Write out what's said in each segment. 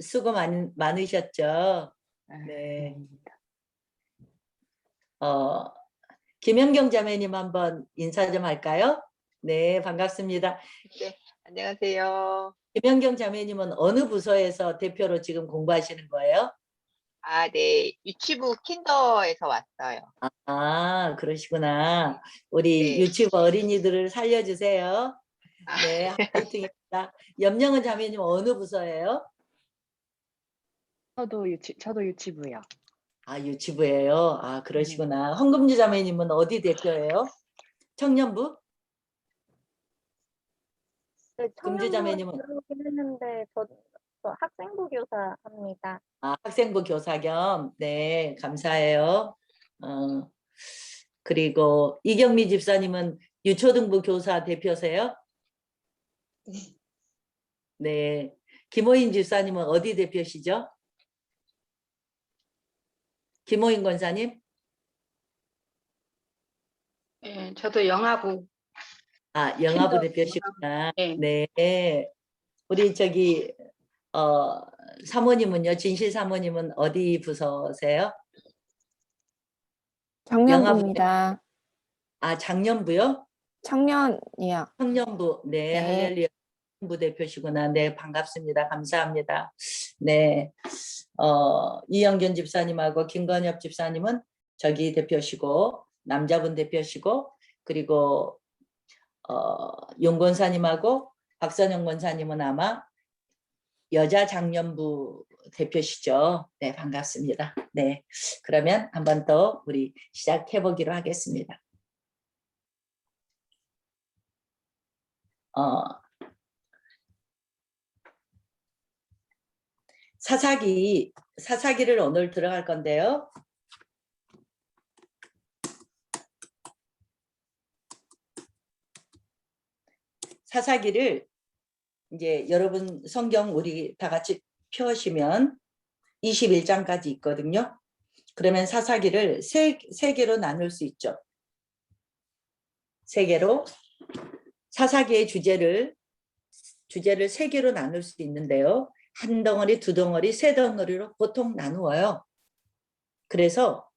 수고 많으셨죠? 네. 아닙니다. 김연경 자매님 한번 인사 좀 할까요? 네, 반갑습니다. 네, 안녕하세요. 김연경 자매님은 어느 부서에서 대표로 지금 공부하시는 거예요? 아, 네. 유치부 킨더에서 왔어요. 아, 그러시구나. 우리 네. 유치부 어린이들을 살려주세요. 아, 네, 화이팅입니다. 염영은 자매님 어느 부서예요? 저도 유치부요. 아, 유치부예요. 아, 네. 그러시구나. 헌금주 자매님은 어디 대표예요? 청년부? 네, 금주 자매님은 청년부는 했는데 저 학생부 교사 합니다. 학생부 교사 겸. 네, 감사해요. 어, 그리고 이경미 집사님은 유초등부 교사 대표세요? 네. 김호인 집사님은 어디 대표시죠? 김호인 권사님? 예, 저도 영화부. 영화부 킨더 대표시구나. 네. 네. 우리 저기 사모님은요? 진실 사모님은 어디 부서세요? 청년부입니다. 작년부요? 청년이요. 청년부. 네, 네. 할렐루야. 부 대표시구나. 네, 반갑습니다. 감사합니다. 네. 이영견 집사님하고 김건엽 집사님은 저기 대표시고, 남자분 대표시고, 그리고 윤 권사님하고 박선영 권사님은 아마 여자 장년부 대표시죠. 네, 반갑습니다. 네, 그러면 한 번 더 우리 시작해 보기로 하겠습니다. 사사기를 오늘 들어갈 건데요. 사사기를 이제 여러분 성경 우리 다 같이 펴시면 21장까지 있거든요. 그러면 사사기를 세 개로 나눌 수 있죠. 세 개로. 사사기의 주제를 세 개로 나눌 수 있는데요. 한 덩어리, 두 덩어리, 세 덩어리로 보통 나누어요. 그래서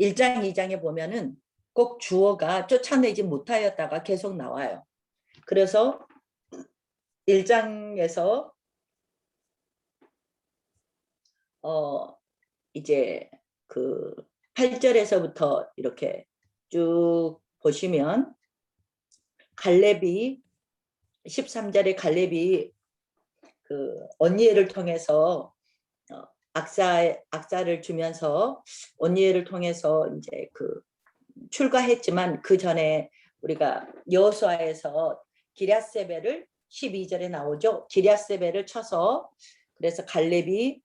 1장, 2장에 보면은 꼭 주어가 쫓아내지 못하였다가 계속 나와요. 그래서 1장에서 이제 그 8절에서부터 이렇게 쭉 보시면 갈렙이 13절에 갈렙이 그 언니엘을 통해서 악사를 주면서 언니엘을 통해서 이제 그 출가했지만 그 전에 우리가 여호수아에서 기럇세벨을 12절에 나오죠. 기럇세벨을 쳐서 그래서 갈렙이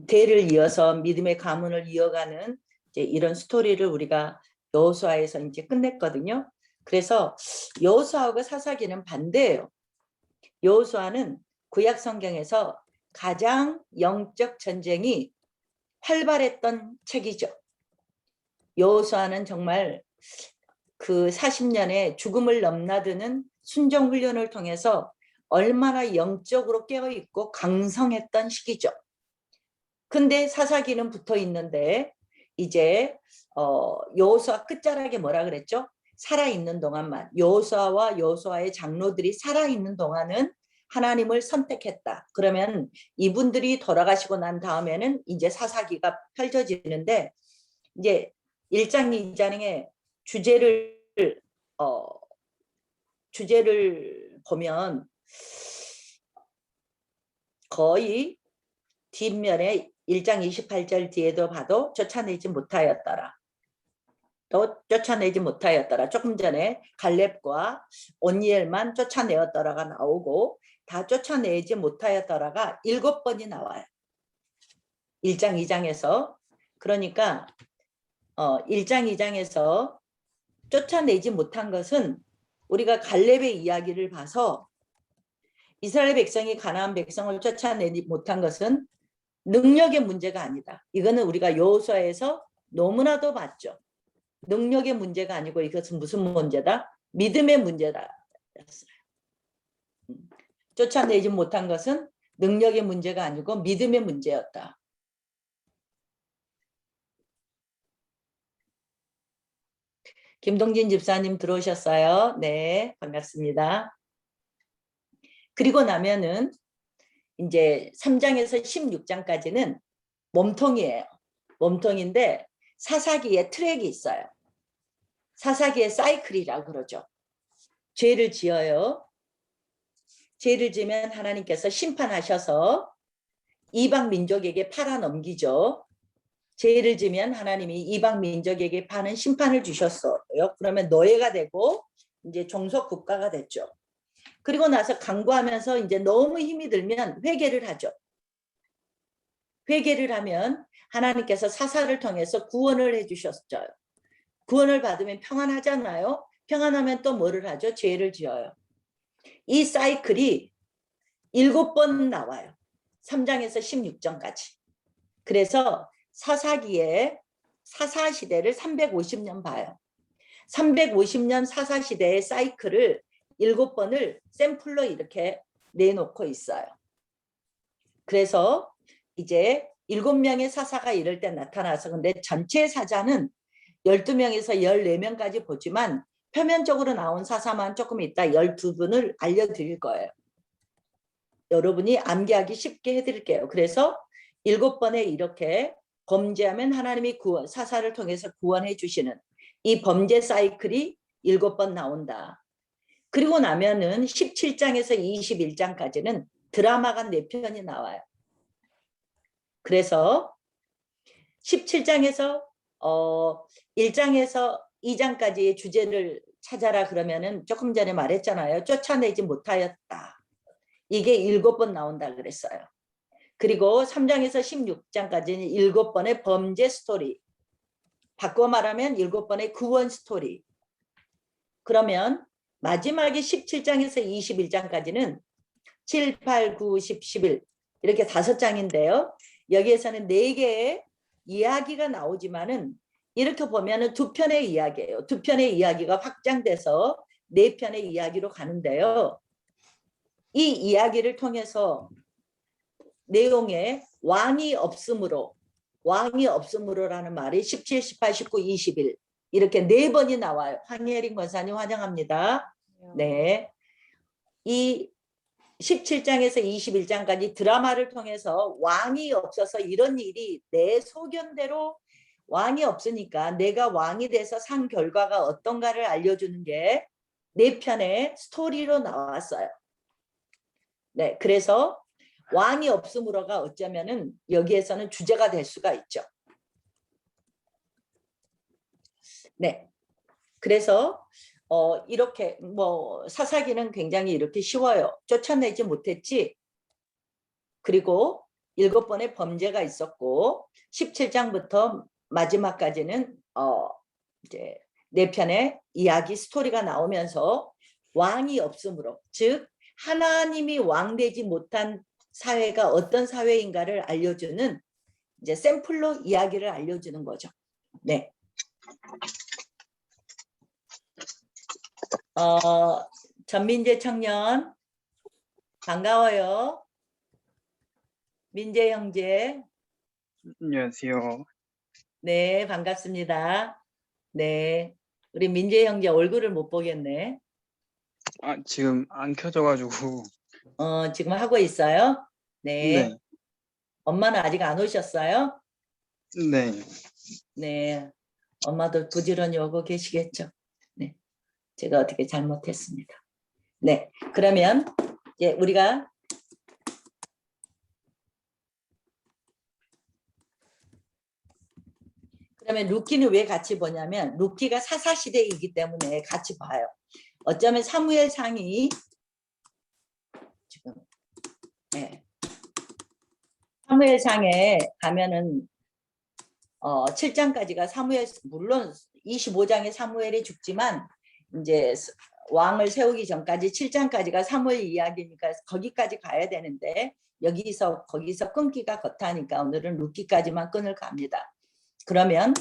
대를 이어서 믿음의 가문을 이어가는 이제 이런 스토리를 우리가 여호수아에서 이제 끝냈거든요. 그래서 여호수아하고 사사기는 반대예요. 여호수아는 구약 성경에서 가장 영적 전쟁이 활발했던 책이죠. 여호수아는 정말 그 40년의 죽음을 넘나드는 순종 훈련을 통해서 얼마나 영적으로 깨어있고 강성했던 시기죠. 근데 사사기는 붙어 있는데 이제 여호수아 끝자락에 뭐라 그랬죠? 살아있는 동안만, 여호수아와 여호수아의 장로들이 살아있는 동안은 하나님을 선택했다. 그러면 이분들이 돌아가시고 난 다음에는 이제 사사기가 펼쳐지는데 이제 1장, 2장의 주제를 보면 거의 뒷면에 1장 28절 뒤에도 봐도 쫓아내지 못하였더라. 또 쫓아내지 못하였더라. 조금 전에 갈렙과 온니엘만 쫓아내었더라가 나오고 다 쫓아내지 못하였더라가 7번이 나와요. 1장 2장에서. 그러니까 1장 2장에서 쫓아내지 못한 것은 우리가 갈렙의 이야기를 봐서 이스라엘 백성이 가나안 백성을 쫓아내지 못한 것은 능력의 문제가 아니다. 이거는 우리가 여호수아에서 너무나도 봤죠. 능력의 문제가 아니고 이것은 무슨 문제다? 믿음의 문제다. 쫓아내지 못한 것은 능력의 문제가 아니고 믿음의 문제였다. 김동진 집사님 들어오셨어요? 네, 반갑습니다. 그리고 나면은 이제 3장에서 16장까지는 몸통이에요. 몸통인데 사사기에 트랙이 있어요. 사사기의 사이클이라고 그러죠. 죄를 지어요. 죄를 지면 하나님께서 심판하셔서 이방 민족에게 팔아 넘기죠. 죄를 지면 하나님이 이방 민족에게 파는 심판을 주셨어요. 그러면 노예가 되고 이제 종속 국가가 됐죠. 그리고 나서 강구하면서 이제 너무 힘이 들면 회개를 하죠. 회개를 하면 하나님께서 사사를 통해서 구원을 해주셨어요. 구원을 받으면 평안하잖아요. 평안하면 또 뭐를 하죠? 죄를 지어요. 이 사이클이 7번 나와요. 3장에서 16장까지. 그래서 사사기에 사사시대를 350년 봐요. 350년 사사시대의 사이클을 7번을 샘플로 이렇게 내놓고 있어요. 그래서 이제 7명의 사사가 이럴 때 나타나서 근데 전체 사자는 12명에서 14명까지 보지만 표면적으로 나온 사사만 조금 있다 12분을 알려드릴 거예요. 여러분이 암기하기 쉽게 해드릴게요. 그래서 7번에 이렇게 범죄하면 하나님이 구원, 사사를 통해서 구원해 주시는 이 범죄 사이클이 7번 나온다. 그리고 나면은 17장에서 21장까지는 드라마가 4편이 나와요. 그래서 17장에서 1장에서 2장까지의 주제를 찾아라 그러면은 조금 전에 말했잖아요. 쫓아내지 못하였다. 이게 7번 나온다 그랬어요. 그리고 3장에서 16장까지는 7번의 범죄 스토리. 바꿔 말하면 7번의 구원 스토리. 그러면 마지막에 17장에서 21장까지는 7, 8, 9, 10, 11 이렇게 5장인데요. 여기에서는 4개의 이야기가 나오지만은 이렇게 보면은 2편의 이야기예요. 2편의 이야기가 확장돼서 4편의 이야기로 가는데요. 이 이야기를 통해서 내용에 왕이 없음으로라는 말이 17, 18, 19, 21 이렇게 4번이 나와요. 황예린 권사님 환영합니다. 네, 이 17장에서 21장까지 드라마를 통해서 왕이 없어서 이런 일이 내 소견대로 왕이 없으니까 내가 왕이 돼서 산 결과가 어떤가를 알려주는 게 4편의 스토리로 나왔어요. 네, 그래서 왕이 없음으로가 어쩌면은 여기에서는 주제가 될 수가 있죠. 네, 그래서 이렇게 뭐 사사기는 굉장히 이렇게 쉬워요. 쫓아내지 못했지. 그리고 7번의 범죄가 있었고 17장부터 마지막까지는 이제 4편의 이야기 스토리가 나오면서 왕이 없음으로, 즉 하나님이 왕 되지 못한 사회가 어떤 사회인가를 알려주는 이제 샘플로 이야기를 알려주는 거죠. 네. 전민재 청년 반가워요. 민재 형제. 안녕하세요. 네, 반갑습니다. 네, 우리 민재 형제 얼굴을 못 보겠네. 지금 안 켜져가지고. 지금 하고 있어요? 네. 네, 엄마는 아직 안 오셨어요? 네. 네. 엄마도 부지런히 오고 계시겠죠? 네. 제가 어떻게 잘못했습니다. 네. 그러면 이제 우리가 그러면 루키는 왜 같이 보냐면 루키가 사사시대이기 때문에 같이 봐요. 어쩌면 사무엘상이 지금 네. 사무엘상에 가면은 7장까지가 사무엘, 물론 25장에 사무엘이 죽지만 이제 왕을 세우기 전까지 7장까지가 사무엘 이야기니까 거기까지 가야 되는데 거기서 끊기가 겉하니까 오늘은 루키까지만 끊을 갑니다. 그러면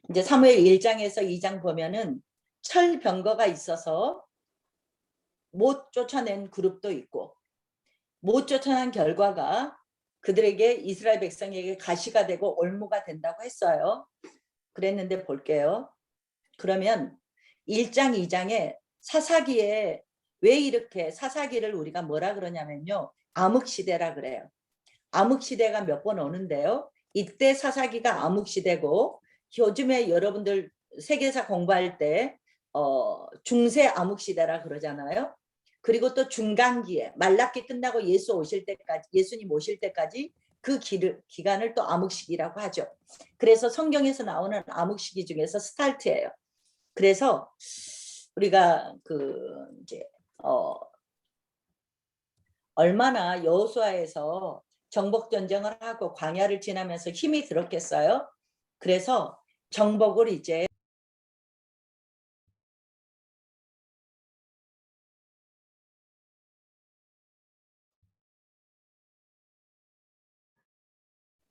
이제 사무엘 1장에서 2장 보면은 철병거가 있어서 못 쫓아낸 그룹도 있고 못 쫓아낸 결과가 그들에게 이스라엘 백성에게 가시가 되고 올무가 된다고 했어요. 그랬는데 볼게요. 그러면 1장 2장에 사사기에 왜 이렇게 사사기를 우리가 뭐라 그러냐면요. 암흑시대라 그래요. 암흑시대가 몇 번 오는데요. 이때 사사기가 암흑시대고 요즘에 여러분들 세계사 공부할 때 중세 암흑시대라 그러잖아요. 그리고 또 중간기에 말라기 끝나고 예수님 오실 때까지 그 기간을 또 암흑시기라고 하죠. 그래서 성경에서 나오는 암흑시기 중에서 스타트예요. 그래서 우리가 이제 얼마나 여호수아에서 정복 전쟁을 하고 광야를 지나면서 힘이 들었겠어요. 그래서 정복을 이제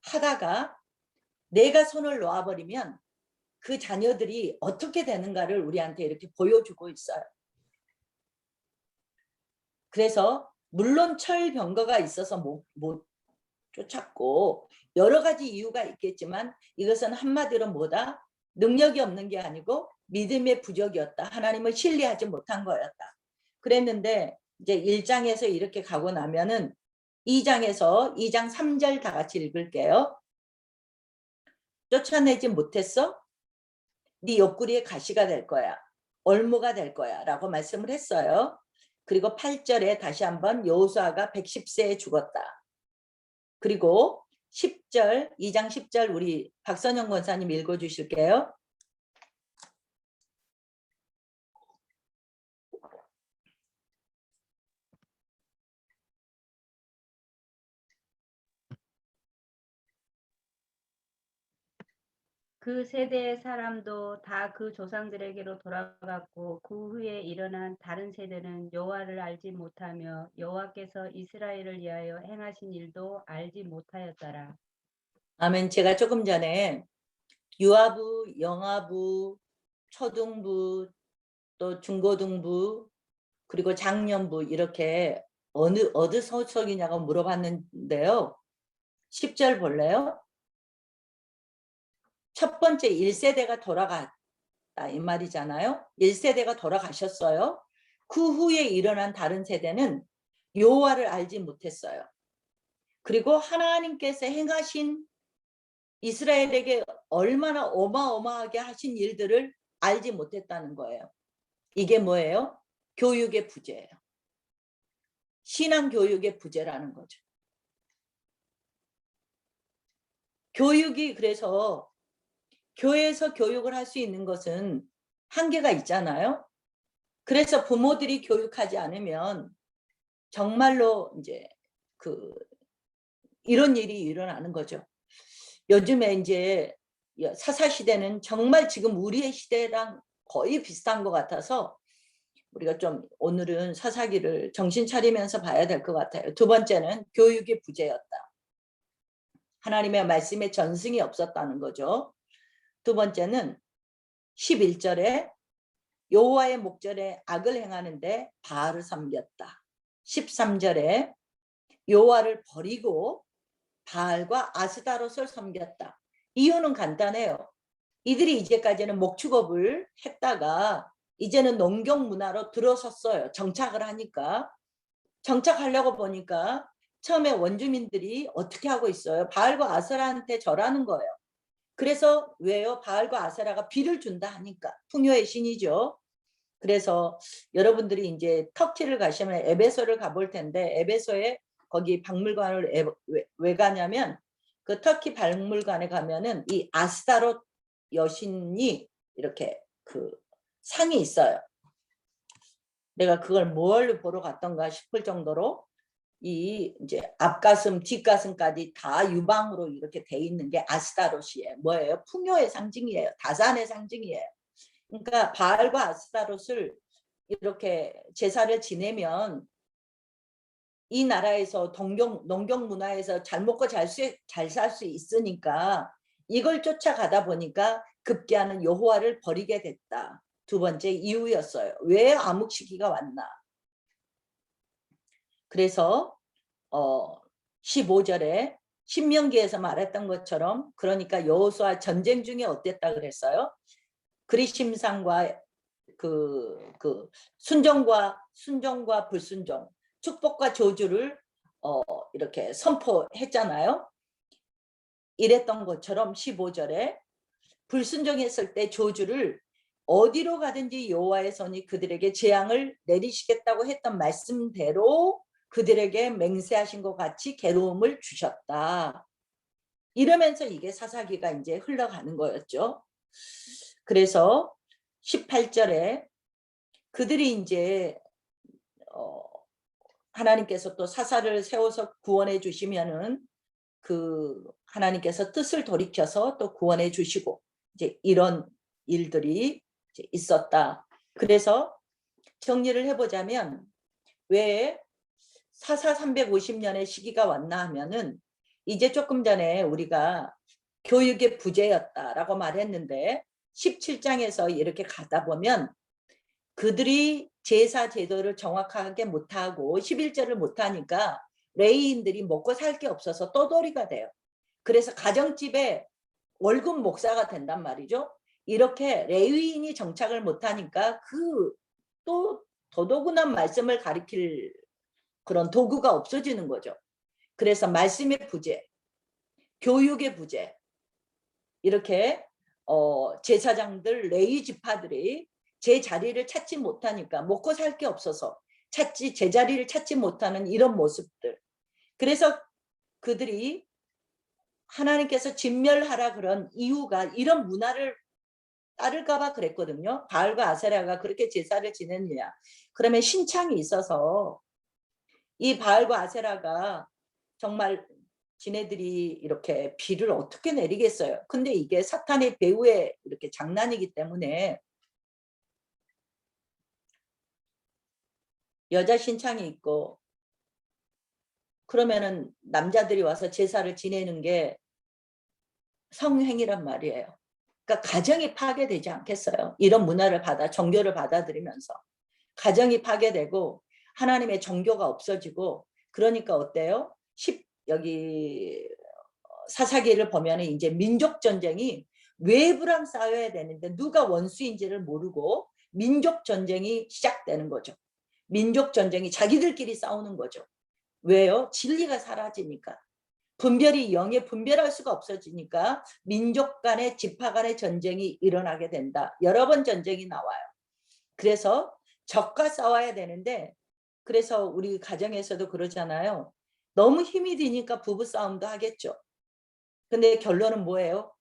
하다가 내가 손을 놓아버리면 그 자녀들이 어떻게 되는가를 우리한테 이렇게 보여주고 있어요. 그래서 물론 철병거가 있어서 못 쫓았고 여러 가지 이유가 있겠지만 이것은 한마디로 뭐다? 능력이 없는 게 아니고 믿음의 부족이었다. 하나님을 신뢰하지 못한 거였다. 그랬는데 이제 1장에서 이렇게 가고 나면은 2장에서 2장 3절 다 같이 읽을게요. 쫓아내지 못했어? 네 옆구리에 가시가 될 거야. 올무가 될 거야. 라고 말씀을 했어요. 그리고 8절에 다시 한번 여호수아가 110세에 죽었다. 그리고 10절, 2장 10절 우리 박선영 권사님 읽어주실게요. 그 세대의 사람도 다 그 조상들에게로 돌아갔고 그 후에 일어난 다른 세대는 여호와를 알지 못하며 여호와께서 이스라엘을 위하여 행하신 일도 알지 못하였더라. 아멘. 제가 조금 전에 유아부, 영아부, 초등부, 또 중고등부, 그리고 장년부 이렇게 어느 소속이냐고 물어봤는데요. 10절 볼래요? 첫 번째 1세대가 돌아갔다 이 말이잖아요. 1세대가 돌아가셨어요. 그 후에 일어난 다른 세대는 여호와를 알지 못했어요. 그리고 하나님께서 행하신 이스라엘에게 얼마나 어마어마하게 하신 일들을 알지 못했다는 거예요. 이게 뭐예요? 교육의 부재예요. 신앙 교육의 부재라는 거죠. 교육이 그래서 교회에서 교육을 할 수 있는 것은 한계가 있잖아요. 그래서 부모들이 교육하지 않으면 정말로 이제 이런 일이 일어나는 거죠. 요즘에 이제 사사 시대는 정말 지금 우리의 시대랑 거의 비슷한 것 같아서 우리가 좀 오늘은 사사기를 정신 차리면서 봐야 될 것 같아요. 두 번째는 교육의 부재였다. 하나님의 말씀에 전승이 없었다는 거죠. 두 번째는 11절에 여호와의 목전에 악을 행하는데 바알을 섬겼다. 13절에 여호와를 버리고 바알과 아스다롯을 섬겼다. 이유는 간단해요. 이들이 이제까지는 목축업을 했다가 이제는 농경 문화로 들어섰어요. 정착을 하니까. 정착하려고 보니까 처음에 원주민들이 어떻게 하고 있어요? 바알과 아세라한테 절하는 거예요. 그래서 왜요? 바알과 아세라가 비를 준다 하니까. 풍요의 신이죠. 그래서 여러분들이 이제 터키를 가시면 에베소를 가볼 텐데 에베소에 거기 박물관을 왜 가냐면 그 터키 박물관에 가면은 이 아스타롯 여신이 이렇게 상이 있어요. 내가 그걸 뭘 보러 갔던가 싶을 정도로 이 이제 앞가슴 뒷가슴까지 다 유방으로 이렇게 돼 있는 게 아스타롯이에요. 뭐예요? 풍요의 상징이에요. 다산의 상징이에요. 그러니까 바알과 아스타롯을 이렇게 제사를 지내면 이 나라에서 농경 문화에서 잘 먹고 잘 살 수 있으니까 이걸 쫓아가다 보니까 급기야는 여호와를 버리게 됐다. 두 번째 이유였어요. 왜 암흑 시기가 왔나? 그래서 15절에 신명기에서 말했던 것처럼 그러니까 여호수아 전쟁 중에 어땠다 그랬어요? 그리심상과 그 순종과 불순종, 축복과 저주를 이렇게 선포했잖아요. 이랬던 것처럼 15절에 불순종했을 때 저주를 어디로 가든지 여호와의 손이 그들에게 재앙을 내리시겠다고 했던 말씀대로 그들에게 맹세하신 것 같이 괴로움을 주셨다. 이러면서 이게 사사기가 이제 흘러가는 거였죠. 그래서 18절에 그들이 이제 하나님께서 또 사사를 세워서 구원해 주시면은 그 하나님께서 뜻을 돌이켜서 또 구원해 주시고 이제 이런 일들이 이제 있었다. 그래서 정리를 해보자면 왜 사사 350년의 시기가 왔나 하면은 이제 조금 전에 우리가 교육의 부재였다라고 말했는데 17장에서 이렇게 가다 보면 그들이 제사 제도를 정확하게 못하고 11절을 못하니까 레위인들이 먹고 살 게 없어서 떠돌이가 돼요. 그래서 가정집에 월급 목사가 된단 말이죠. 이렇게 레위인이 정착을 못하니까 그 또 더더구나 말씀을 가리킬 그런 도구가 없어지는 거죠. 그래서 말씀의 부재, 교육의 부재, 이렇게 제사장들 레위 지파들이 제 자리를 찾지 못하니까 먹고 살 게 없어서 제자리를 찾지 못하는 이런 모습들. 그래서 그들이 하나님께서 진멸하라 그런 이유가 이런 문화를 따를까봐 그랬거든요. 바알과 아세라가 그렇게 제사를 지냈느냐. 그러면 신창이 있어서 이 바알과 아세라가 정말 지네들이 이렇게 비를 어떻게 내리겠어요. 근데 이게 사탄의 배후에 이렇게 장난이기 때문에 여자 신창이 있고 그러면은 남자들이 와서 제사를 지내는 게 성행이란 말이에요. 그러니까 가정이 파괴되지 않겠어요. 이런 문화를 정교를 받아들이면서 가정이 파괴되고 하나님의 정교가 없어지고 그러니까 어때요? 여기 사사기를 보면 이제 민족 전쟁이 외부랑 싸워야 되는데 누가 원수인지를 모르고 민족 전쟁이 시작되는 거죠. 민족 전쟁이 자기들끼리 싸우는 거죠. 왜요? 진리가 사라지니까. 영에 분별할 수가 없어지니까 민족 간의 지파 간의 전쟁이 일어나게 된다. 여러 번 전쟁이 나와요. 그래서 적과 싸워야 되는데 그래서 우리 가정에서도 그러잖아요. 너무 힘이 드니까 부부싸움도 하겠죠. 근데 결론은 뭐예요?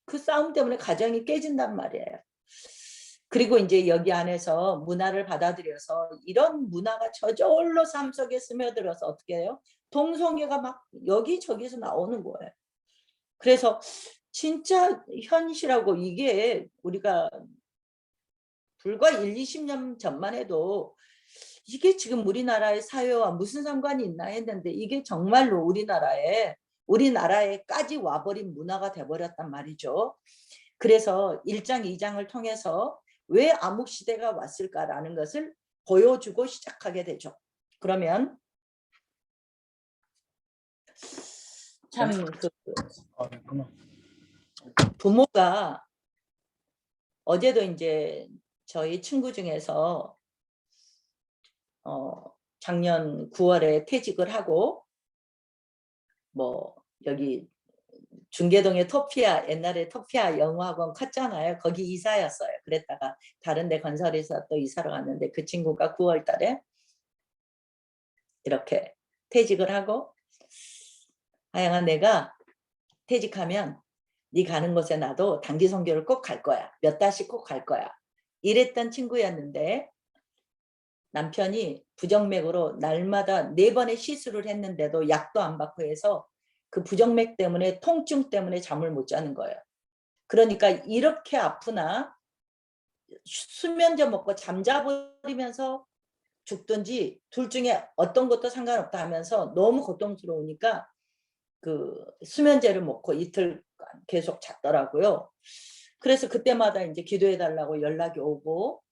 그 싸움 때문에 가정이 깨진단 말이에요. 그리고 이제 여기 안에서 문화를 받아들여서 이런 문화가 저절로 삶 속에 스며들어서 어떻게 해요? 동성애가 막 여기저기서 나오는 거예요. 그래서 진짜 현실하고 이게 우리가 불과 20년 전만 해도 이게 지금 우리나라의 사회와 무슨 상관이 있나 했는데 이게 정말로 우리나라에까지 와버린 문화가 돼버렸단 말이죠. 그래서 1장, 2장을 통해서 왜 암흑시대가 왔을까라는 것을 보여주고 시작하게 되죠. 그러면 참 부모가 어제도 이제 저희 친구 중에서 작년 9월에 퇴직을 하고 뭐 여기 중계동에 옛날에 토피아 영어학원 컸잖아요. 거기 이사였어요. 그랬다가 다른 데 건설에서 또 이사를 갔는데 그 친구가 9월 달에 이렇게 퇴직을 하고 하영아 내가 퇴직하면 네 가는 곳에 나도 단기 선교를 꼭 갈 거야. 몇 달씩 꼭 갈 거야. 이랬던 친구였는데 남편이 부정맥으로 날마다 4번의 시술을 했는데도 약도 안 받고 해서 그 부정맥 때문에 통증 때문에 잠을 못 자는 거예요. 그러니까 이렇게 아프나 수면제 먹고 잠자버리면서 죽든지 둘 중에 어떤 것도 상관없다 하면서 너무 고통스러우니까 그 수면제를 먹고 이틀간 계속 잤더라고요. 그래서 그때마다 이제 기도해 달라고 연락이 오고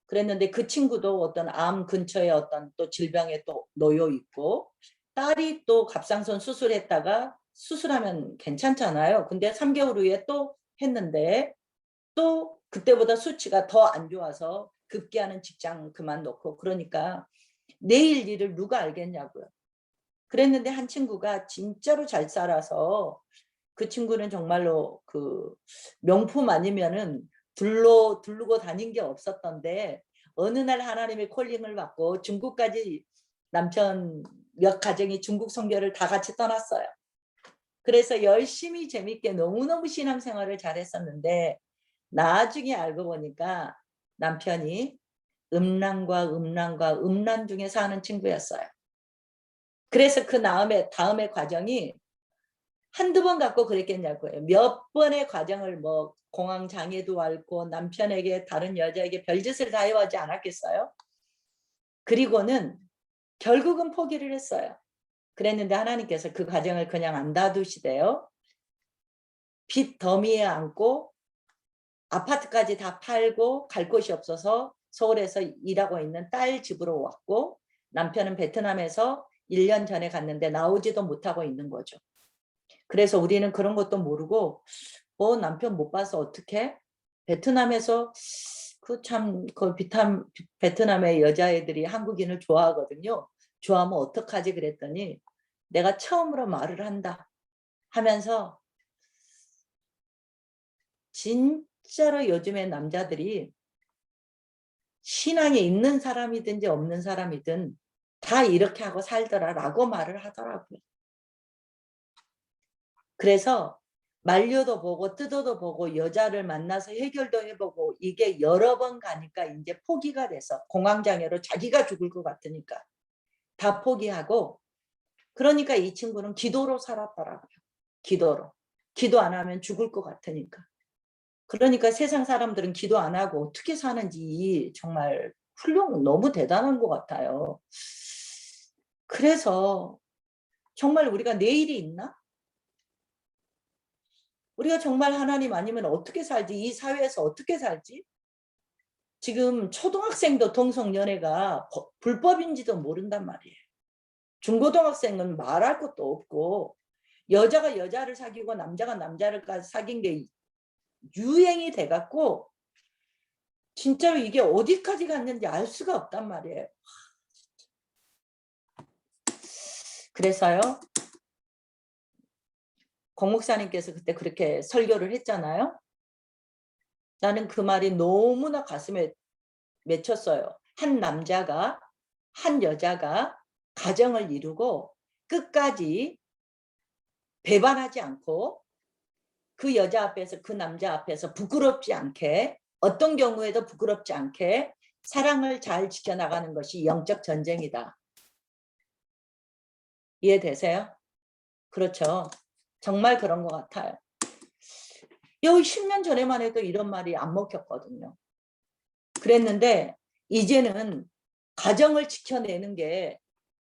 그랬는데 그 친구도 어떤 암 근처에 어떤 또 질병에 또 놓여 있고 딸이 또 갑상선 수술했다가 수술하면 괜찮잖아요. 근데 3개월 후에 또 했는데 또 그때보다 수치가 더 안 좋아서 급기야는 직장 그만놓고 그러니까 내일 일을 누가 알겠냐고요. 그랬는데 한 친구가 진짜로 잘 살아서 그 친구는 정말로 그 명품 아니면은 두르고 다닌 게 없었던데 어느 날 하나님의 콜링을 받고 중국까지 남편 몇 가정이 중국 선교를 다 같이 떠났어요. 그래서 열심히 재밌게 너무너무 신앙생활을 잘했었는데 나중에 알고 보니까 남편이 음란 중에 사는 친구였어요. 그래서 그 다음에 과정이 한두 번 갖고 그랬겠냐고요. 몇 번의 과정을 뭐 공황 장애도 앓고 남편에게 다른 여자에게 별짓을 다 해오지 않았겠어요? 그리고는 결국은 포기를 했어요. 그랬는데 하나님께서 그 과정을 그냥 안 놔두시대요. 빚 더미에 안고 아파트까지 다 팔고 갈 곳이 없어서 서울에서 일하고 있는 딸 집으로 왔고 남편은 베트남에서 1년 전에 갔는데 나오지도 못하고 있는 거죠. 그래서 우리는 그런 것도 모르고 남편 못 봐서 어떡해? 베트남에서 베트남의 여자애들이 한국인을 좋아하거든요. 좋아하면 어떡하지 그랬더니 내가 처음으로 말을 한다 하면서 진짜로 요즘에 남자들이 신앙에 있는 사람이든지 없는 사람이든 다 이렇게 하고 살더라라고 말을 하더라고요. 그래서 말려도 보고 뜯어도 보고 여자를 만나서 해결도 해보고 이게 여러 번 가니까 이제 포기가 돼서 공황장애로 자기가 죽을 것 같으니까 다 포기하고 그러니까 이 친구는 기도로 살았더라고요. 기도로. 기도 안 하면 죽을 것 같으니까. 그러니까 세상 사람들은 기도 안 하고 어떻게 사는지 정말 너무 대단한 것 같아요. 그래서 정말 우리가 내일이 있나? 우리가 정말 하나님 아니면 어떻게 살지? 이 사회에서 어떻게 살지? 지금 초등학생도 동성연애가 불법인지도 모른단 말이에요. 중고등학생은 말할 것도 없고 여자가 여자를 사귀고 남자가 남자를 사귄 게 유행이 돼갖고 진짜로 이게 어디까지 갔는지 알 수가 없단 말이에요. 그래서요. 공 목사님께서 그때 그렇게 설교를 했잖아요. 나는 그 말이 너무나 가슴에 맺혔어요. 한 남자가 한 여자가 가정을 이루고 끝까지 배반하지 않고 그 여자 앞에서 그 남자 앞에서 부끄럽지 않게 어떤 경우에도 부끄럽지 않게 사랑을 잘 지켜나가는 것이 영적 전쟁이다. 이해되세요? 그렇죠. 정말 그런 것 같아요. 여기 10년 전에만 해도 이런 말이 안 먹혔거든요. 그랬는데 이제는 가정을 지켜내는 게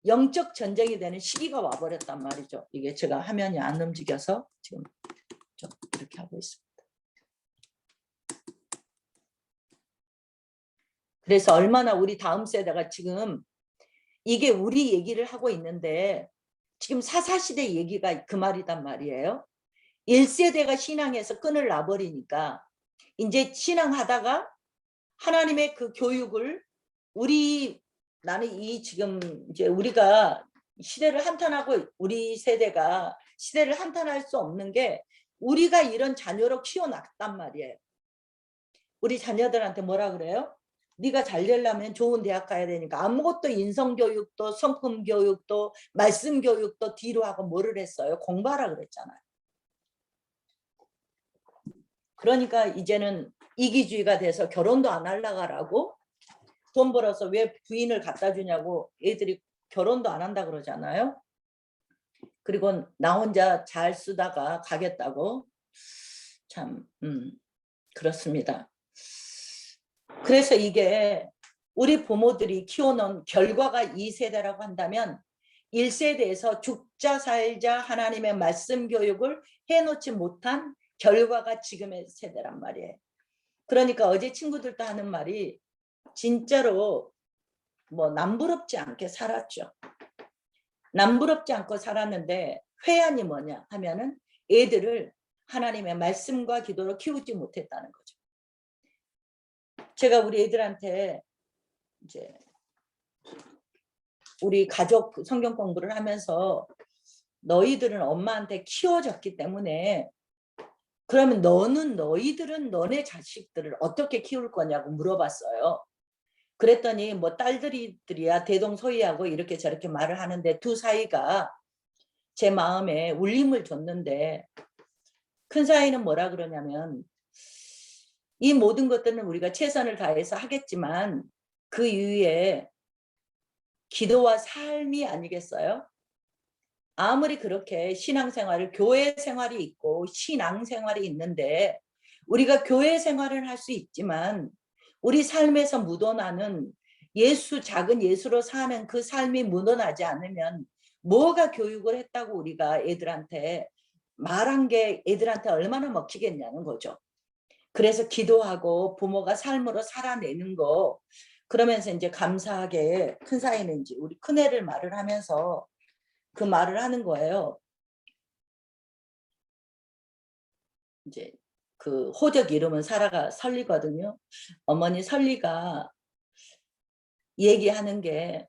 영적 전쟁이 되는 시기가 와버렸단 말이죠. 이게 제가 화면이 안 움직여서 지금 좀 이렇게 하고 있습니다. 그래서 얼마나 우리 다음 세대가 지금 이게 우리 얘기를 하고 있는데 지금 4사시대 얘기가 그 말이단 말이에요. 1세대가 신앙에서 끈을 놔버리니까 이제 신앙하다가 하나님의 그 교육을 나는 지금 이제 우리가 시대를 한탄하고 우리 세대가 시대를 한탄할 수 없는 게 우리가 이런 자녀로 키워놨단 말이에요. 우리 자녀들한테 뭐라 그래요? 네가 잘 되려면 좋은 대학 가야 되니까 아무것도 인성교육도 성품교육도 말씀교육도 뒤로 하고 뭐를 했어요? 공부하라 그랬잖아요. 그러니까 이제는 이기주의가 돼서 결혼도 안 하려고 돈 벌어서 왜 부인을 갖다 주냐고 애들이 결혼도 안 한다 그러잖아요. 그리고 나 혼자 잘 쓰다가 가겠다고 참 그렇습니다. 그래서 이게 우리 부모들이 키워놓은 결과가 이 세대라고 한다면 1세대에서 죽자 살자 하나님의 말씀 교육을 해놓지 못한 결과가 지금의 세대란 말이에요. 그러니까 어제 친구들도 하는 말이 진짜로 뭐 남부럽지 않게 살았죠. 남부럽지 않고 살았는데 회한이 뭐냐 하면은 애들을 하나님의 말씀과 기도로 키우지 못했다는 거죠. 제가 우리 애들한테 이제 우리 가족 성경 공부를 하면서 너희들은 엄마한테 키워졌기 때문에 그러면 너희들은 너네 자식들을 어떻게 키울 거냐고 물어봤어요. 그랬더니 뭐 딸들이야 대동소이하고 이렇게 저렇게 말을 하는데 두 사이가 제 마음에 울림을 줬는데 큰 사이는 뭐라 그러냐면 이 모든 것들은 우리가 최선을 다해서 하겠지만 그 이후에 기도와 삶이 아니겠어요? 아무리 그렇게 신앙생활을 교회 생활이 있고 신앙생활이 있는데 우리가 교회 생활을 할 수 있지만 우리 삶에서 묻어나는 예수 작은 예수로 사는 그 삶이 묻어나지 않으면 뭐가 교육을 했다고 우리가 애들한테 말한 게 애들한테 얼마나 먹히겠냐는 거죠. 그래서 기도하고 부모가 삶으로 살아내는 거 그러면서 이제 감사하게 큰 사이는 이제 우리 큰애를 말을 하면서 그 말을 하는 거예요. 이제 그 호적 이름은 사라가 설리거든요. 어머니 설리가 얘기하는 게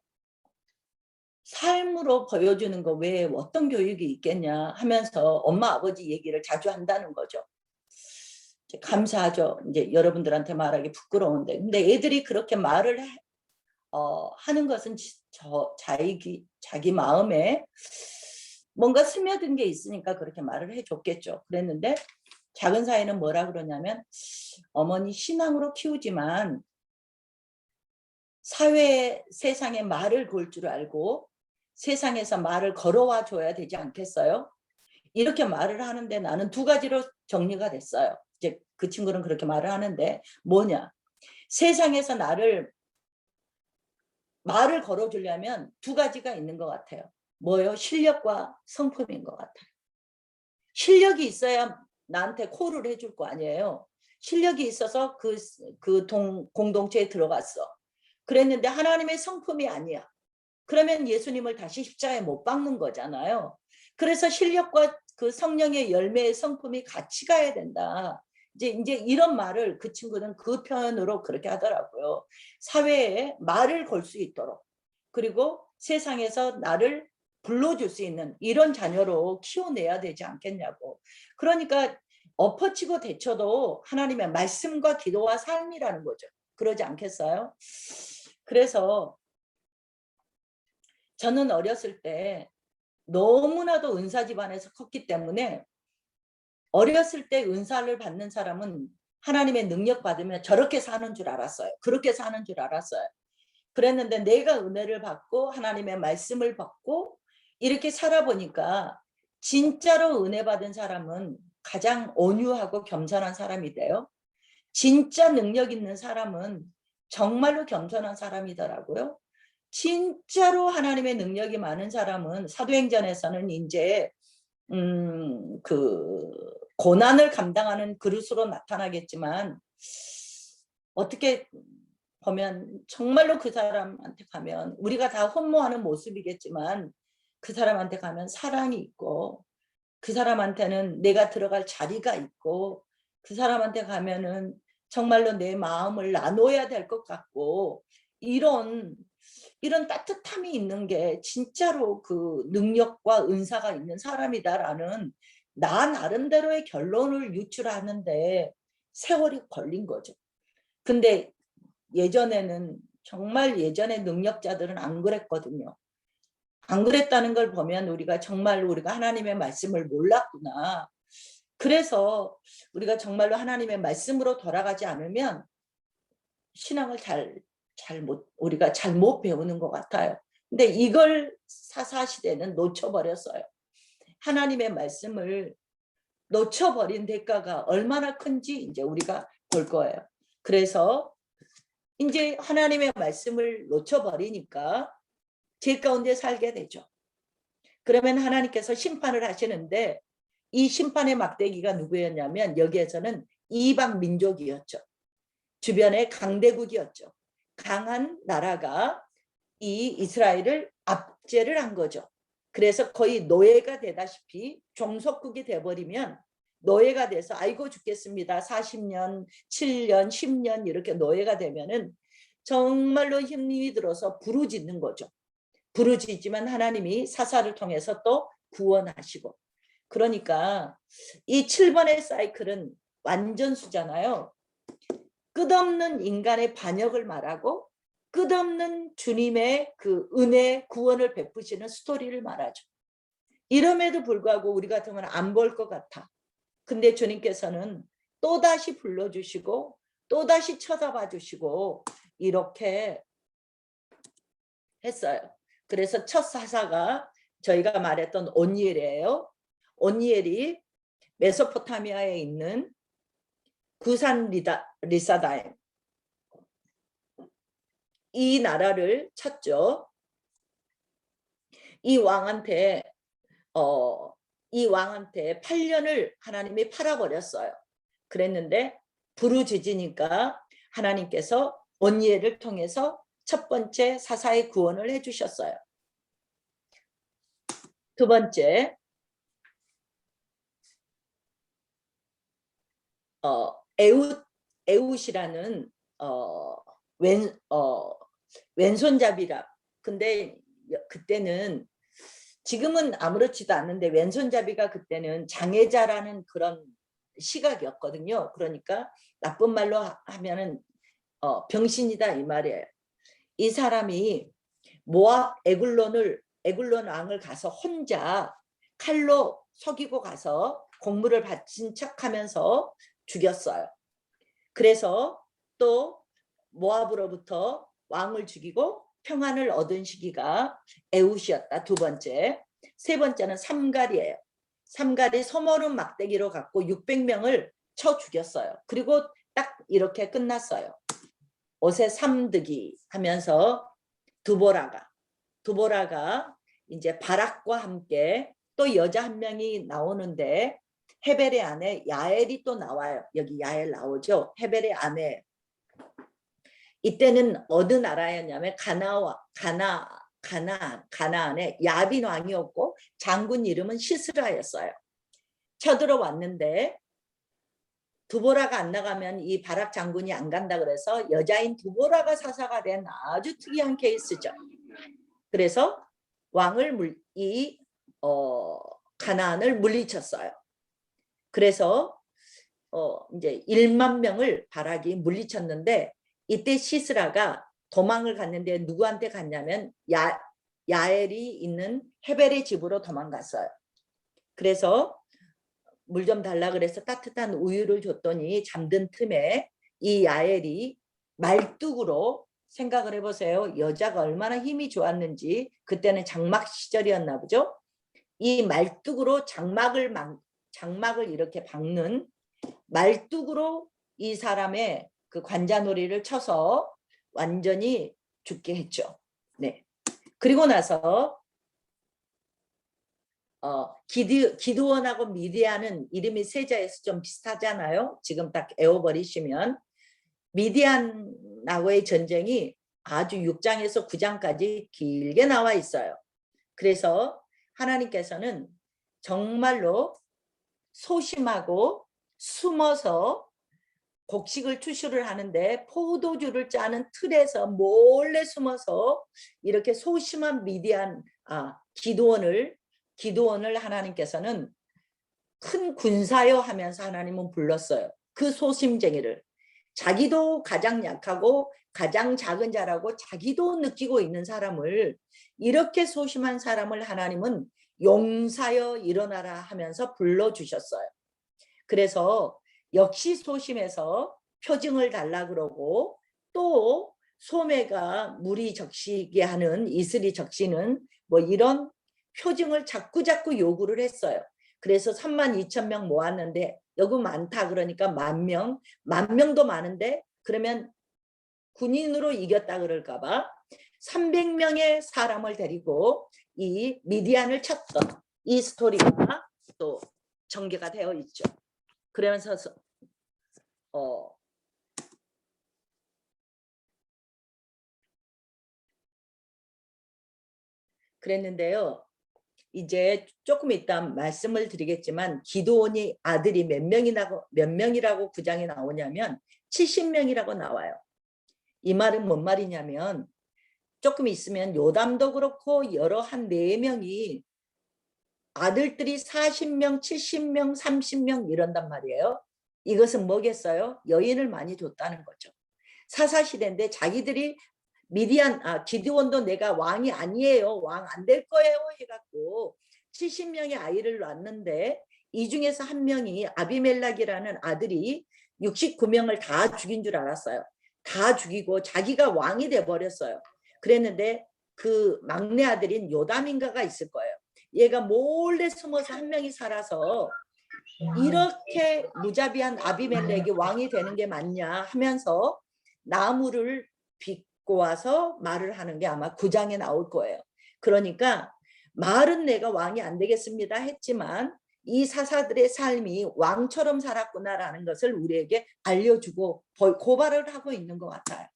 삶으로 보여주는 거 외에 어떤 교육이 있겠냐 하면서 엄마 아버지 얘기를 자주 한다는 거죠. 감사하죠. 이제 여러분들한테 말하기 부끄러운데 근데 애들이 그렇게 말을 하는 것은 자기 마음에 뭔가 스며든 게 있으니까 그렇게 말을 해줬겠죠. 그랬는데 작은 사이는 뭐라 그러냐면 어머니 신앙으로 키우지만 사회 세상에 말을 걸 줄 알고 세상에서 말을 걸어와 줘야 되지 않겠어요? 이렇게 말을 하는데 나는 두 가지로 정리가 됐어요. 이제 그 친구는 그렇게 말을 하는데 뭐냐? 세상에서 나를 말을 걸어주려면 두 가지가 있는 것 같아요. 뭐요? 실력과 성품인 것 같아요. 실력이 있어야 나한테 콜을 해줄 거 아니에요. 실력이 있어서 공동체에 들어갔어. 그랬는데 하나님의 성품이 아니야. 그러면 예수님을 다시 십자가에 못 박는 거잖아요. 그래서 실력과 그 성령의 열매의 성품이 같이 가야 된다. 이제 이런 말을 그 친구는 그 표현으로 그렇게 하더라고요. 사회에 말을 걸 수 있도록 그리고 세상에서 나를 불러줄 수 있는 이런 자녀로 키워내야 되지 않겠냐고. 그러니까 엎어치고 대쳐도 하나님의 말씀과 기도와 삶이라는 거죠. 그러지 않겠어요? 그래서 저는 어렸을 때 너무나도 은사 집안에서 컸기 때문에 어렸을 때 은사를 받는 사람은 하나님의 능력 받으면 저렇게 사는 줄 알았어요. 그렇게 사는 줄 알았어요. 그랬는데 내가 은혜를 받고 하나님의 말씀을 받고 이렇게 살아보니까 진짜로 은혜 받은 사람은 가장 온유하고 겸손한 사람이 돼요. 진짜 능력 있는 사람은 정말로 겸손한 사람이더라고요. 진짜로 하나님의 능력이 많은 사람은 사도행전에서는 이제 그 고난을 감당하는 그릇으로 나타나겠지만 어떻게 보면 정말로 그 사람한테 가면 우리가 다 흠모하는 모습이겠지만 그 사람한테 가면 사랑이 있고 그 사람한테는 내가 들어갈 자리가 있고 그 사람한테 가면은 정말로 내 마음을 나눠야 될 것 같고 이런 따뜻함이 있는 게 진짜로 그 능력과 은사가 있는 사람이다라는 나 나름대로의 결론을 유출하는데 세월이 걸린 거죠. 근데 예전에는 정말 예전의 능력자들은 안 그랬거든요. 안 그랬다는 걸 보면 우리가 정말로 우리가 하나님의 말씀을 몰랐구나. 그래서 우리가 정말로 하나님의 말씀으로 돌아가지 않으면 신앙을 우리가 잘못 배우는 것 같아요. 근데 이걸 사사시대는 놓쳐버렸어요. 하나님의 말씀을 놓쳐버린 대가가 얼마나 큰지 이제 우리가 볼 거예요. 그래서 이제 하나님의 말씀을 놓쳐버리니까 죄 가운데 살게 되죠. 그러면 하나님께서 심판을 하시는데 이 심판의 막대기가 누구였냐면 여기에서는 이방 민족이었죠. 주변의 강대국이었죠. 강한 나라가 이 이스라엘을 압제를 한 거죠. 그래서 거의 노예가 되다시피 종속국이 돼버리면 노예가 돼서 아이고 죽겠습니다. 40년, 7년, 10년 이렇게 노예가 되면은 정말로 힘이 들어서 부르짖는 거죠. 부르짖지만 하나님이 사사를 통해서 또 구원하시고. 그러니까 이 7번의 사이클은 완전수잖아요. 끝없는 인간의 반역을 말하고 끝없는 주님의 그 은혜 구원을 베푸시는 스토리를 말하죠. 이럼에도 불구하고 우리 같으면 안 볼 것 같아. 근데 주님께서는 또다시 불러주시고 또다시 쳐다봐 주시고 이렇게 했어요. 그래서 첫 사사가 저희가 말했던 온니엘이에요. 온니엘이 메소포타미아에 있는 구산 리사다임 이 나라를 쳤죠. 이 왕한테 8년을 하나님이 팔아버렸어요. 그랬는데 부르짖으니까 하나님께서 온니엘을 통해서 첫 번째 사사의 구원을 해주셨어요. 두 번째 에웃이라는 왼손잡이라. 근데 그때는 지금은 아무렇지도 않는데 왼손잡이가 그때는 장애자라는 그런 시각이었거든요. 그러니까 나쁜 말로 하면은 병신이다 이 말이에요. 이 사람이 모압 에글론 왕을 가서 혼자 칼로 속이고 가서 공물을 바친 척하면서 죽였어요. 그래서 또 모압으로부터 왕을 죽이고 평안을 얻은 시기가 에웃이었다. 두 번째. 세 번째는 삼갈이에요. 삼갈이 소모름 막대기로 갖고 600명을 쳐 죽였어요. 그리고 딱 이렇게 끝났어요. 옷에 삼득이 하면서 두보라가 이제 바락과 함께 또 여자 한 명이 나오는데 헤벨의 아내 야엘이 또 나와요. 여기 야엘 나오죠. 헤벨의 아내. 이때는 어느 나라였냐면 가나안의 야빈 왕이었고 장군 이름은 시스라였어요. 쳐들어왔는데 두보라가 안 나가면 이 바락 장군이 안 간다 그래서 여자인 두보라가 사사가 된 아주 특이한 케이스죠. 그래서 왕을 가나안을 물리쳤어요. 그래서 이제 1만 명을 바락이 물리쳤는데 이때 시스라가 도망을 갔는데 누구한테 갔냐면 야엘이 있는 헤벨의 집으로 도망갔어요. 그래서 물 좀 달라 그래서 따뜻한 우유를 줬더니 잠든 틈에 이 야엘이 말뚝으로 생각을 해보세요. 여자가 얼마나 힘이 좋았는지. 그때는 장막 시절이었나 보죠. 이 말뚝으로 장막을 이렇게 박는 말뚝으로 이 사람의 그 관자놀이를 쳐서 완전히 죽게 했죠. 네. 그리고 나서 기드원하고 미디안은 이름이 세자에서 좀 비슷하잖아요. 지금 딱 애워버리시면 미디안하고의 전쟁이 아주 6장에서 9장까지 길게 나와 있어요. 그래서 하나님께서는 정말로 소심하고 숨어서 곡식을 투수를 하는데 포도주를 짜는 틀에서 몰래 숨어서 이렇게 소심한 기드원을 하나님께서는 큰 군사여 하면서 하나님은 불렀어요. 그 소심쟁이를. 자기도 가장 약하고 가장 작은 자라고 자기도 느끼고 있는 사람을, 이렇게 소심한 사람을 하나님은 용사여 일어나라 하면서 불러주셨어요. 그래서 역시 소심해서 표징을 달라 그러고, 또 소매가 물이 적시게 하는 이슬이 적시는 뭐 이런 표징을 자꾸 요구를 했어요. 그래서 32,000명 모았는데 여기 많다 그러니까 10,000명, 10,000명도 많은데 그러면 군인으로 이겼다 그럴까 봐 300명의 사람을 데리고 이 미디안을 쳤던 이 스토리가 또 전개가 되어 있죠. 그러면서 그랬는데요. 이제 조금 이따 말씀을 드리겠지만 기드온이 아들이 몇 명이라고 9장에 나오냐면 70명이라고 나와요. 이 말은 뭔 말이냐면 조금 있으면 요담도 그렇고 여러 한 4명이 아들들이 40명, 70명, 30명 이런단 말이에요. 이것은 뭐겠어요? 여인을 많이 줬다는 거죠. 사사시대인데 자기들이 기드온도 내가 왕이 아니에요. 왕 안 될 거예요. 해갖고 70명의 아이를 낳았는데 이 중에서 한 명이 아비멜락이라는 아들이 69명을 다 죽인 줄 알았어요. 다 죽이고 자기가 왕이 돼버렸어요. 그랬는데 그 막내 아들인 요담인가가 있을 거예요. 얘가 몰래 숨어서 한 명이 살아서 이렇게 무자비한 아비멜렉이 왕이 되는 게 맞냐 하면서 나무를 빚고 와서 말을 하는 게 아마 9장에 나올 거예요. 그러니까 말은 내가 왕이 안 되겠습니다 했지만 이 사사들의 삶이 왕처럼 살았구나라는 것을 우리에게 알려주고 고발을 하고 있는 것 같아요.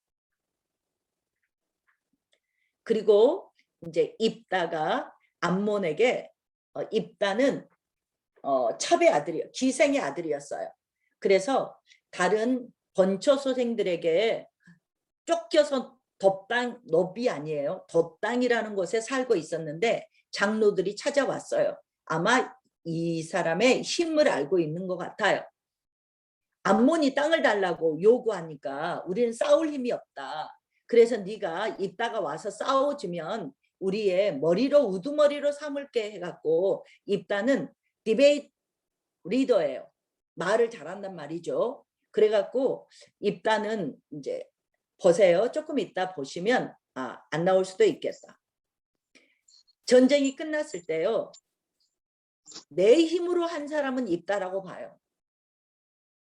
그리고 이제 입다가 암몬에게 입다는 첩의 아들이요, 기생의 아들이었어요. 그래서 다른 번처소생들에게 쫓겨서 돛당, 너비 아니에요. 돛당이라는 곳에 살고 있었는데 장로들이 찾아왔어요. 아마 이 사람의 힘을 알고 있는 것 같아요. 암몬이 땅을 달라고 요구하니까 우리는 싸울 힘이 없다. 그래서 네가 입다가 와서 싸워주면 우리의 머리로 우두머리로 삼을게 해갖고 입다는 디베이트 리더예요. 말을 잘한단 말이죠. 그래갖고 입다는 이제 보세요. 조금 이따 보시면 안 나올 수도 있겠다. 전쟁이 끝났을 때요. 내 힘으로 한 사람은 입다라고 봐요.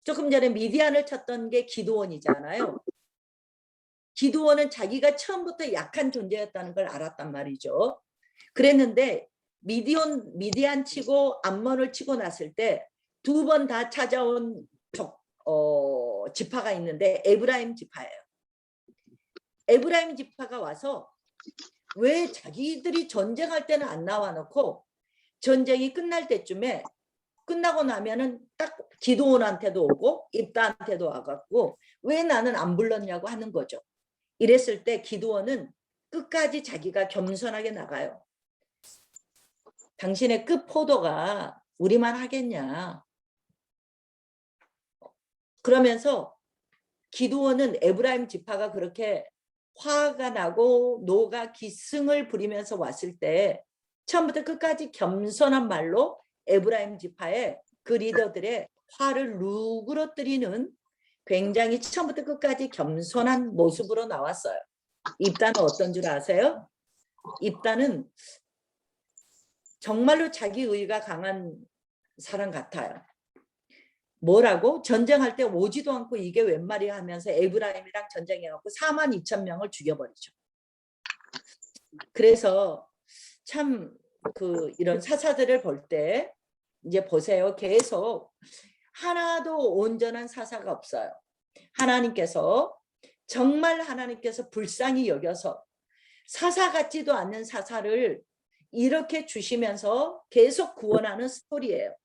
조금 전에 미디안을 쳤던 게 기드온이잖아요. 기드온은 자기가 처음부터 약한 존재였다는 걸 알았단 말이죠. 그랬는데 미디안 치고 암몬을 치고 났을 때 2번 다 찾아온 지파가 있는데 에브라임 지파예요. 에브라임 지파가 와서 왜 자기들이 전쟁할 때는 안 나와 놓고 전쟁이 끝날 때쯤에 끝나고 나면은 딱 기드온한테도 오고 입다한테도 와갖고 왜 나는 안 불렀냐고 하는 거죠. 이랬을 때 기드온은 끝까지 자기가 겸손하게 나가요. 당신의 끝포도가 우리만 하겠냐. 그러면서 기드온은 에브라임 지파가 그렇게 화가 나고 노가 기승을 부리면서 왔을 때 처음부터 끝까지 겸손한 말로 에브라임 지파의 그 리더들의 화를 누그러뜨리는 굉장히 처음부터 끝까지 겸손한 모습으로 나왔어요. 입다는 어떤 줄 아세요? 입다는 정말로 자기 의가 강한 사람 같아요. 뭐라고? 전쟁할 때 오지도 않고 이게 웬 말이야 하면서 에브라임이랑 전쟁해갖고 42,000명을 죽여버리죠. 그래서 참 이런 사사들을 볼 때 이제 보세요. 계속 하나도 온전한 사사가 없어요. 정말 하나님께서 불쌍히 여겨서 사사 같지도 않는 사사를 이렇게 주시면서 계속 구원하는 스토리예요.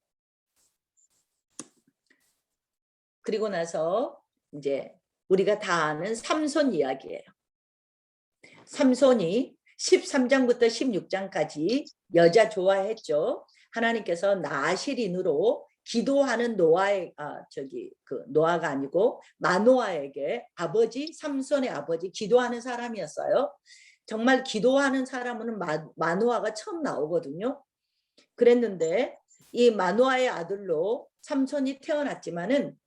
그리고 나서 이제 우리가 다 아는 삼손 이야기예요. 삼손이 13장부터 16장까지 여자 좋아했죠. 하나님께서 나시린으로 기도하는 노아가 아니고 마노아에게 삼손의 아버지 기도하는 사람이었어요. 정말 기도하는 사람은 마노아가 처음 나오거든요. 그랬는데 이 마노아의 아들로 삼손이 태어났지만은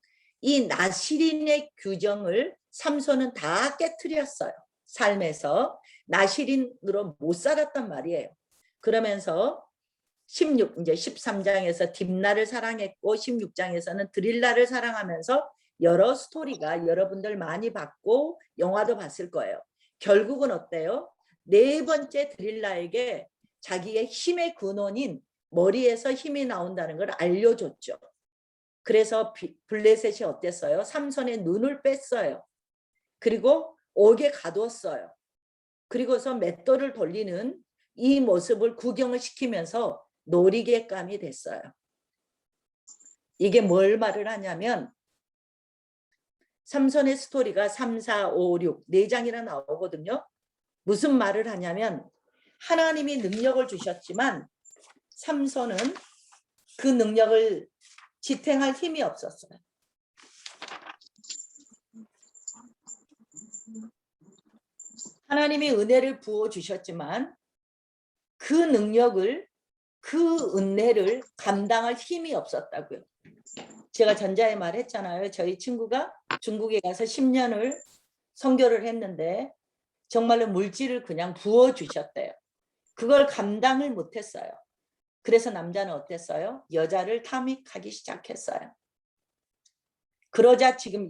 이 나시린의 규정을 삼손은 다 깨트렸어요. 삶에서 나시린으로 못 살았단 말이에요. 그러면서 이제 13장에서 딥나를 사랑했고 16장에서는 드릴라를 사랑하면서 여러 스토리가 여러분들 많이 봤고 영화도 봤을 거예요. 결국은 어때요? 4번째 드릴라에게 자기의 힘의 근원인 머리에서 힘이 나온다는 걸 알려줬죠. 그래서 블레셋이 어땠어요? 삼손의 눈을 뺐어요. 그리고 옥에 가두었어요. 그리고서 맷돌을 돌리는 이 모습을 구경을 시키면서 놀이개감이 됐어요. 이게 뭘 말을 하냐면 삼손의 스토리가 3, 4, 5, 6, 4장이나 나오거든요. 무슨 말을 하냐면 하나님이 능력을 주셨지만 삼손은 그 능력을 지탱할 힘이 없었어요. 하나님이 은혜를 부어주셨지만 그 능력을, 그 은혜를 감당할 힘이 없었다고요. 제가 전자에 말했잖아요. 저희 친구가 중국에 가서 10년을 선교를 했는데 정말로 물질을 그냥 부어주셨대요. 그걸 감당을 못했어요. 그래서 남자는 어땠어요? 여자를 탐닉하기 시작했어요. 그러자 지금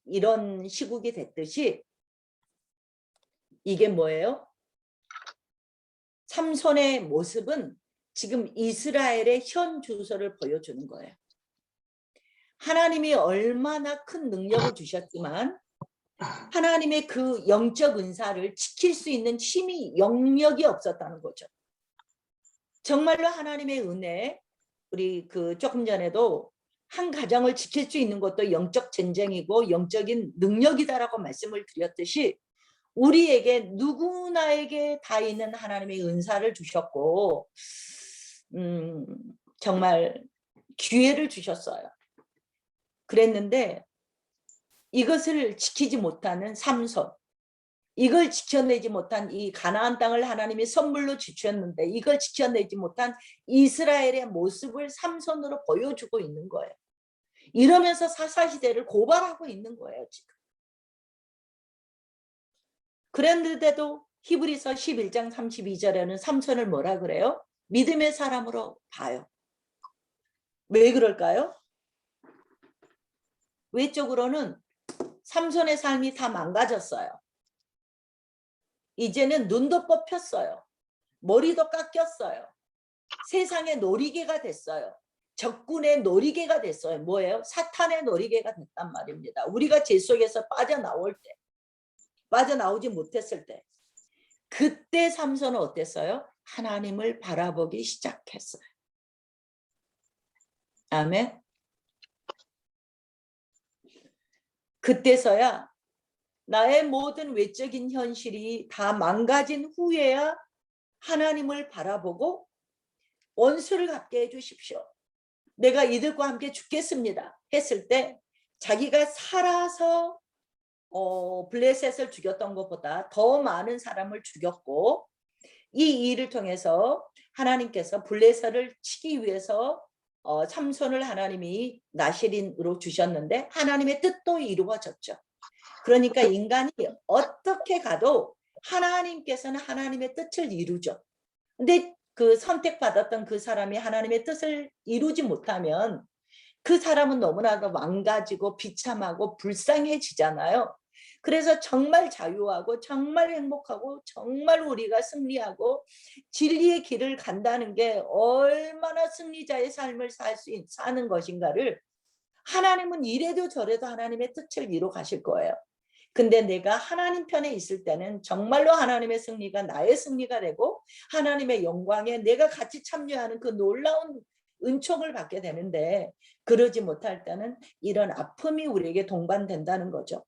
이런 시국이 됐듯이 이게 뭐예요? 삼손의 모습은 지금 이스라엘의 현 주소를 보여주는 거예요. 하나님이 얼마나 큰 능력을 주셨지만 하나님의 그 영적 은사를 지킬 수 있는 힘이 영역이 없었다는 거죠. 정말로 하나님의 은혜, 우리 조금 전에도 한 가정을 지킬 수 있는 것도 영적 전쟁이고 영적인 능력이다라고 말씀을 드렸듯이 우리에게 누구나에게 다 있는 하나님의 은사를 주셨고 정말 기회를 주셨어요. 그랬는데 이것을 지키지 못하는 삼손, 이걸 지켜내지 못한 이 가나안 땅을 하나님이 선물로 주셨는데 이걸 지켜내지 못한 이스라엘의 모습을 삼손으로 보여주고 있는 거예요. 이러면서 사사시대를 고발하고 있는 거예요, 지금. 그런데도 히브리서 11장 32절에는 삼손을 뭐라 그래요? 믿음의 사람으로 봐요. 왜 그럴까요? 외적으로는 삼손의 삶이 다 망가졌어요. 이제는 눈도 뽑혔어요. 머리도 깎였어요. 세상의 놀이개가 됐어요. 적군의 놀이개가 됐어요. 뭐예요? 사탄의 놀이개가 됐단 말입니다. 우리가 죄 속에서 빠져나올 때, 빠져나오지 못했을 때, 그때 삼손은 어땠어요? 하나님을 바라보기 시작했어요. 아멘. 그때서야 나의 모든 외적인 현실이 다 망가진 후에야 하나님을 바라보고 원수를 갚게 해주십시오. 내가 이들과 함께 죽겠습니다. 했을 때 자기가 살아서 블레셋을 죽였던 것보다 더 많은 사람을 죽였고 이 일을 통해서 하나님께서 블레셋을 치기 위해서 삼손을 하나님이 나실인으로 주셨는데 하나님의 뜻도 이루어졌죠. 그러니까 인간이 어떻게 가도 하나님께서는 하나님의 뜻을 이루죠. 근데 그 선택받았던 그 사람이 하나님의 뜻을 이루지 못하면 그 사람은 너무나도 망가지고 비참하고 불쌍해지잖아요. 그래서 정말 자유하고 정말 행복하고 정말 우리가 승리하고 진리의 길을 간다는 게 얼마나 승리자의 삶을 사는 것인가를 하나님은 이래도 저래도 하나님의 뜻을 이루어 가실 거예요. 근데 내가 하나님 편에 있을 때는 정말로 하나님의 승리가 나의 승리가 되고 하나님의 영광에 내가 같이 참여하는 그 놀라운 은총을 받게 되는데 그러지 못할 때는 이런 아픔이 우리에게 동반된다는 거죠.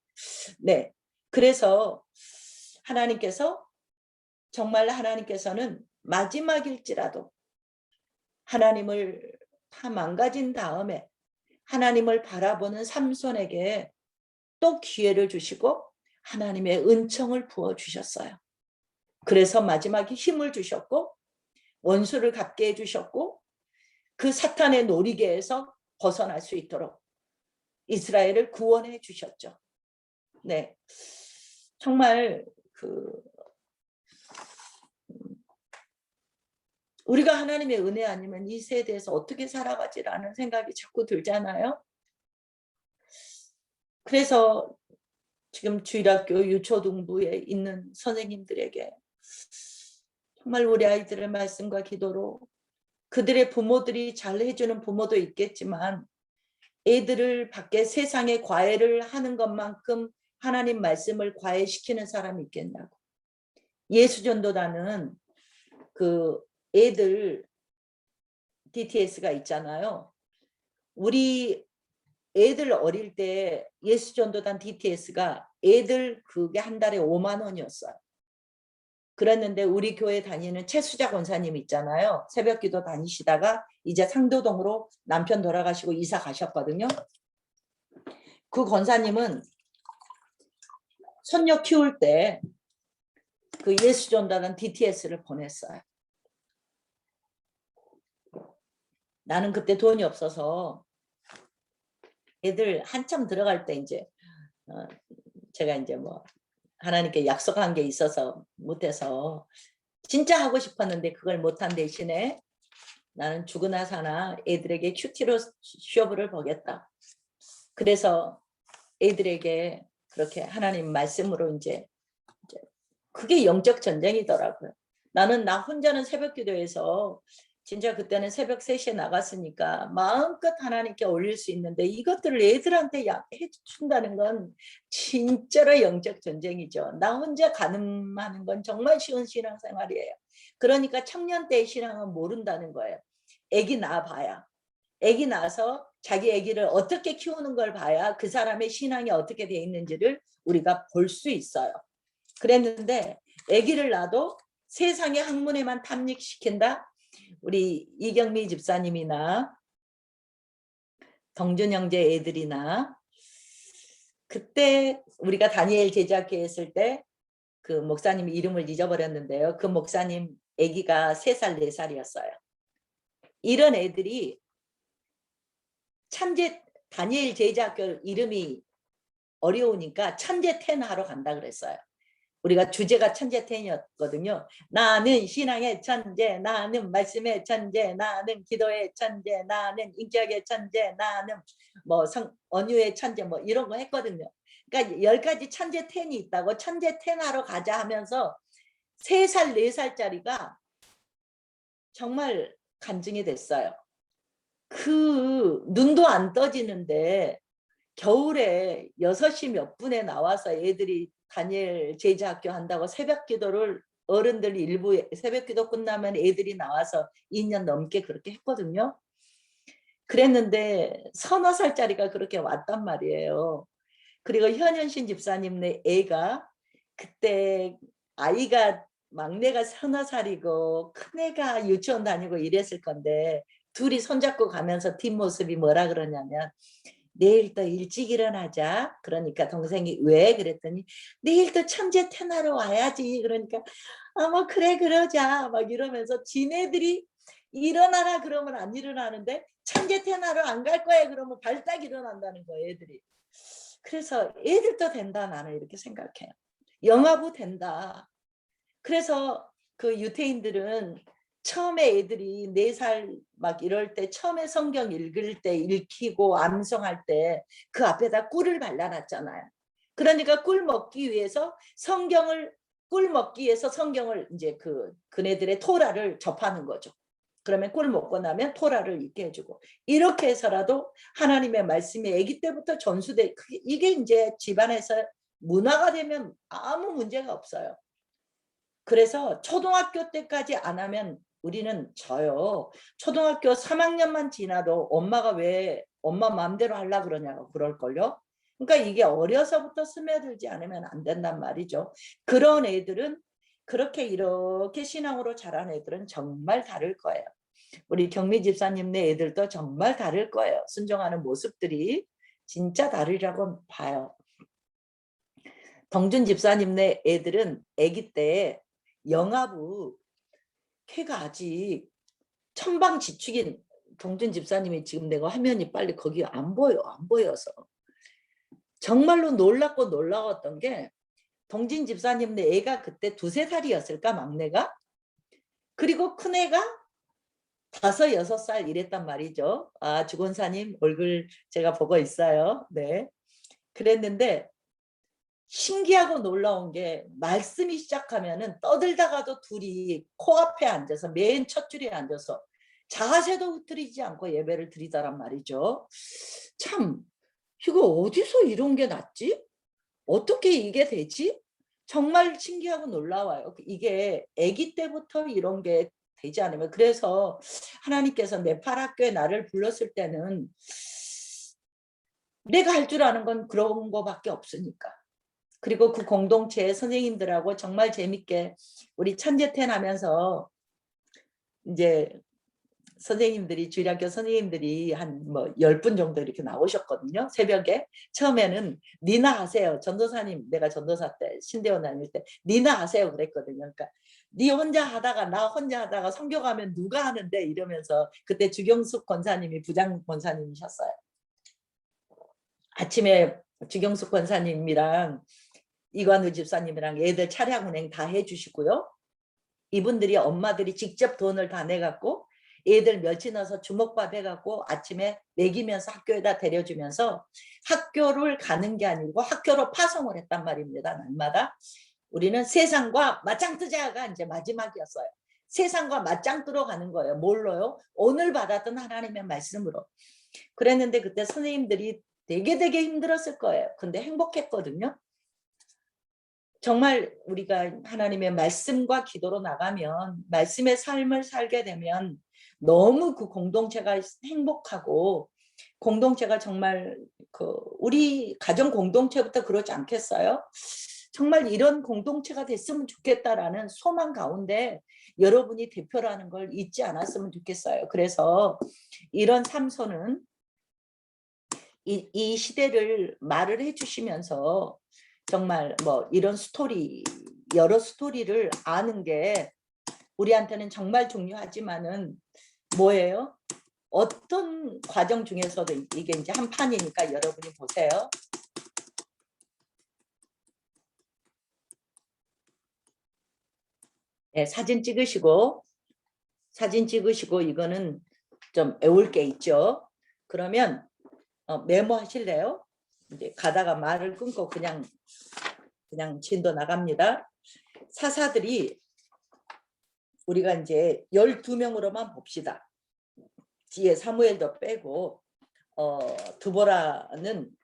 네, 그래서 하나님께서는 마지막일지라도 하나님을 다 망가진 다음에 하나님을 바라보는 삼손에게 또 기회를 주시고 하나님의 은총을 부어주셨어요. 그래서 마지막에 힘을 주셨고 원수를 갚게 해주셨고 그 사탄의 놀이개에서 벗어날 수 있도록 이스라엘을 구원해 주셨죠. 네, 정말 우리가 하나님의 은혜 아니면 이 세대에서 어떻게 살아가지라는 생각이 자꾸 들잖아요. 그래서 지금 주일학교 유초등부에 있는 선생님들에게 정말 우리 아이들의 말씀과 기도로 그들의 부모들이 잘 해주는 부모도 있겠지만 애들을 밖에 세상에 과외를 하는 것만큼 하나님 말씀을 과외시키는 사람이 있겠냐고. 예수전도단은 그 애들 DTS가 있잖아요. 우리 애들 어릴 때 예수전도단 DTS가 애들 그게 한 달에 5만 원이었어요. 그랬는데 우리 교회 다니는 최수자 권사님 있잖아요. 새벽기도 다니시다가 이제 상도동으로 남편 돌아가시고 이사 가셨거든요. 그 권사님은 손녀 키울 때 그 예수전도단 DTS를 보냈어요. 나는 그때 돈이 없어서 애들 한참 들어갈 때 이제 제가 이제 뭐 하나님께 약속한 게 있어서 못해서 진짜 하고 싶었는데 그걸 못한 대신에 나는 죽으나 사나 애들에게 큐티로 쇼부를 보겠다. 그래서 애들에게 그렇게 하나님 말씀으로 이제 그게 영적 전쟁이더라고요. 나는 나 혼자는 새벽 기도에서 진짜 그때는 새벽 3시에 나갔으니까 마음껏 하나님께 올릴 수 있는데 이것들을 애들한테 해준다는 건 진짜로 영적 전쟁이죠. 나 혼자 가늠하는 건 정말 쉬운 신앙생활이에요. 그러니까 청년 때의 신앙은 모른다는 거예요. 애기 낳아봐야. 애기 낳아서 자기 애기를 어떻게 키우는 걸 봐야 그 사람의 신앙이 어떻게 돼 있는지를 우리가 볼 수 있어요. 그랬는데 애기를 낳아도 세상의 학문에만 탐닉시킨다? 우리 이경미 집사님이나 덩준 형제 애들이나 그때 우리가 다니엘 제자학교 했을 때 그 목사님 이름을 잊어버렸는데요. 그 목사님 아기가 3살, 4살이었어요. 이런 애들이 천재 다니엘 제자학교 이름이 어려우니까 천재텐 하러 간다 그랬어요. 우리가 주제가 천재텐이었거든요. 나는 신앙의 천재, 나는 말씀의 천재, 나는 기도의 천재, 나는 인격의 천재, 나는 뭐 언유의 천재 뭐 이런 거 했거든요. 그러니까 10가지 천재텐이 있다고 천재텐 하러 가자 하면서 3살, 4살짜리가 정말 간증이 됐어요. 그 눈도 안 떠지는데 겨울에 6시 몇 분에 나와서 애들이 다니엘 제자학교 한다고 새벽 기도를 어른들 일부 새벽 기도 끝나면 애들이 나와서 2년 넘게 그렇게 했거든요. 그랬는데 3~4살짜리가 그렇게 왔단 말이에요. 그리고 현현신 집사님네 애가 그때 아이가 막내가 3~4살이고 큰애가 유치원 다니고 이랬을 건데 둘이 손잡고 가면서 뒷모습이 뭐라 그러냐면 내일 또 일찍 일어나자. 그러니까 동생이 왜? 그랬더니 내일 또 천재 태나러 와야지. 그러니까 뭐 그래 그러자 막 이러면서 지네들이 일어나라 그러면 안 일어나는데 천재 태나러 안 갈 거야 그러면 발딱 일어난다는 거예요 애들이. 그래서 애들도 된다 나는 이렇게 생각해요. 영아부 된다. 그래서 그 유태인들은 처음에 애들이 4살 막 이럴 때 처음에 성경 읽을 때 읽히고 암송할 때 그 앞에다 꿀을 발라놨잖아요. 그러니까 꿀 먹기 위해서 꿀 먹기 위해서 성경을 이제 그네들의 토라를 접하는 거죠. 그러면 꿀 먹고 나면 토라를 읽게 해주고 이렇게 해서라도 하나님의 말씀이 아기 때부터 전수돼 이게 이제 집안에서 문화가 되면 아무 문제가 없어요. 그래서 초등학교 때까지 안 하면 우리는 저요. 초등학교 3학년만 지나도 엄마가 왜 엄마 마음대로 하려고 그러냐고 그럴걸요. 그러니까 이게 어려서부터 스며들지 않으면 안 된단 말이죠. 그런 애들은 이렇게 신앙으로 자란 애들은 정말 다를 거예요. 우리 경미 집사님네 애들도 정말 다를 거예요. 순종하는 모습들이 진짜 다르라고 봐요. 덩준 집사님네 애들은 아기 때 영아부 걔가 아직 천방지축인 동준 집사님이 지금 내가 화면이 빨리 거기 안 보여서 정말로 놀랍고 놀라웠던 게 동진 집사님네 애가 그때 2~3살이었을까 막내가 그리고 큰애가 5~6살 이랬단 말이죠. 아 주권사님 얼굴 제가 보고 있어요. 네 그랬는데 신기하고 놀라운 게 말씀이 시작하면은 떠들다가도 둘이 코앞에 앉아서 맨 첫 줄에 앉아서 자아세도 흐트리지 않고 예배를 드리더란 말이죠. 참 이거 어디서 이런 게 났지? 어떻게 이게 되지? 정말 신기하고 놀라워요. 이게 아기 때부터 이런 게 되지 않으면, 그래서 하나님께서 네팔학교에 나를 불렀을 때는 내가 할 줄 아는 건 그런 거밖에 없으니까. 그리고 그 공동체 선생님들하고 정말 재밌게 우리 천재텐 하면서 이제 선생님들이, 주일학교 선생님들이 한 뭐 10분 정도 이렇게 나오셨거든요. 새벽에. 처음에는 니나 하세요. 전도사님, 내가 전도사 때 신대원 다닐 때 니나 하세요 그랬거든요. 그러니까 니 혼자 하다가 나 혼자 하다가 선교 가면 누가 하는데 이러면서, 그때 주경숙 권사님이 부장 권사님이셨어요. 아침에 주경숙 권사님이랑 이관우 집사님이랑 애들 차량 운행 다 해주시고요. 이분들이 엄마들이 직접 돈을 다 내갖고 애들 멸치 넣어서 주먹밥 해갖고 아침에 먹이면서 학교에다 데려주면서 학교를 가는 게 아니고 학교로 파송을 했단 말입니다. 날마다. 우리는 세상과 맞짱 뜨자가 이제 마지막이었어요. 세상과 맞짱 뜨러 가는 거예요. 뭘로요? 오늘 받았던 하나님의 말씀으로. 그랬는데 그때 선생님들이 되게 힘들었을 거예요. 근데 행복했거든요. 정말 우리가 하나님의 말씀과 기도로 나가면, 말씀의 삶을 살게 되면 너무 그 공동체가 행복하고, 공동체가 정말 우리 가정 공동체부터 그러지 않겠어요? 정말 이런 공동체가 됐으면 좋겠다라는 소망 가운데 여러분이 대표라는 걸 잊지 않았으면 좋겠어요. 그래서 이런 삼손은 이 시대를 말을 해주시면서 정말 뭐 이런 스토리, 여러 스토리를 아는 게 우리한테는 정말 중요하지만은 뭐예요? 어떤 과정 중에서도 이게 이제 한 판이니까 여러분이 보세요. 네, 사진 찍으시고 이거는 좀 외울 게 있죠. 그러면 메모하실래요? 이제 가다가 말을 끊고 그냥 진도 나갑니다. 사사들이 우리가 이제 12명으로만 봅시다. 뒤에 사무엘도 빼고 두보라는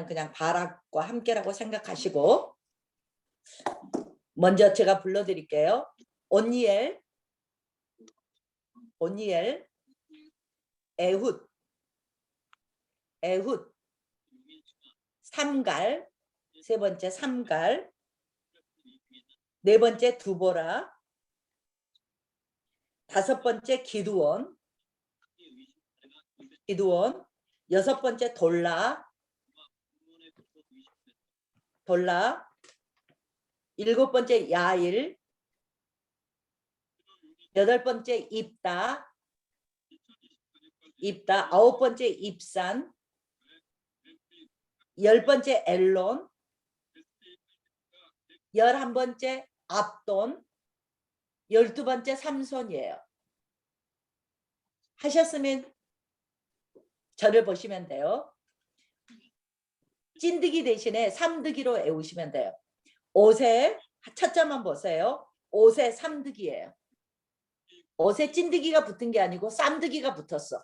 그냥 바락과 함께라고 생각하시고, 먼저 제가 불러드릴게요. 온니엘, 에훗, 삼갈, 세 번째 삼갈, 네 번째 두보라, 다섯 번째 기드온, 여섯 번째 돌라, 일곱 번째 야일, 여덟 번째 입다, 아홉 번째 입산, 열 번째 엘론, 11번째 압돈, 12번째 삼손이에요. 하셨으면 저를 보시면 돼요. 찐득이 대신에 삼득이로 외우시면 돼요. 옷에 첫 점만 보세요. 옷에 삼득이에요. 옷에 찐득이가 붙은 게 아니고 쌈득이가 붙었어.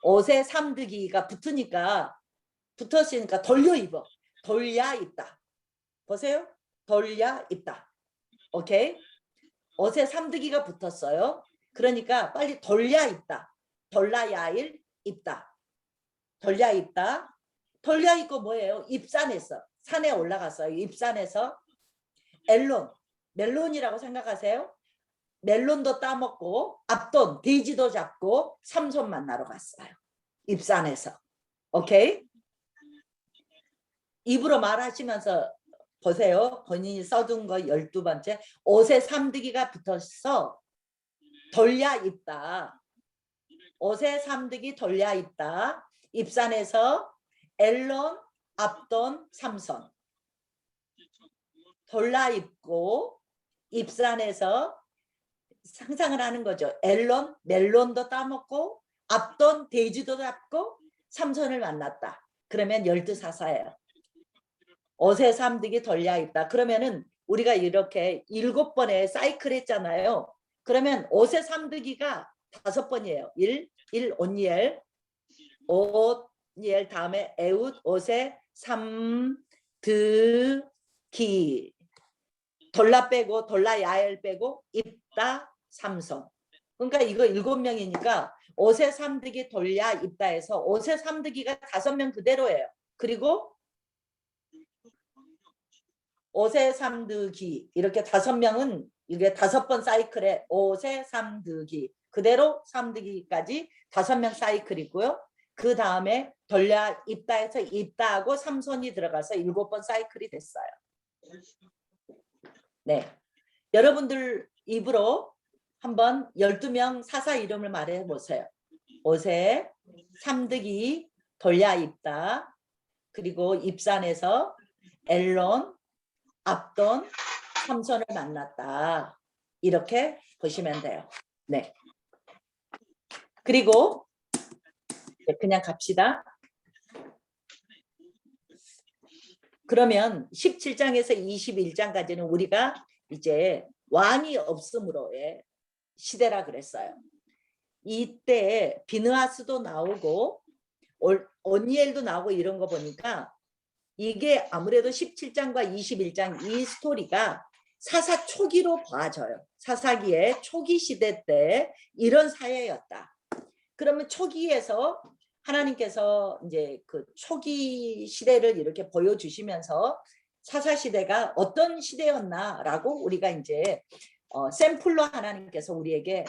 옷에 삼득이가 붙었으니까 돌려 입어. 돌려 입다. 보세요. 돌려 입다. 오케이? 옷에 삼득이가 붙었어요. 그러니까 빨리 돌려 입다. 돌라야일 입다. 돌려 입다. 돌려 입고 뭐예요? 입산에서, 산에 올라갔어요. 입산에서 엘론, 멜론이라고 생각하세요? 멜론도 따먹고 압돈, 돼지도 잡고 삼손 만나러 갔어요. 입산에서. 오케이? 입으로 말하시면서 보세요. 본인이 써둔 거 12번째. 옷에 삼득이가 붙었어. 돌려 입다. 옷에 삼득이 돌려 입다. 입산에서 엘론, 압돈, 삼손. 돌라 입고 입산에서 상상을 하는 거죠. 엘론, 멜론도 따먹고 압돈, 돼지도 잡고 삼손을 만났다. 그러면 12사사예요. 옷에 삼득이 돌려 입다. 그러면은 우리가 이렇게 7번의 사이클 했잖아요. 그러면 옷에 삼득이가 5번이에요. 1 온니엘, 오니엘 다음에 에웃, 오세, 3 드기. 돌라 빼고 돌라 야엘 빼고 입다 삼손. 그러니까 이거 7명이니까 오세 삼드기 돌야 입다에서 오세 삼드기가 5명 그대로예요. 그리고 오세 삼드기 이렇게 5명은 이게 5번 사이클에 오세 삼드기 그대로 삼드기까지 5명 사이클이고요. 그 다음에 돌야 입다에서 입다하고 삼손이 들어가서 7번 사이클이 됐어요. 네, 여러분들 입으로 한번 12명 사사 이름을 말해 보세요. 오세, 삼드기, 돌야 입다, 그리고 입산에서 엘론, 압돈, 삼손을 만났다. 이렇게 보시면 돼요. 네. 그리고 그냥 갑시다. 그러면 17장에서 21장까지는 우리가 이제 왕이 없음으로의 시대라 그랬어요. 이때 비느하스도 나오고 온니엘도 나오고 이런 거 보니까 이게 아무래도 17장과 21장 이 스토리가 사사 초기로 봐져요. 사사기의 초기 시대 때 이런 사회였다. 그러면 초기에서 하나님께서 이제 그 초기 시대를 이렇게 보여주시면서 사사 시대가 어떤 시대였나라고 우리가 이제 샘플로 하나님께서 우리에게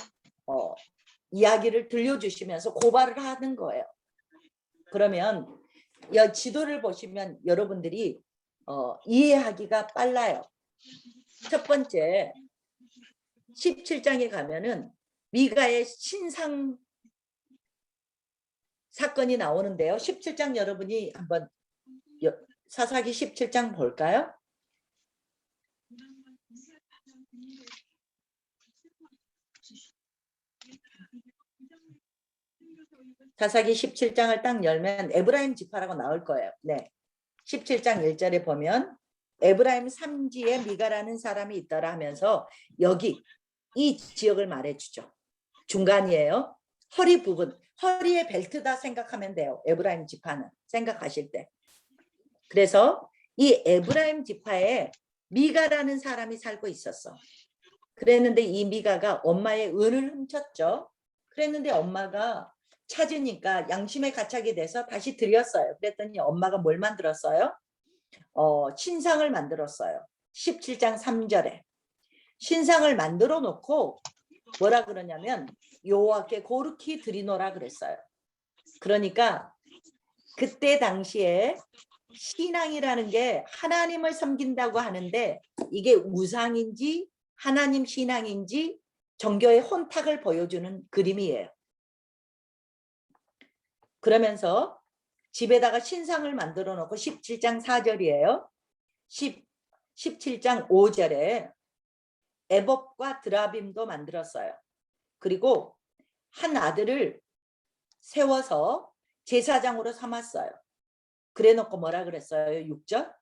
이야기를 들려주시면서 고발을 하는 거예요. 그러면 이 지도를 보시면 여러분들이 이해하기가 빨라요. 첫 번째 17장에 가면은 미가의 신상 사건이 나오는데요. 17장 여러분이 한번 사사기 17장 볼까요? 사사기 17장을 딱 열면 에브라임 지파라고 나올 거예요. 네, 17장 1절에 보면 에브라임 삼지에 미가라는 사람이 있더라 하면서 여기 이 지역을 말해주죠. 중간이에요. 허리 부분, 허리에 벨트다 생각하면 돼요. 에브라임 지파는 생각하실 때. 그래서 이 에브라임 지파에 미가라는 사람이 살고 있었어. 그랬는데 이 미가가 엄마의 은을 훔쳤죠. 그랬는데 엄마가 찾으니까 양심의 가책이 돼서 다시 드렸어요. 그랬더니 엄마가 뭘 만들었어요? 신상을 만들었어요. 17장 3절에 신상을 만들어 놓고 뭐라 그러냐면 여호와께 고르키 드리노라 그랬어요. 그러니까 그때 당시에 신앙이라는 게 하나님을 섬긴다고 하는데 이게 우상인지 하나님 신앙인지 종교의 혼탁을 보여주는 그림이에요. 그러면서 집에다가 신상을 만들어 놓고 17장 4절이에요. 17장 5절에 에봇과 드라빔도 만들었어요. 그리고 한 아들을 세워서 제사장으로 삼았어요. 그래 놓고 뭐라 그랬어요? 6절?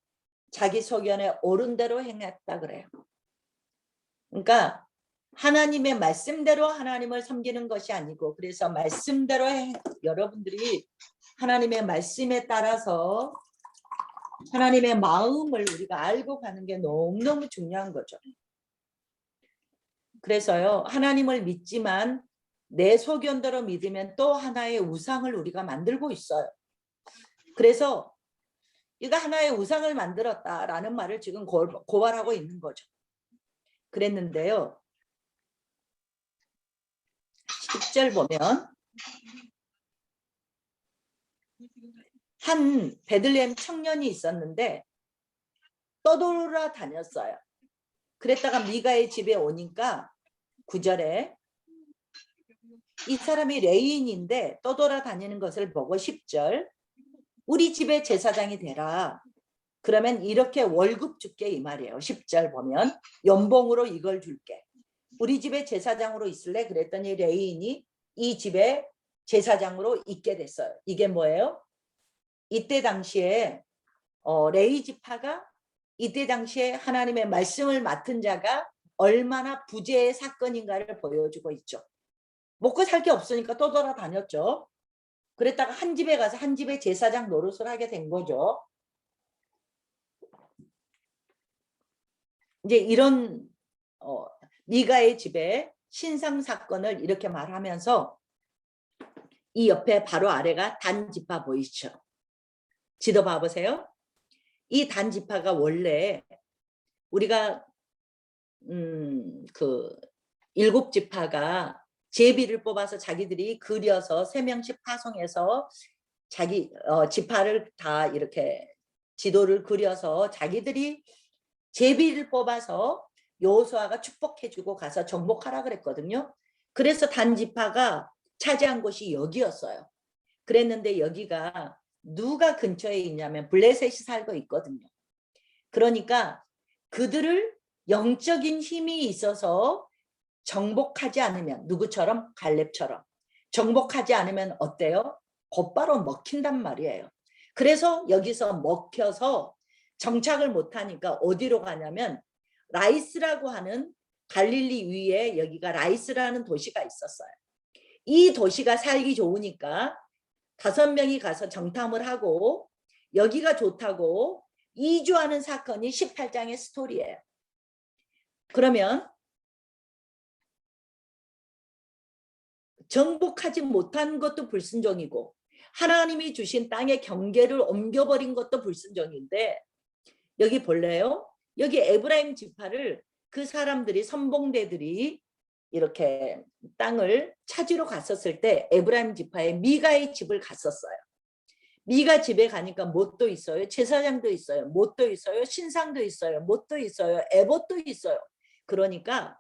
자기 소견에 옳은 대로 행했다 그래요. 그러니까 하나님의 말씀대로 하나님을 섬기는 것이 아니고 그래서 말씀대로 여러분들이 하나님의 말씀에 따라서 하나님의 마음을 우리가 알고 가는 게 너무너무 중요한 거죠. 그래서요 하나님을 믿지만 내 소견대로 믿으면 또 하나의 우상을 우리가 만들고 있어요. 그래서 이거 하나의 우상을 만들었다라는 말을 지금 고발하고 있는 거죠. 그랬는데요. 10절 보면 한 베들레헴 청년이 있었는데 떠돌아 다녔어요. 그랬다가 미가의 집에 오니까 9절에 이 사람이 레인인데 떠돌아 다니는 것을 보고 10절 우리 집에 제사장이 되라. 그러면 이렇게 월급 줄게 이 말이에요. 10절 보면 연봉으로 이걸 줄게. 우리 집에 제사장으로 있을래? 그랬더니 레인이 이 집에 제사장으로 있게 됐어요. 이게 뭐예요? 이때 당시에 레위 지파가 이때 당시에 하나님의 말씀을 맡은 자가 얼마나 부재의 사건인가를 보여주고 있죠. 먹고 살 게 없으니까 또 돌아다녔죠. 그랬다가 한 집에 가서 한 집의 제사장 노릇을 하게 된 거죠. 이제 이런 미가의 집에 신상 사건을 이렇게 말하면서 이 옆에 바로 아래가 단 지파 보이시죠? 지도 봐보세요. 이 단 지파가 원래 우리가 그 7지파가 제비를 뽑아서 자기들이 그려서 3명씩 파송해서 자기 지파를 다 이렇게 지도를 그려서 자기들이 제비를 뽑아서 여호수아가 축복해주고 가서 정복하라 그랬거든요. 그래서 단 지파가 차지한 곳이 여기였어요. 그랬는데 여기가 누가 근처에 있냐면 블레셋이 살고 있거든요. 그러니까 그들을 영적인 힘이 있어서 정복하지 않으면 누구처럼? 갈렙처럼 정복하지 않으면 어때요? 곧바로 먹힌단 말이에요. 그래서 여기서 먹혀서 정착을 못하니까 어디로 가냐면 라이스라고 하는 갈릴리 위에 여기가 라이스라는 도시가 있었어요. 이 도시가 살기 좋으니까 5명이 가서 정탐을 하고 여기가 좋다고 이주하는 사건이 18장의 스토리예요. 그러면 정복하지 못한 것도 불순종이고 하나님이 주신 땅의 경계를 옮겨버린 것도 불순종인데 여기 볼래요? 여기 에브라임 지파를 그 사람들이 선봉대들이 이렇게 땅을 찾으러 갔었을 때 에브라임 지파의 미가의 집을 갔었어요. 미가 집에 가니까 못도 있어요. 제사장도 있어요. 못도 있어요. 신상도 있어요. 못도 있어요. 에봇도 있어요. 그러니까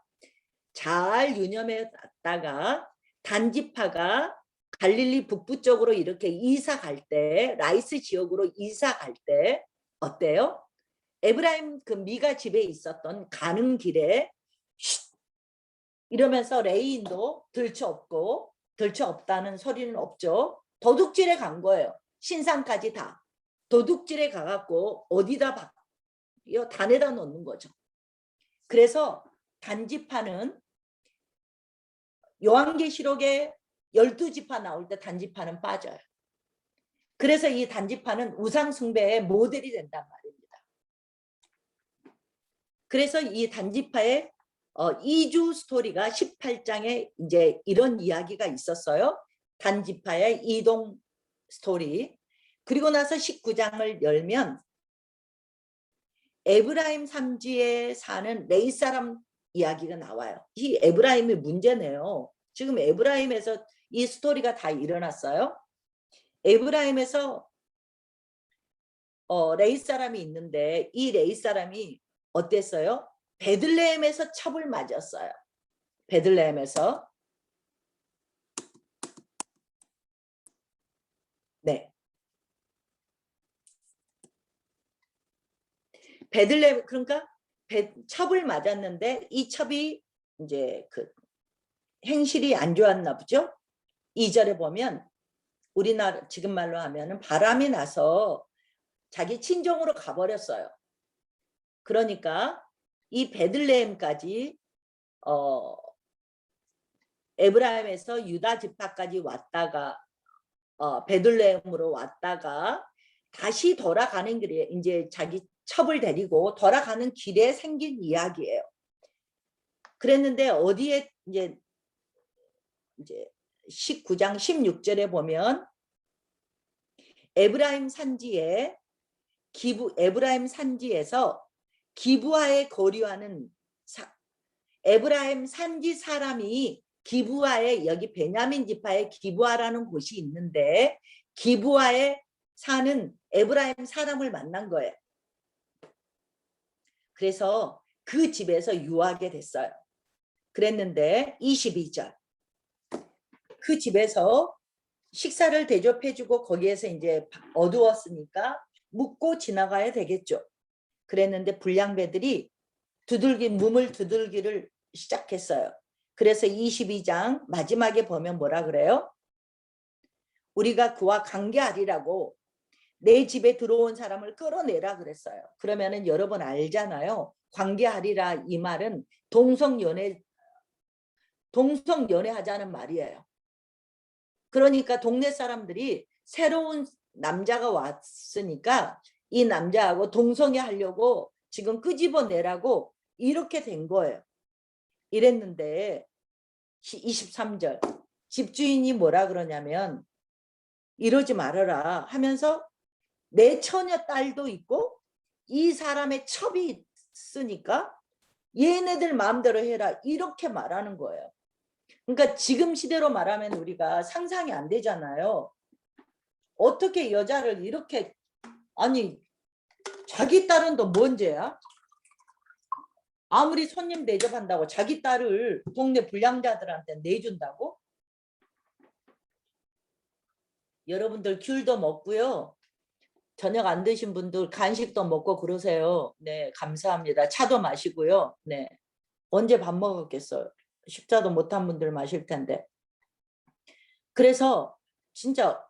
잘 유념해 놨다가 단지파가 갈릴리 북부 쪽으로 이렇게 이사 갈 때 라이스 지역으로 이사 갈 때 어때요? 에브라임 그 미가 집에 있었던 가는 길에 이러면서 레인도 들쳐없고 들쳐없다는 소리는 없죠. 도둑질에 간 거예요. 신상까지 다 도둑질에 가갖고 어디다 단에다 놓는 거죠. 그래서 단지파는 요한계시록에 12지파 나올 때 단지파는 빠져요. 그래서 이 단지파는 우상 숭배의 모델이 된단 말입니다. 그래서 이 단지파의 이주 스토리가 18장에 이제 이런 이야기가 있었어요. 단지파의 이동 스토리. 그리고 나서 19장을 열면 에브라임 산지에 사는 레이 사람 이야기가 나와요. 이 에브라임이 문제네요. 지금 에브라임에서 이 스토리가 다 일어났어요. 에브라임에서 레이 사람이 있는데 이 레이 사람이 어땠어요? 베들레헴에서 첩을 맞았어요. 베들레헴에서. 네. 베들레헴 그러니까 첩을 맞았는데 이 첩이 이제 그 행실이 안 좋았나 보죠. 2절에 보면 우리나라 지금 말로 하면은 바람이 나서 자기 친정으로 가버렸어요. 그러니까 이 베들레헴까지 에브라임에서 유다 지파까지 왔다가 베들레헴으로 왔다가 다시 돌아가는 길에 이제 자기 첩을 데리고 돌아가는 길에 생긴 이야기예요. 그랬는데 어디에 이제 19장 16절에 보면 에브라임 산지에서 기브아에 거류하는 에브라임 산지 사람이 기브아에 여기 베냐민 지파에 기브아라는 곳이 있는데 기브아에 사는 에브라임 사람을 만난 거예요. 그래서 그 집에서 유하게 됐어요. 그랬는데 22절 그 집에서 식사를 대접해주고 거기에서 이제 어두웠으니까 묵고 지나가야 되겠죠. 그랬는데 불량배들이 문을 두들기를 시작했어요. 그래서 22장 마지막에 보면 뭐라 그래요? 우리가 그와 관계하리라고 내 집에 들어온 사람을 끌어내라 그랬어요. 그러면은 여러분 알잖아요. 관계하리라 이 말은 동성연애 동성 연애하자는 말이에요. 그러니까 동네 사람들이 새로운 남자가 왔으니까 이 남자하고 동성애 하려고 지금 끄집어내라고 이렇게 된 거예요. 이랬는데 23절 집주인이 뭐라 그러냐면 이러지 말아라 하면서 내 처녀 딸도 있고 이 사람의 첩이 있으니까 얘네들 마음대로 해라 이렇게 말하는 거예요. 그러니까 지금 시대로 말하면 우리가 상상이 안 되잖아요. 어떻게 여자를 이렇게 아니 자기 딸은 또 뭔 죄야? 아무리 손님 대접한다고 자기 딸을 동네 불량자들한테 내준다고? 여러분들 귤도 먹고요. 저녁 안 드신 분들 간식도 먹고 그러세요. 네, 감사합니다. 차도 마시고요. 네, 언제 밥 먹었겠어요? 식사도 못한 분들 마실 텐데. 그래서 진짜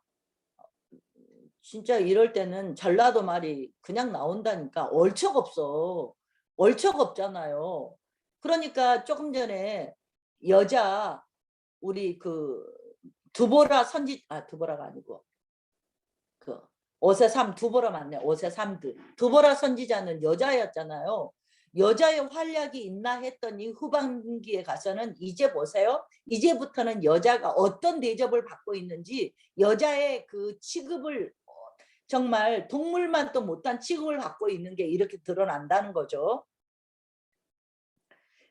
이럴 때는 전라도 말이 그냥 나온다니까. 얼척 없어. 얼척 없잖아요. 그러니까 조금 전에 여자 우리 그 두보라 선지 두보라가 아니고 그 오세삼 두보라 맞네. 오세삼 두보라 선지자는 여자였잖아요. 여자의 활약이 있나 했더니 후반기에 가서는 이제 보세요. 이제부터는 여자가 어떤 대접을 받고 있는지 여자의 그 취급을 정말 동물만 또 못한 취급을 받고 있는 게 이렇게 드러난다는 거죠.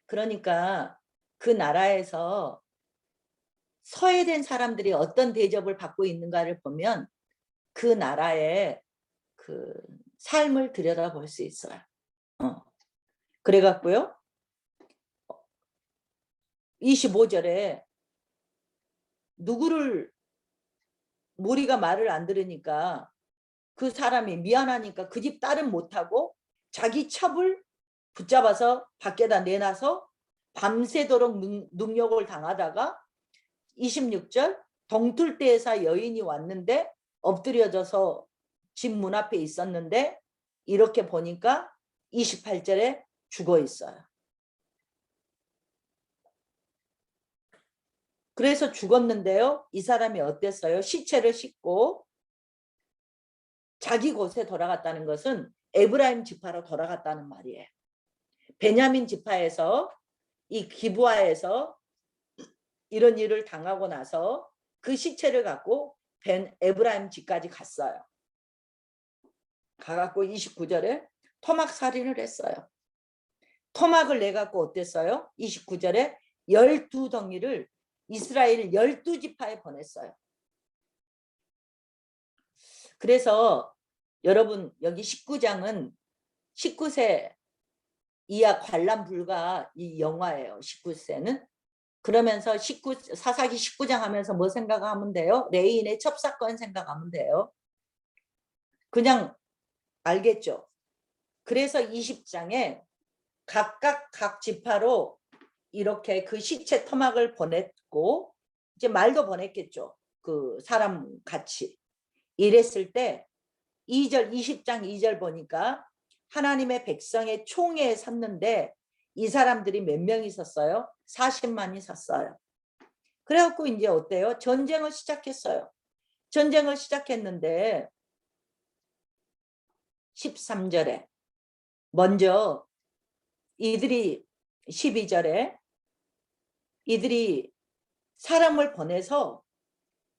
그러니까 그 나라에서 서해된 사람들이 어떤 대접을 받고 있는가를 보면 그 나라의 그 삶을 들여다볼 수 있어요. 그래갖고요. 25절에 누구를 무리가 말을 안 들으니까 그 사람이 미안하니까 그 집 딸은 못하고 자기 첩을 붙잡아서 밖에다 내놔서 밤새도록 능욕을 당하다가 26절 동틀대에서 여인이 왔는데 엎드려져서 집 문 앞에 있었는데 이렇게 보니까 28절에 죽어 있어요. 그래서 죽었는데요. 이 사람이 어땠어요? 시체를 싣고 자기 곳에 돌아갔다는 것은 에브라임 지파로 돌아갔다는 말이에요. 베냐민 지파에서 이 기브아에서 이런 일을 당하고 나서 그 시체를 갖고 에브라임 집까지 갔어요. 가갖고 29절에 토막 살인을 했어요. 토막을 내갖고 어땠어요? 29절에 12덩이를 이스라엘 12지파에 보냈어요. 그래서 여러분 여기 19장은 19세 이하 관람 불가 이 영화예요. 19세는. 그러면서 사사기 19장 하면서 뭐 생각하면 돼요? 레인의 첩사건 생각하면 돼요. 그냥 알겠죠? 그래서 20장에 각각 각 지파로 이렇게 그 시체 토막을 보냈고 이제 말도 보냈겠죠. 그 사람 같이. 이랬을 때 2절 20장 2절 보니까 하나님의 백성의 총회에 섰는데 이 사람들이 몇 명 있었어요? 40만이 섰어요. 그래갖고 이제 어때요? 전쟁을 시작했어요. 전쟁을 시작했는데 13절에 먼저 이들이 12절에 이들이 사람을 보내서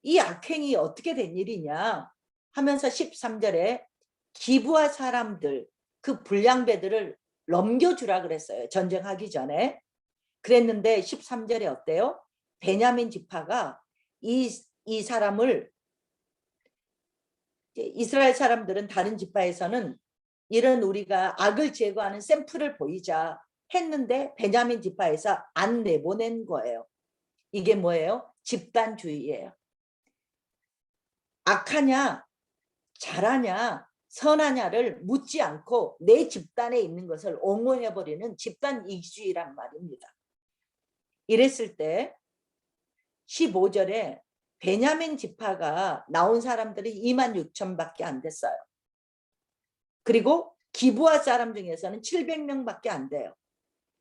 이 악행이 어떻게 된 일이냐 하면서 13절에 기브아 사람들 그 불량배들을 넘겨주라 그랬어요. 전쟁하기 전에. 그랬는데 13절에 어때요? 베냐민 지파가 이 사람을 이스라엘 사람들은 다른 지파에서는 이런 우리가 악을 제거하는 샘플을 보이자 했는데 베냐민 지파에서 안 내보낸 거예요. 이게 뭐예요? 집단주의예요. 악하냐 잘하냐 선하냐를 묻지 않고 내 집단에 있는 것을 옹호해버리는 집단 이기주의란 말입니다. 이랬을 때 15절에 베냐민 지파가 나온 사람들이 26,000밖에 안 됐어요. 그리고 기브아 사람 중에서는 700명밖에 안 돼요.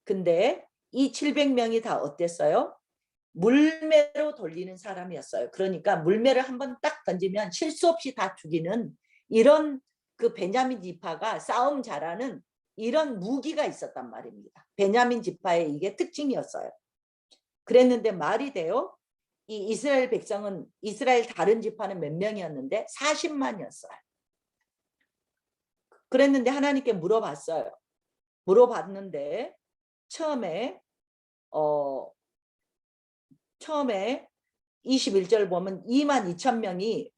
근데 이 700명이 다 어땠어요? 물매로 돌리는 사람이었어요. 그러니까 물매를 한번 딱 던지면 실수 없이 다 죽이는 이런 그 베냐민 지파가 싸움 잘하는 이런 무기가 있었단 말입니다. 베냐민 지파의 이게 특징이었어요. 그랬는데 말이 돼요. 이 이스라엘 백성은 이스라엘 다른 지파는 몇 명이었는데 40만이었어요. 그랬는데 하나님께 물어봤어요. 물어봤는데 처음에 21절 보면 22,000명이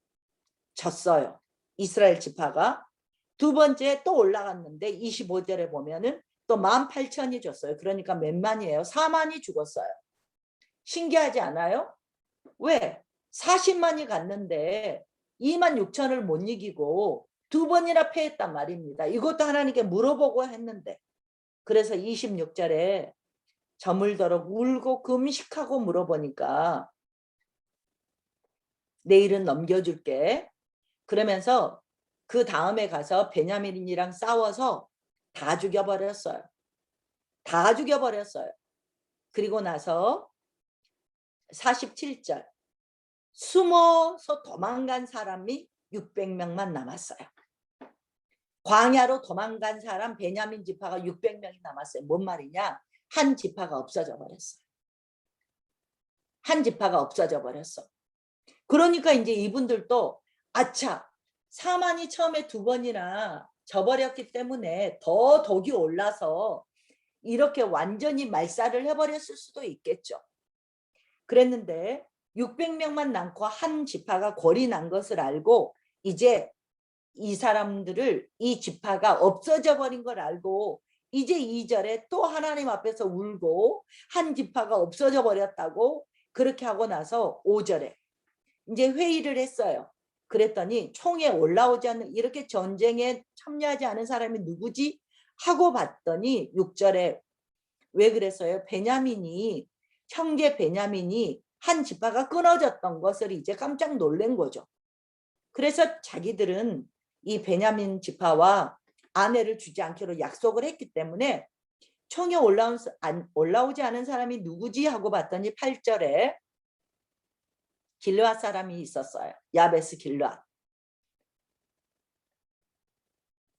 졌어요. 이스라엘 지파가. 두 번째 또 올라갔는데 25절에 보면은 또 18,000이 졌어요. 그러니까 몇 만이에요? 4만이 죽었어요. 신기하지 않아요? 왜? 40만이 갔는데 26,000을 못 이기고 두 번이나 패했단 말입니다. 이것도 하나님께 물어보고 했는데 그래서 26절에 저물도록 울고 금식하고 물어보니까 내일은 넘겨줄게. 그러면서 그 다음에 가서 베냐민이랑 싸워서 다 죽여버렸어요. 다 죽여버렸어요. 그리고 나서 47절 숨어서 도망간 사람이 600명만 남았어요. 광야로 도망간 사람 베냐민 지파가 600명이 남았어요. 뭔 말이냐? 한 지파가 없어져 버렸어요. 한 지파가 없어져 버렸어. 그러니까 이제 이분들도 아차 4만이 처음에 두 번이나 져버렸기 때문에 더 독이 올라서 이렇게 완전히 말살을 해버렸을 수도 있겠죠. 그랬는데 600명만 남고 한 지파가 골이 난 것을 알고 이제 이 사람들을 이 지파가 없어져 버린 걸 알고 이제 2절에 또 하나님 앞에서 울고 한 지파가 없어져 버렸다고 그렇게 하고 나서 5절에 이제 회의를 했어요. 그랬더니 총에 올라오지 않는 이렇게 전쟁에 참여하지 않은 사람이 누구지? 하고 봤더니 6절에 왜 그랬어요? 베냐민이 형제 베냐민이 한 지파가 끊어졌던 것을 이제 깜짝 놀란 거죠. 그래서 자기들은 이 베냐민 지파와 아내를 주지 않기로 약속을 했기 때문에 총에 올라오지 않은 사람이 누구지 하고 봤더니 8절에 길르앗 사람이 있었어요. 야베스 길르앗.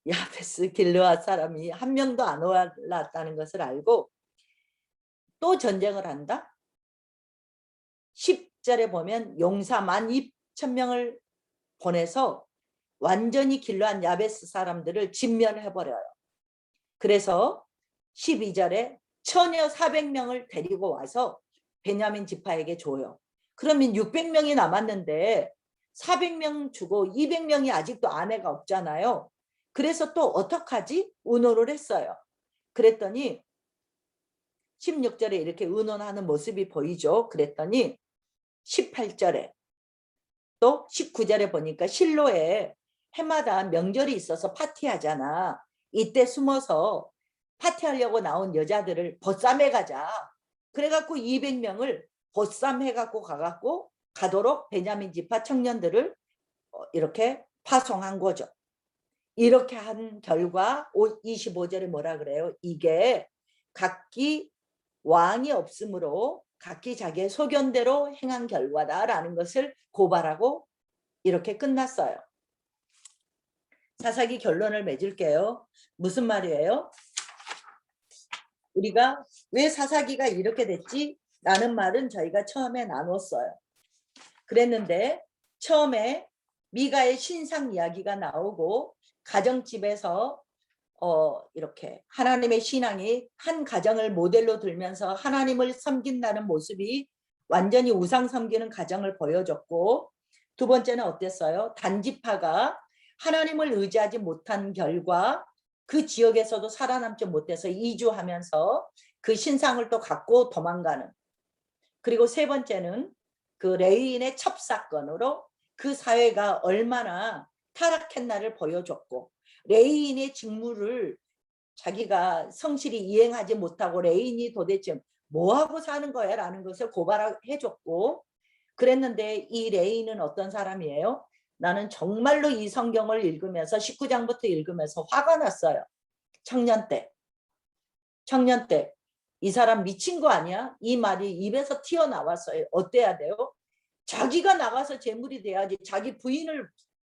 야베스 길르앗 사람이 한 명도 안 올랐다는 것을 알고 또 전쟁을 한다. 10절에 보면 용사 12,000명을 보내서 완전히 길르앗 야베스 사람들을 진멸해버려요. 그래서 12절에 처녀 400명을 데리고 와서 베냐민 지파에게 줘요. 그러면 600명이 남았는데 400명 주고 200명이 아직도 아내가 없잖아요. 그래서 또 어떡하지? 의논을 했어요. 그랬더니 16절에 이렇게 의논하는 모습이 보이죠. 그랬더니 18절에 또 19절에 보니까 실로에 해마다 명절이 있어서 파티하잖아. 이때 숨어서 파티하려고 나온 여자들을 보쌈해 가자. 그래갖고 200명을 보쌈해 갖고 가도록 베냐민 지파 청년들을 이렇게 파송한 거죠. 이렇게 한 결과 25절에 뭐라 그래요? 이게 각기 왕이 없으므로 각기 자기의 소견대로 행한 결과다라는 것을 고발하고 이렇게 끝났어요. 사사기 결론을 맺을게요. 무슨 말이에요? 우리가 왜 사사기가 이렇게 됐지? 라는 말은 저희가 처음에 나눴어요. 그랬는데 처음에 미가의 신상 이야기가 나오고 가정집에서 이렇게 하나님의 신앙이 한 가정을 모델로 들면서 하나님을 섬긴다는 모습이 완전히 우상 섬기는 가정을 보여줬고 두 번째는 어땠어요? 단지파가 하나님을 의지하지 못한 결과 그 지역에서도 살아남지 못해서 이주하면서 그 신상을 또 갖고 도망가는 그리고 세 번째는 그 레위인의 첩사건으로 그 사회가 얼마나 타락했나를 보여줬고 레위인의 직무를 자기가 성실히 이행하지 못하고 레위인이 도대체 뭐하고 사는 거야 라는 것을 고발해줬고 그랬는데 이 레위인은 어떤 사람이에요? 나는 정말로 이 성경을 읽으면서 19장부터 읽으면서 화가 났어요. 청년 때 이 사람 미친 거 아니야? 이 말이 입에서 튀어나왔어요. 어때야 돼요? 자기가 나가서 재물이 돼야지. 자기 부인을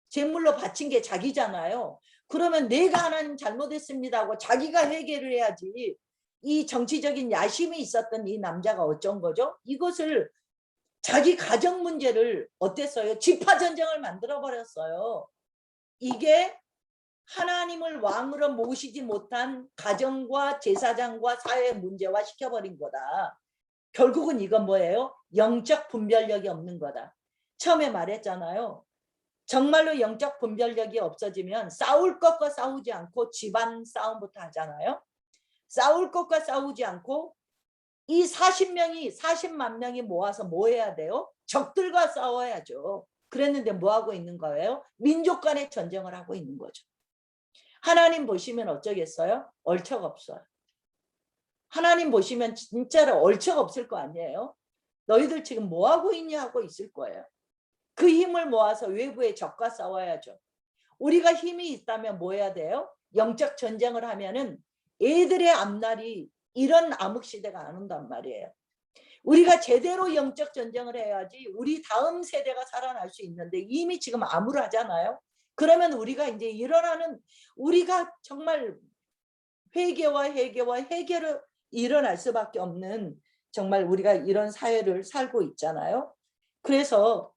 제물로 바친 게 자기잖아요. 그러면 내가 하나님 잘못했습니다 하고 자기가 회개를 해야지. 이 정치적인 야심이 있었던 이 남자가 어쩐 거죠? 이것을 자기 가정 문제를 어땠어요? 지파전쟁을 만들어버렸어요. 이게 하나님을 왕으로 모시지 못한 가정과 제사장과 사회 문제화 시켜버린 거다. 결국은 이건 뭐예요? 영적 분별력이 없는 거다. 처음에 말했잖아요. 정말로 영적 분별력이 없어지면 싸울 것과 싸우지 않고 집안 싸움부터 하잖아요. 싸울 것과 싸우지 않고 이 40만 명이 모아서 뭐 해야 돼요? 적들과 싸워야죠. 그랬는데 뭐 하고 있는 거예요? 민족 간의 전쟁을 하고 있는 거죠. 하나님 보시면 어쩌겠어요? 얼척 없어요. 하나님 보시면 진짜로 얼척 없을 거 아니에요? 너희들 지금 뭐 하고 있냐 하고 있을 거예요. 그 힘을 모아서 외부의 적과 싸워야죠. 우리가 힘이 있다면 뭐 해야 돼요? 영적 전쟁을 하면은 애들의 앞날이 이런 암흑시대가 안 온단 말이에요. 우리가 제대로 영적 전쟁을 해야지 우리 다음 세대가 살아날 수 있는데 이미 지금 암울하잖아요. 그러면 우리가 이제 일어나는 우리가 정말 회개와 해결을 일어날 수밖에 없는 정말 우리가 이런 사회를 살고 있잖아요. 그래서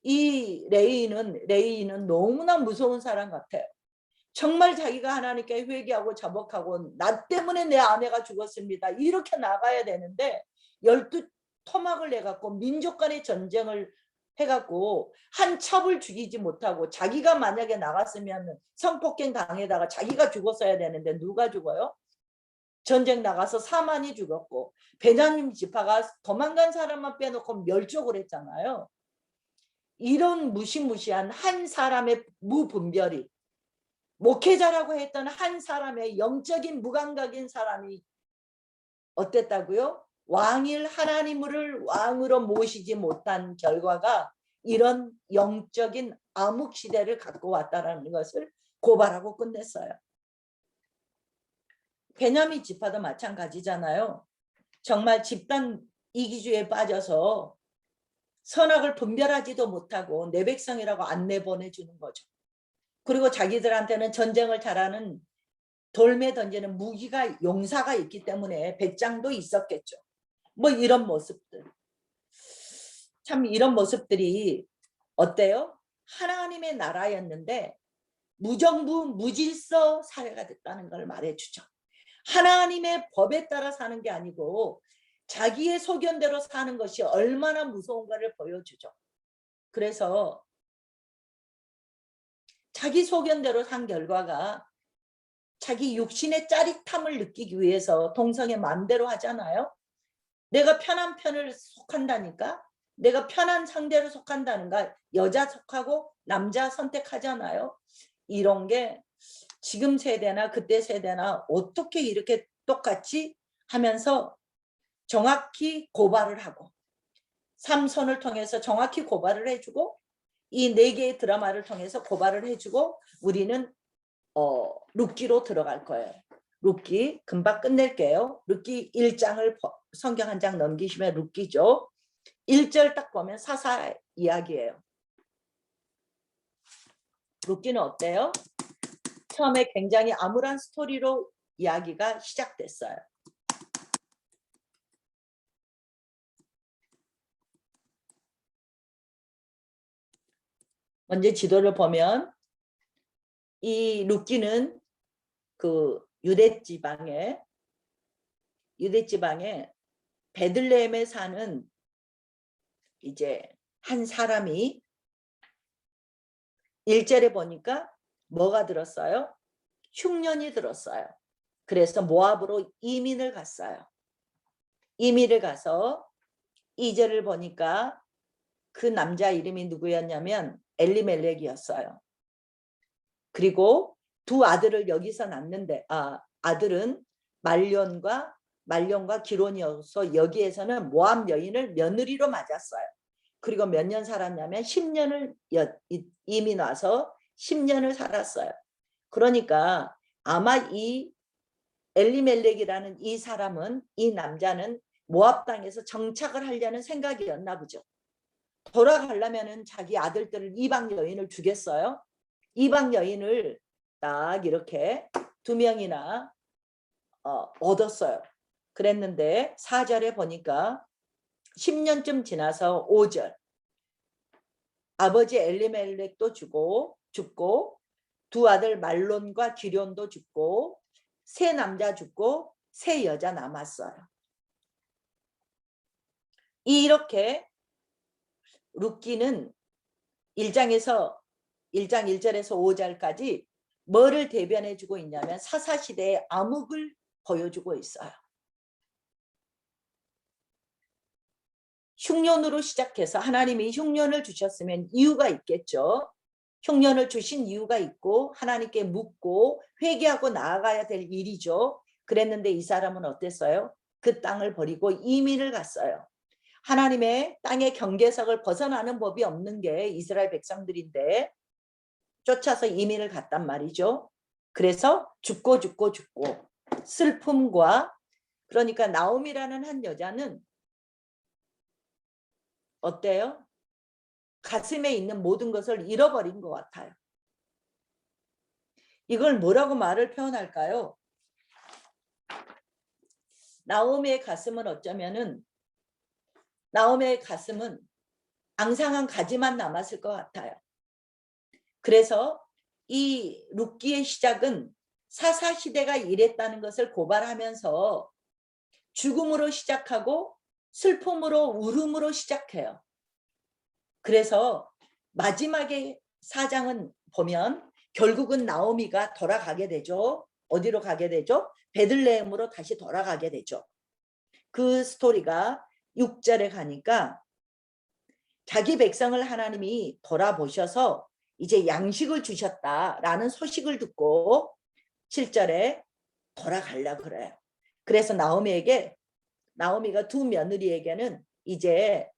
이 레이는 너무나 무서운 사람 같아요. 정말 자기가 하나님께 회개하고 자복하고 나 때문에 내 아내가 죽었습니다. 이렇게 나가야 되는데 12토막을 내갖고 민족 간의 전쟁을 해갖고 한 첩을 죽이지 못하고 자기가 만약에 나갔으면 성폭행 당해다가 자기가 죽었어야 되는데 누가 죽어요? 전쟁 나가서 사만이 죽었고 베냐민 지파가 도망간 사람만 빼놓고 멸족을 했잖아요. 이런 무시무시한 한 사람의 무분별이 목회자라고 했던 한 사람의 영적인 무감각인 사람이 어땠다고요? 왕일 하나님을 왕으로 모시지 못한 결과가 이런 영적인 암흑 시대를 갖고 왔다는 것을 고발하고 끝냈어요. 베냐민 지파도 마찬가지잖아요. 정말 집단 이기주의에 빠져서 선악을 분별하지도 못하고 내 백성이라고 안 내보내주는 거죠. 그리고 자기들한테는 전쟁을 잘하는 돌매 던지는 무기가 용사가 있기 때문에 배짱도 있었겠죠. 뭐 이런 모습들. 참 이런 모습들이 어때요? 하나님의 나라였는데 무정부 무질서 사회가 됐다는 걸 말해주죠. 하나님의 법에 따라 사는 게 아니고 자기의 소견대로 사는 것이 얼마나 무서운가를 보여주죠. 그래서 자기 소견대로 산 결과가 자기 육신의 짜릿함을 느끼기 위해서 동성애 마음대로 하잖아요. 내가 편한 편을 속한다니까. 내가 편한 상대로 속한다는가. 여자 속하고 남자 선택하잖아요. 이런 게 지금 세대나 그때 세대나 어떻게 이렇게 똑같이 하면서 정확히 고발을 하고 삼손을 통해서 정확히 고발을 해주고 이 4개의 드라마를 통해서 고발을 해주고 우리는 룻기로 들어갈 거예요. 룻기 금방 끝낼게요. 룻기 1장을 성경 한 장 넘기시면 룻기죠. 1절 딱 보면 사사 이야기예요. 룻기는 어때요? 처음에 굉장히 암울한 스토리로 이야기가 시작됐어요. 먼저 지도를 보면 이 룻기는 그 유대 지방에 베들레헴에 사는 이제 한 사람이 1절에 보니까 뭐가 들었어요? 흉년이 들었어요. 그래서 모압으로 이민을 갔어요. 이민을 가서 2절을 보니까 그 남자 이름이 누구였냐면 엘리멜렉이었어요. 그리고 2 아들을 여기서 낳는데 아들은 말론과 기론이어서 여기에서는 모압 여인을 며느리로 맞았어요. 그리고 몇 년 살았냐면 10년을 이민 와서 10년을 살았어요. 그러니까 아마 이 엘리멜렉이라는 이 사람은, 이 남자는 모압 땅에서 정착을 하려는 생각이었나 보죠. 돌아가려면은 자기 아들들을 이방 여인을 주겠어요? 이방 여인을 딱 이렇게 2명이나 얻었어요. 그랬는데 4절에 보니까 10년쯤 지나서 5절 아버지 엘리멜렉도 죽고 2 아들 말론과 기련도 죽고 3 남자 죽고 3 여자 남았어요. 이렇게 룻기는 1장 1절에서 5절까지 뭐를 대변해 주고 있냐면 사사시대의 암흑을 보여주고 있어요. 흉년으로 시작해서 하나님이 흉년을 주셨으면 이유가 있겠죠. 흉년을 주신 이유가 있고 하나님께 묻고 회개하고 나아가야 될 일이죠. 그랬는데 이 사람은 어땠어요? 그 땅을 버리고 이민을 갔어요. 하나님의 땅의 경계석을 벗어나는 법이 없는 게 이스라엘 백성들인데 쫓아서 이민을 갔단 말이죠. 그래서 죽고 슬픔과, 그러니까 나오미라는 한 여자는 어때요? 가슴에 있는 모든 것을 잃어버린 것 같아요. 이걸 뭐라고 말을 표현할까요? 나오미의 가슴은 어쩌면은 나오미의 가슴은 앙상한 가지만 남았을 것 같아요. 그래서 이 룻기의 시작은 사사시대가 이랬다는 것을 고발하면서 죽음으로 시작하고 슬픔으로 울음으로 시작해요. 그래서 마지막에 4장은 보면 결국은 나오미가 돌아가게 되죠. 어디로 가게 되죠? 베들레헴으로 다시 돌아가게 되죠. 그 스토리가 6절에 가니까 자기 백성을 하나님이 돌아보셔서 이제 양식을 주셨다라는 소식을 듣고 7절에 돌아가려고 그래요. 그래서 나오미가 2 며느리에게는 이제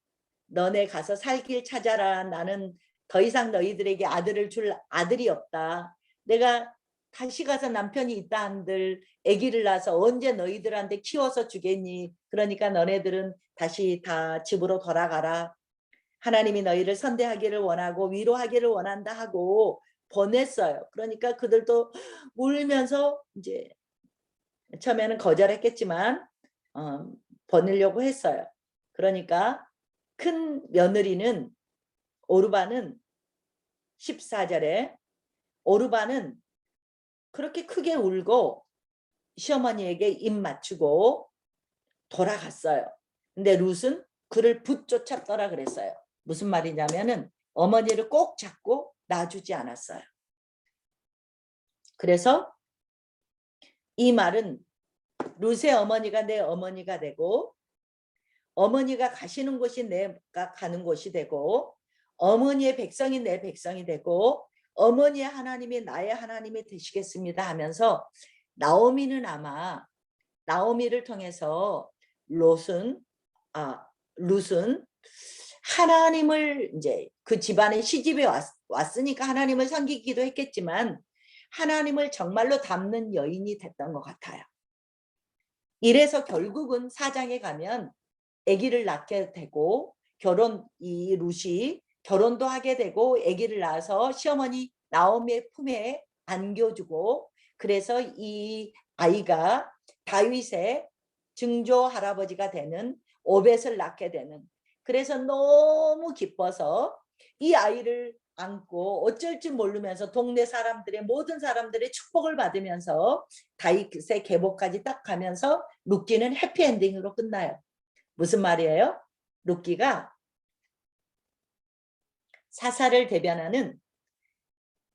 너네 가서 살 길 찾아라. 나는 더 이상 너희들에게 아들을 줄 아들이 없다. 내가 다시 가서 남편이 있다 한들 아기를 낳아서 언제 너희들한테 키워서 주겠니? 그러니까 너네들은 다시 다 집으로 돌아가라. 하나님이 너희를 선대하기를 원하고 위로하기를 원한다 하고 보냈어요. 그러니까 그들도 울면서 이제 처음에는 거절했겠지만 보내려고 했어요. 그러니까 큰 며느리는 오르바는 14절에 오르바는 그렇게 크게 울고 시어머니에게 입 맞추고 돌아갔어요. 근데 룻은 그를 붙쫓았더라 그랬어요. 무슨 말이냐면은 어머니를 꼭 잡고 놔주지 않았어요. 그래서 이 말은 룻의 어머니가 내 어머니가 되고 어머니가 가시는 곳이 내가 가는 곳이 되고 어머니의 백성이 내 백성이 되고 어머니의 하나님이 나의 하나님이 되시겠습니다 하면서 나오미는 아마 나오미를 통해서 룻은 하나님을 이제 그 집안에 시집에 왔으니까 하나님을 섬기기도 했겠지만 하나님을 정말로 닮는 여인이 됐던 것 같아요. 이래서 결국은 4장에 가면 아기를 낳게 되고 이 룻이 결혼도 하게 되고 아기를 낳아서 시어머니 나오미의 품에 안겨주고 그래서 이 아이가 다윗의 증조 할아버지가 되는 오벳을 낳게 되는, 그래서 너무 기뻐서 이 아이를 안고 어쩔 줄 모르면서 동네 사람들의 모든 사람들의 축복을 받으면서 다윗의 계보까지 딱 가면서 룻기는 해피엔딩으로 끝나요. 무슨 말이에요? 룻기가 사사를 대변하는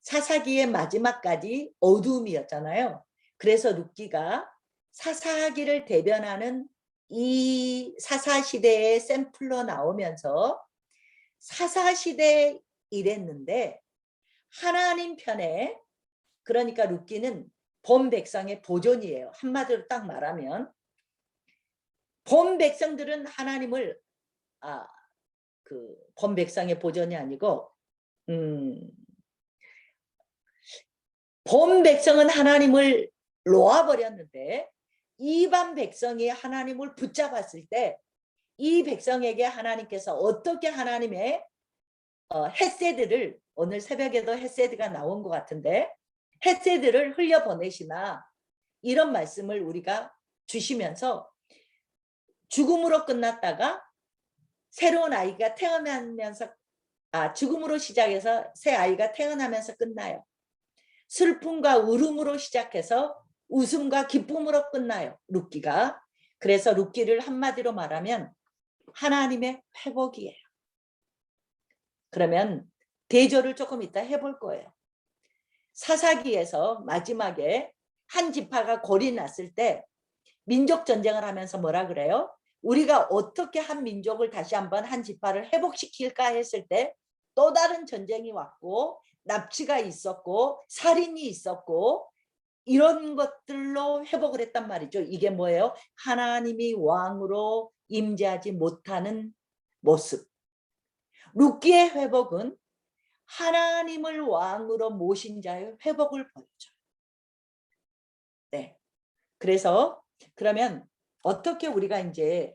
사사기의 마지막까지 어두움이었잖아요. 그래서 룻기가 사사기를 대변하는 이 사사시대의 샘플로 나오면서 사사시대에 이랬는데 하나님 편에, 그러니까 룻기는 본 백성의 보존이에요. 한마디로 딱 말하면 본 백성들은 하나님을 본 백성의 보존이 아니고 본 백성은 하나님을 놓아버렸는데 이방 백성이 하나님을 붙잡았을 때 이 백성에게 하나님께서 어떻게 하나님의 헤세드를, 오늘 새벽에도 헤세드가 나온 것 같은데 헤세드를 흘려보내시나, 이런 말씀을 우리가 주시면서 죽음으로 끝났다가 새로운 아이가 태어나면서, 죽음으로 시작해서 새 아이가 태어나면서 끝나요. 슬픔과 울음으로 시작해서 웃음과 기쁨으로 끝나요, 룻기가. 그래서 룻기를 한마디로 말하면 하나님의 회복이에요. 그러면 대조를 조금 이따 해볼 거예요. 사사기에서 마지막에 한 지파가 골이 났을 때 민족 전쟁을 하면서 뭐라 그래요? 우리가 어떻게 한 민족을 다시 한번 한 지파를 회복시킬까 했을 때 또 다른 전쟁이 왔고 납치가 있었고 살인이 있었고 이런 것들로 회복을 했단 말이죠. 이게 뭐예요? 하나님이 왕으로 임재하지 못하는 모습. 룻기의 회복은 하나님을 왕으로 모신 자의 회복을 보여줘요. 네. 그래서 그러면 어떻게 우리가 이제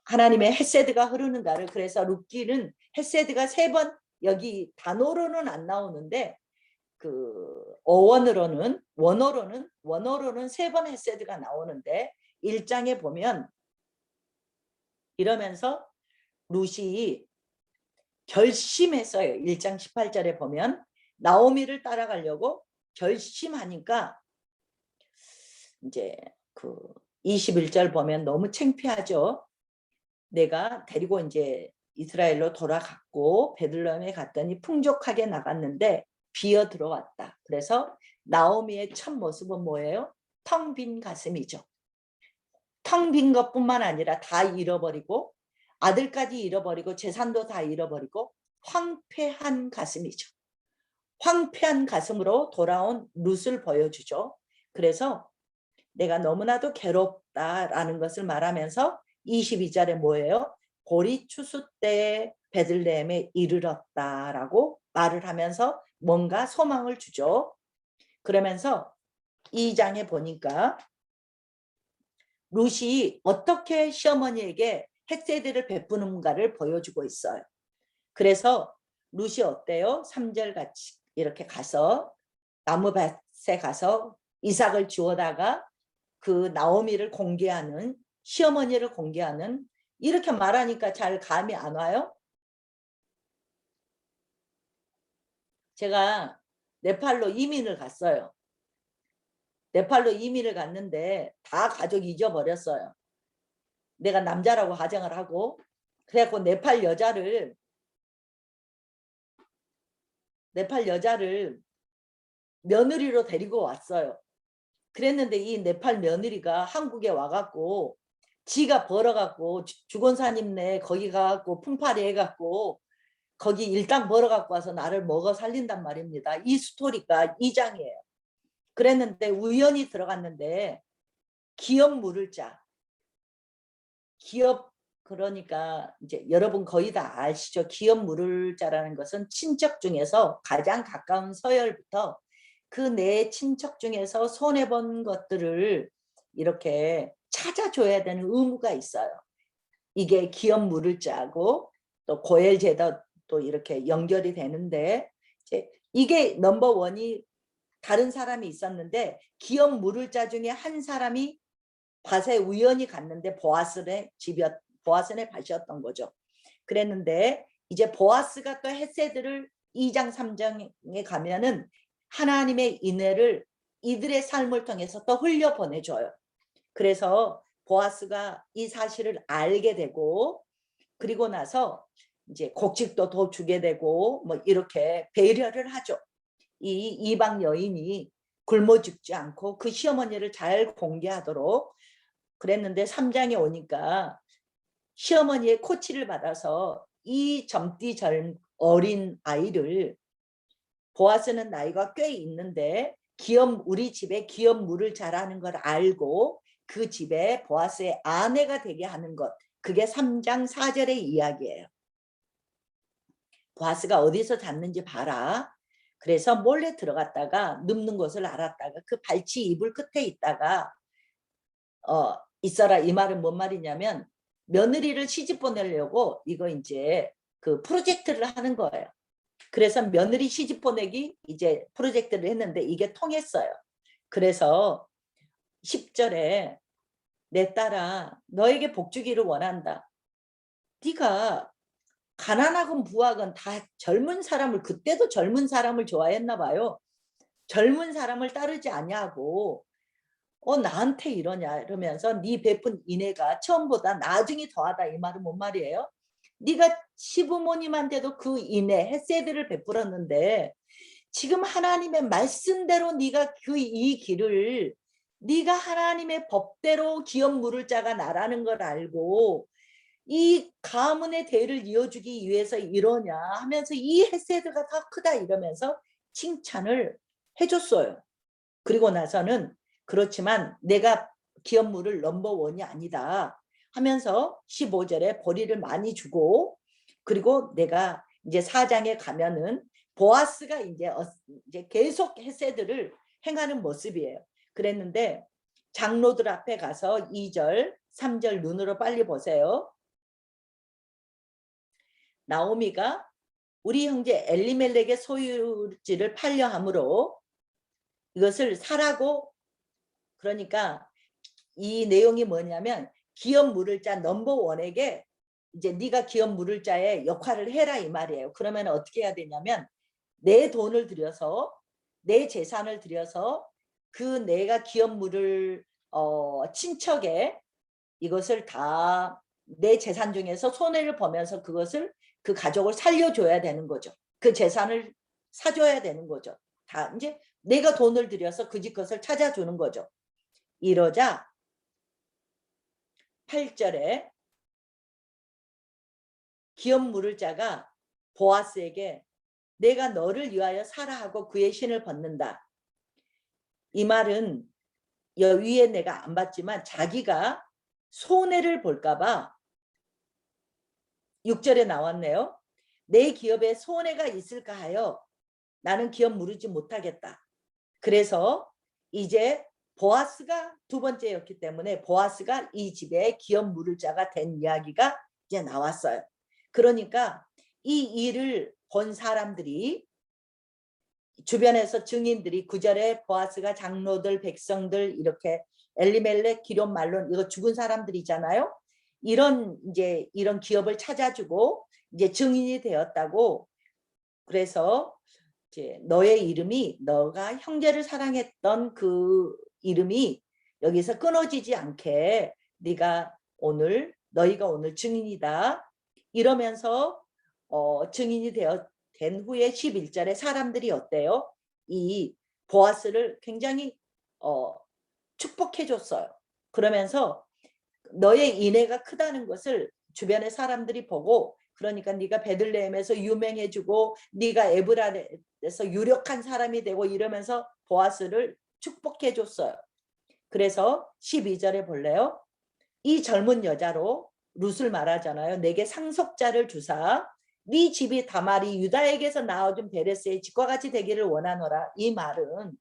하나님의 헤세드가 흐르는가를, 그래서 룻기는 헤세드가 3번, 여기 단어로는 안 나오는데 그 원어로는 3번 헤세드가 나오는데 1장에 보면 이러면서 룻이 결심했어요. 1장 18절에 보면 나오미를 따라가려고 결심하니까 이제 그 21절 보면 너무 창피하죠. 내가 데리고 이제 이스라엘로 돌아갔고 베들레헴에 갔더니 풍족하게 나갔는데 비어 들어왔다. 그래서 나오미의 첫 모습은 뭐예요? 텅 빈 가슴이죠. 텅 빈 것뿐만 아니라 다 잃어버리고 아들까지 잃어버리고 재산도 다 잃어버리고 황폐한 가슴이죠. 황폐한 가슴으로 돌아온 룻을 보여주죠. 그래서 내가 너무나도 괴롭다라는 것을 말하면서 22절에 뭐예요? 보리 추수 때 베들레헴에 이르렀다라고 말을 하면서 뭔가 소망을 주죠. 그러면서 2장에 보니까 룻이 어떻게 시어머니에게 헤세드를 베푸는가를 보여주고 있어요. 그래서 룻이 어때요? 3절 같이 이렇게 가서 나무밭에 가서 이삭을 주워다가 그 나오미를 공개하는, 시어머니를 공개하는, 이렇게 말하니까 잘 감이 안 와요? 제가 네팔로 이민을 갔어요. 네팔로 이민을 갔는데 다 가족 잊어버렸어요. 내가 남자라고 가정을 하고, 그래갖고 네팔 여자를 며느리로 데리고 왔어요. 그랬는데 이 네팔 며느리가 한국에 와갖고 지가 벌어갖고 주권사님네 거기 가갖고 풍파리 해갖고 거기 일당 벌어갖고 와서 나를 먹어 살린단 말입니다. 이 스토리가 2장이에요. 그랬는데 우연히 들어갔는데 기업 물을 자. 기업, 그러니까 이제 여러분 거의 다 아시죠? 기업 물을 자라는 것은 친척 중에서 가장 가까운 서열부터 그 내 친척 중에서 손해본 것들을 이렇게 찾아줘야 되는 의무가 있어요. 이게 기업 물을 자고 또 고엘 제도 또 이렇게 연결이 되는데, 이게 넘버원이 다른 사람이 있었는데 기업 물을 자 중에 한 사람이 밭에 우연히 갔는데 보아스네 밭이었던 거죠. 그랬는데 이제 보아스가 또 헤세드를 2장 3장에 가면은 하나님의 인애를 이들의 삶을 통해서 또 흘려보내줘요. 그래서 보아스가 이 사실을 알게 되고, 그리고 나서 이제 곡식도 더 주게 되고 뭐 이렇게 배려를 하죠. 이 이방 여인이 굶어 죽지 않고 그 시어머니를 잘 공개하도록 그랬는데 3장에 오니까 시어머니의 코치를 받아서 이 젊디 어린 아이를, 보아스는 나이가 꽤 있는데 우리 집에 기업 물을 자라는 걸 알고 그 집에 보아스의 아내가 되게 하는 것, 그게 3장 4절의 이야기예요. 보아스가 어디서 잤는지 봐라. 그래서 몰래 들어갔다가 눕는 곳을 알았다가 그 발치 이불 끝에 있다가 있어라. 이 말은 뭔 말이냐면 며느리를 시집 보내려고 이거 이제 그 프로젝트를 하는 거예요. 그래서 며느리 시집 보내기 이제 프로젝트를 했는데 이게 통했어요. 그래서 10절에 내 딸아 너에게 복 주기를 원한다. 네가 가난하건 부하건 다 젊은 사람을 그때도 젊은 사람을 좋아했나 봐요. 젊은 사람을 따르지 아니하고 나한테 이러냐 이러면서 네 베푼 인애가 처음보다 나중이 더하다. 이 말은 뭔 말이에요? 네가 시부모님한테도 그 인애 헤세드를 베풀었는데 지금 하나님의 말씀대로 네가 이 길을 네가 하나님의 법대로 기업 물을 자가 나라는 걸 알고 이 가문의 대를 이어주기 위해서 이러냐 하면서 이 헤세드가 더 크다 이러면서 칭찬을 해줬어요. 그리고 나서는 그렇지만 내가 기업 물을 넘버원이 아니다 하면서 15절에 보리를 많이 주고 그리고 내가 이제 4장에 가면은 보아스가 이제 계속 헤세드를 행하는 모습이에요. 그랬는데 장로들 앞에 가서 2절, 3절 눈으로 빨리 보세요. 나오미가 우리 형제 엘리멜렉의 소유지를 팔려 함으로 이것을 사라고 그러니까 이 내용이 뭐냐면 기업 물을 자 넘버원에게 이제 네가 기업 물을 자의 역할을 해라 이 말이에요. 그러면 어떻게 해야 되냐면 내 돈을 들여서 내 재산을 들여서 그 내가 기업 물을 친척에 이것을 다 내 재산 중에서 손해를 보면서 그것을 그 가족을 살려줘야 되는 거죠. 그 재산을 사줘야 되는 거죠. 다 이제 내가 돈을 들여서 그 집 것을 찾아주는 거죠. 이러자 8절에 기업 물을 자가 보아스에게 내가 너를 위하여 사라 하고 그의 신을 벗는다. 이 말은 위에 내가 안 봤지만 자기가 손해를 볼까 봐 6절에 나왔네요. 내 기업에 손해가 있을까 하여 나는 기업 무르지 못하겠다. 그래서 이제 보아스가 두 번째였기 때문에 보아스가 이 집에 기업 물을 자가 된 이야기가 이제 나왔어요. 그러니까 이 일을 본 사람들이 주변에서 증인들이 9절에 보아스가 장로들 백성들 이렇게 엘리멜렉 기럨 말론 이거 죽은 사람들이잖아요. 이런 기업을 찾아주고 이제 증인이 되었다고. 그래서 이제 너의 이름이 너가 형제를 사랑했던 그 이름이 여기서 끊어지지 않게 너희가 오늘 증인이다 이러면서 증인이 된 후에 11절에 사람들이 어때요? 이 보아스를 굉장히 축복해 줬어요. 그러면서 너의 인애가 크다는 것을 주변의 사람들이 보고 그러니까 네가 베들레헴에서 유명해지고 네가 에브라에서 유력한 사람이 되고 이러면서 보아스를 축복해 줬어요. 그래서 12절에 볼래요? 이 젊은 여자로 룻을 말하잖아요. 내게 상속자를 주사 네 집이 다말이 유다에게서 나와준 베레스의 집과 같이 되기를 원하노라. 이 말은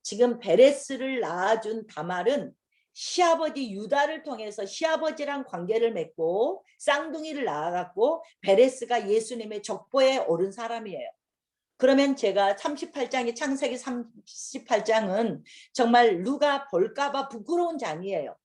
지금 베레스를 낳아준 다말은 시아버지 유다를 통해서 시아버지랑 관계를 맺고 쌍둥이를 낳아갖고 베레스가 예수님의 족보에 오른 사람이에요. 그러면 제가 38장이 창세기 38장은 정말 누가 볼까봐 부끄러운 장이에요.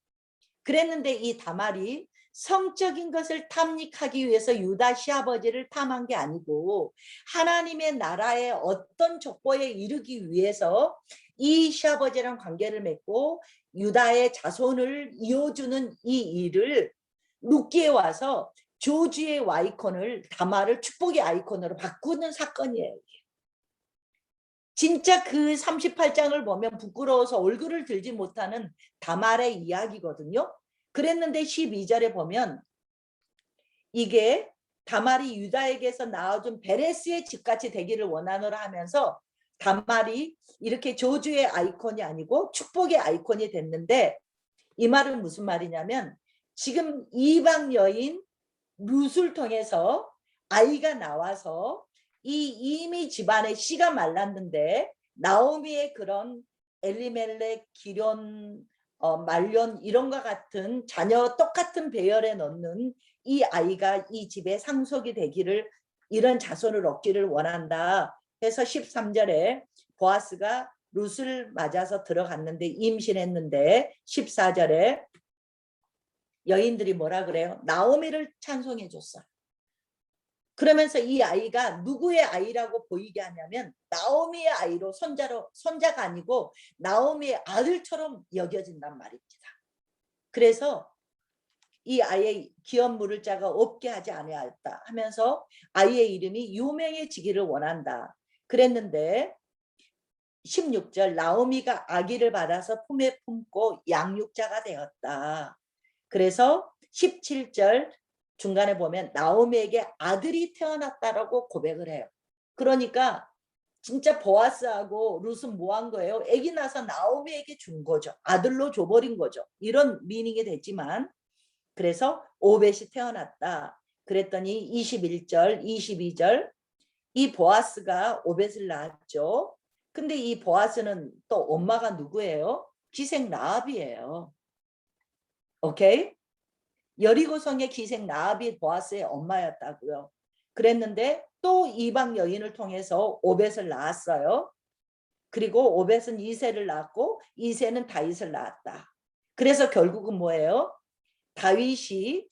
그랬는데 이 다말이 성적인 것을 탐닉하기 위해서 유다 시아버지를 탐한 게 아니고 하나님의 나라의 어떤 족보에 이르기 위해서 이 시아버지랑 관계를 맺고 유다의 자손을 이어주는 이 일을 룻기에 와서 조주의 아이콘을 다말을 축복의 아이콘으로 바꾸는 사건이에요. 진짜 그 38장을 보면 부끄러워서 얼굴을 들지 못하는 다말의 이야기거든요. 그랬는데 12절에 보면 이게 다말이 유다에게서 나와준 베레스의 집같이 되기를 원하노라 하면서 다말이 이렇게 저주의 아이콘이 아니고 축복의 아이콘이 됐는데 이 말은 무슨 말이냐면 지금 이방 여인 룻을 통해서 아이가 나와서 이미 집안에 씨가 말랐는데 나오미의 그런 엘리멜렉, 기련, 말련 이런과 같은 자녀 똑같은 배열에 넣는 이 아이가 이 집의 상속이 되기를 이런 자손을 얻기를 원한다 해서 13절에 보아스가 룻을 맞아서 들어갔는데 임신했는데 14절에 여인들이 뭐라 그래요? 나오미를 찬송해 줬어요. 그러면서 이 아이가 누구의 아이라고 보이게 하냐면 나오미의 아이로 손자가 아니고 나오미의 아들처럼 여겨진단 말입니다. 그래서 이 아이의 기업 물을 자가 없게 하지 아니하였다 하면서 아이의 이름이 유명해지기를 원한다. 그랬는데 16절 나오미가 아기를 받아서 품에 품고 양육자가 되었다. 그래서 17절 중간에 보면 나오미에게 아들이 태어났다라고 고백을 해요. 그러니까 진짜 보아스하고 룻은 뭐 한 거예요? 아기 나서 나오미에게 준 거죠. 아들로 줘버린 거죠. 이런 미닝이 됐지만 그래서 오벳이 태어났다. 그랬더니 21절, 22절 이 보아스가 오벳을 낳았죠. 근데 이 보아스는 또 엄마가 누구예요? 기생 라합이에요. 오케이? 여리고성의 기생 라합이 보아스의 엄마였다고요. 그랬는데 또 이방 여인을 통해서 오벳을 낳았어요. 그리고 오벳은 이새를 낳았고 이새는 다윗을 낳았다. 그래서 결국은 뭐예요? 다윗이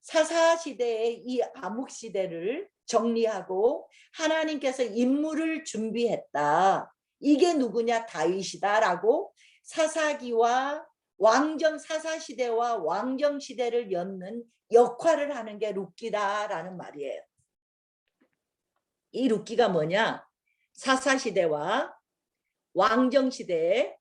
사사시대의 이 암흑시대를 정리하고 하나님께서 인물을 준비했다. 이게 누구냐? 다윗이다라고 사사기와 사사시대와 왕정시대를 엮는 역할을 하는 게 룻기다라는 말이에요. 이 룻기가 뭐냐? 사사시대와 왕정시대에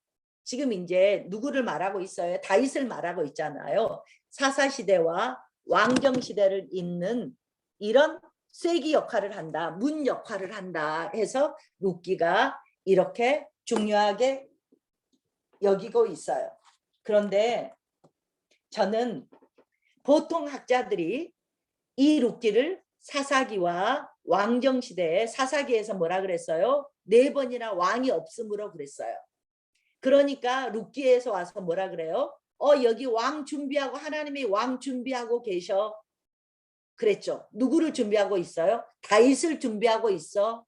지금 이제 누구를 말하고 있어요? 다윗을 말하고 있잖아요. 사사시대와 왕정시대를 잇는 이런 쐐기 역할을 한다. 문 역할을 한다 해서 룻기가 이렇게 중요하게 여기고 있어요. 그런데 저는 보통 학자들이 이 룻기를 사사기와 왕정시대에 사사기에서 뭐라 그랬어요? 4번이나 왕이 없음으로 그랬어요. 그러니까 룻기에서 와서 뭐라 그래요? 여기 왕 준비하고 하나님이 왕 준비하고 계셔. 그랬죠. 누구를 준비하고 있어요? 다윗을 준비하고 있어.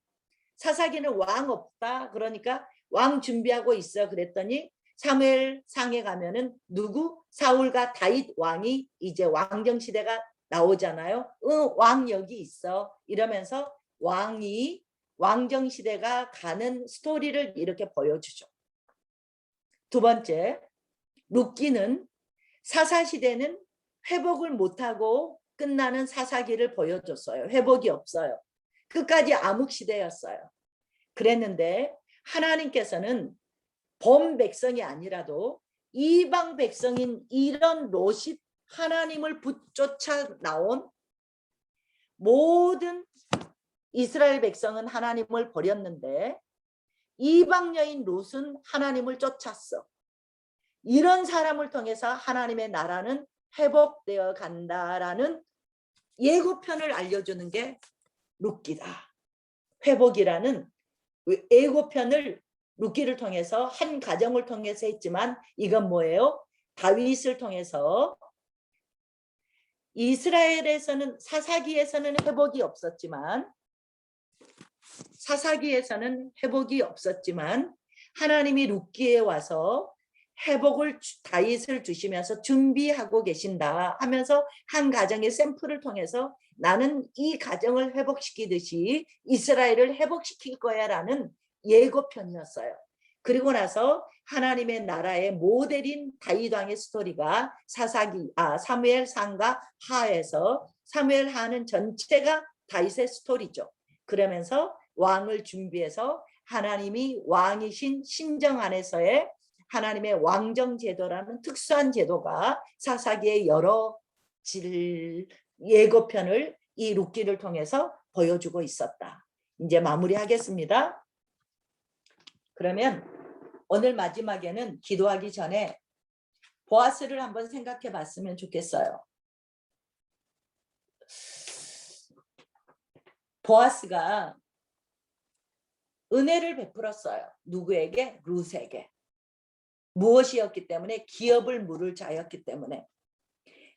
사사기는 왕 없다. 그러니까 왕 준비하고 있어. 그랬더니 사무엘상에 가면은 누구? 사울과 다윗 왕이 이제 왕정시대가 나오잖아요. 왕 여기 있어. 이러면서 왕이 왕정시대가 가는 스토리를 이렇게 보여주죠. 두 번째, 룻기는 사사시대는 회복을 못하고 끝나는 사사기를 보여줬어요. 회복이 없어요. 끝까지 암흑시대였어요. 그랬는데 하나님께서는 범 백성이 아니라도 이방 백성인 이런 롯이 하나님을 붙쫓아 나온 모든 이스라엘 백성은 하나님을 버렸는데 이방 여인 롯은 하나님을 쫓았어. 이런 사람을 통해서 하나님의 나라는 회복되어 간다라는 예고편을 알려주는 게 룻기다. 회복이라는 예고편을 룻기를 통해서 한 가정을 통해서 했지만 이건 뭐예요? 다윗을 통해서 이스라엘에서는 사사기에서는 회복이 없었지만 하나님이 룻기에 와서 회복을 다윗을 주시면서 준비하고 계신다 하면서 한 가정의 샘플을 통해서 나는 이 가정을 회복시키듯이 이스라엘을 회복시킬 거야 라는 예고편이었어요. 그리고 나서 하나님의 나라의 모델인 다윗 왕의 스토리가 사무엘상과 하에서 사무엘 하는 전체가 다윗의 스토리죠. 그러면서 왕을 준비해서 하나님이 왕이신 신정 안에서의 하나님의 왕정 제도라는 특수한 제도가 사사기의 여러 예고편을 이 룻기를 통해서 보여주고 있었다. 이제 마무리하겠습니다. 그러면 오늘 마지막에는 기도하기 전에 보아스를 한번 생각해 봤으면 좋겠어요. 보아스가 은혜를 베풀었어요. 누구에게? 룻에게. 무엇이었기 때문에? 기업을 물을 자였기 때문에.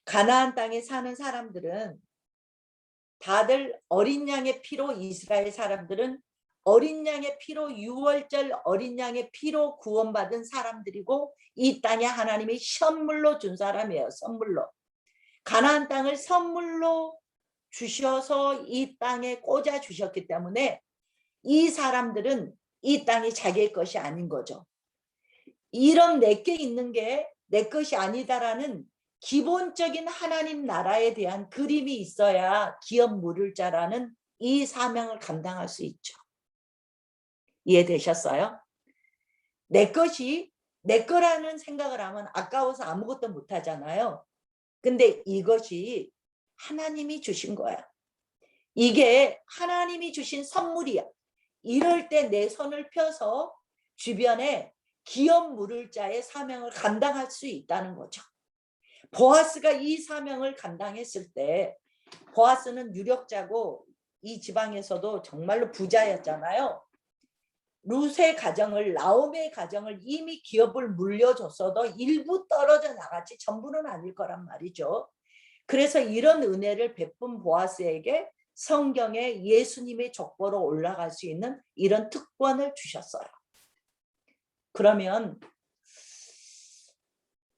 가나안 땅에 사는 사람들은 다들 어린 양의 피로, 이스라엘 사람들은 어린 양의 피로, 유월절 어린 양의 피로 구원받은 사람들이고 이 땅에 하나님이 선물로 준 사람이에요. 선물로. 가나안 땅을 선물로 주셔서 이 땅에 꽂아 주셨기 때문에 이 사람들은 이 땅이 자기의 것이 아닌 거죠. 이런 내게 있는 게 내 것이 아니다라는 기본적인 하나님 나라에 대한 그림이 있어야 기업 물을 자라는 이 사명을 감당할 수 있죠. 이해되셨어요? 내 것이 내 거라는 생각을 하면 아까워서 아무것도 못 하잖아요. 근데 이것이 하나님이 주신 거야. 이게 하나님이 주신 선물이야. 이럴 때 내 손을 펴서 주변에 기업 물을 자의 사명을 감당할 수 있다는 거죠. 보아스가 이 사명을 감당했을 때 보아스는 유력자고 이 지방에서도 정말로 부자였잖아요. 룻의 가정을, 나오미의 가정을 이미 기업을 물려줬어도 일부 떨어져 나갔지 전부는 아닐 거란 말이죠. 그래서 이런 은혜를 베푼 보아스에게 성경에 예수님의 족보로 올라갈 수 있는 이런 특권을 주셨어요. 그러면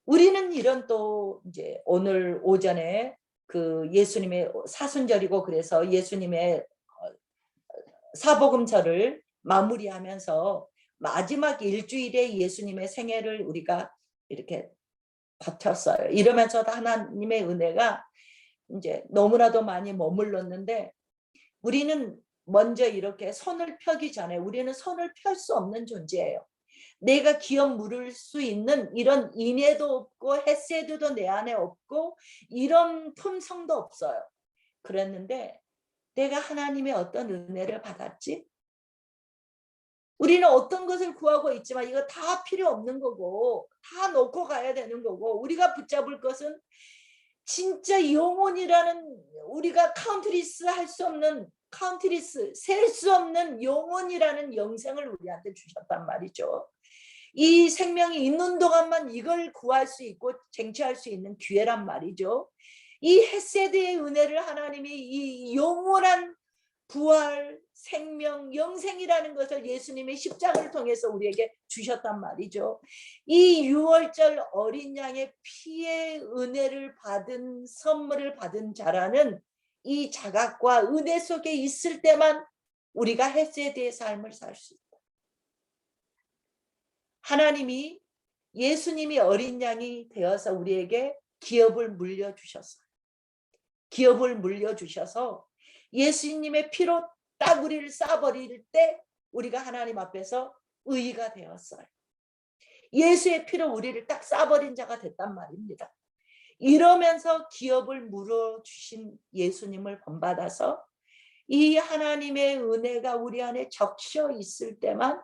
우리는 이런 또 이제 오늘 오전에 그 예수님의 사순절이고 그래서 예수님의 사복음서를 마무리하면서 마지막 일주일에 예수님의 생애를 우리가 이렇게 버텼어요. 이러면서도 하나님의 은혜가 이제 너무나도 많이 머물렀는데 우리는 먼저 이렇게 손을 펴기 전에 우리는 손을 펼 수 없는 존재예요. 내가 기업 물을 수 있는 이런 인애도 없고 헤세드도 내 안에 없고 이런 품성도 없어요. 그랬는데 내가 하나님의 어떤 은혜를 받았지? 우리는 어떤 것을 구하고 있지만 이거 다 필요 없는 거고 다 놓고 가야 되는 거고 우리가 붙잡을 것은 진짜 영혼이라는 우리가 카운트리스 할 수 없는 카운트리스 셀 수 없는 영혼이라는 영생을 우리한테 주셨단 말이죠. 이 생명이 있는 동안만 이걸 구할 수 있고 쟁취할 수 있는 기회란 말이죠. 이 헤세드의 은혜를 하나님이 이 영원한 부활, 생명, 영생이라는 것을 예수님의 십자가를 통해서 우리에게 주셨단 말이죠. 이 유월절 어린 양의 피의 은혜를 받은 선물을 받은 자라는 이 자각과 은혜 속에 있을 때만 우리가 헤세드의 삶을 살 수 있다. 하나님이 예수님이 어린 양이 되어서 우리에게 기업을 물려주셨어요. 기업을 물려주셔서 예수님의 피로 딱 우리를 싸버릴 때 우리가 하나님 앞에서 의의가 되었어요. 예수의 피로 우리를 딱 싸버린 자가 됐단 말입니다. 이러면서 기업을 물어주신 예수님을 본받아서 이 하나님의 은혜가 우리 안에 적셔 있을 때만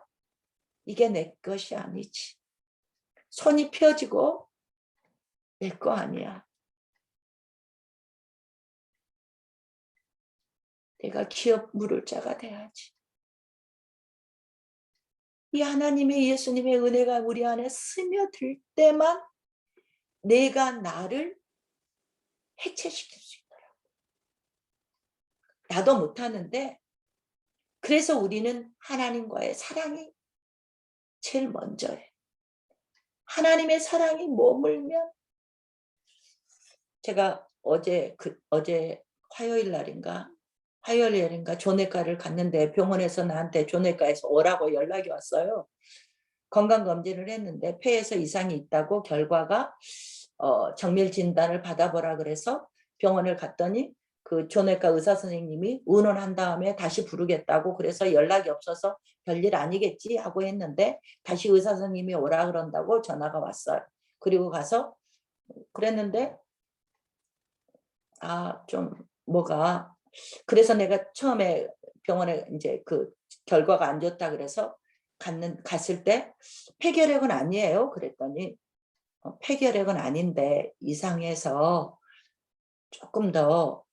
이게 내 것이 아니지. 손이 펴지고 내 거 아니야. 내가 기업 물을 자가 돼야지. 이 하나님의 예수님의 은혜가 우리 안에 스며들 때만 내가 나를 해체시킬 수 있더라고. 나도 못하는데 그래서 우리는 하나님과의 사랑이 제일 먼저예요. 하나님의 사랑이 머물면 제가 어제 화요일 날인가 조내과를 갔는데 병원에서 나한테 조내과에서 오라고 연락이 왔어요. 건강검진을 했는데 폐에서 이상이 있다고 결과가 정밀 진단을 받아보라 그래서 병원을 갔더니 그 조내과 의사 선생님이 의논한 다음에 다시 부르겠다고 그래서 연락이 없어서 별일 아니겠지 하고 했는데 다시 의사 선생님이 오라 그런다고 전화가 왔어요. 그리고 가서 그랬는데 좀 뭐가 그래서 내가 처음에 병원에 이제 그 결과가 안 좋다 그래서 갔을 때 폐결핵은 아니에요. 그랬더니 폐결핵은 아닌데 이상해서 조금 더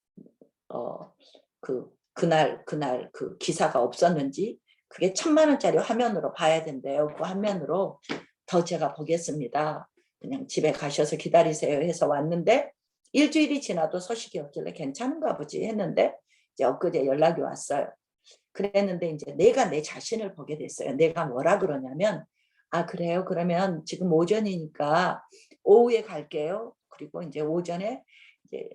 그날 그 기사가 없었는지 그게 1,000만 원짜리 화면으로 봐야 된대요. 그 화면으로 더 제가 보겠습니다. 그냥 집에 가셔서 기다리세요 해서 왔는데 일주일이 지나도 소식이 없길래 괜찮은가 보지 했는데 이제 엊그제 연락이 왔어요. 그랬는데 이제 내가 내 자신을 보게 됐어요. 내가 뭐라 그러냐면 아 그래요? 그러면 지금 오전이니까 오후에 갈게요. 그리고 이제 오전에 이제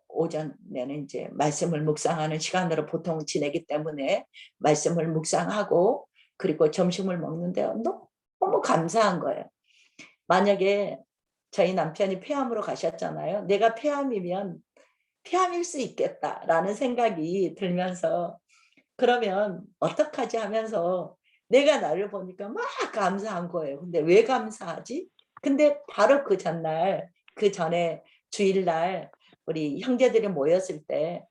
오전에는 이제 말씀을 묵상하는 시간으로 보통 지내기 때문에 말씀을 묵상하고 그리고 점심을 먹는데 너무 감사한 거예요. 만약에 저희 남편이 폐암으로 가셨잖아요. 내가 폐암이면 폐암일 수 있겠다라는 생각이 들면서 그러면 어떡하지 하면서 내가 나를 보니까 막 감사한 거예요. 근데 왜 감사하지? 근데 바로 그 전날, 그 전에 주일날 우리 형제들이 모였을 때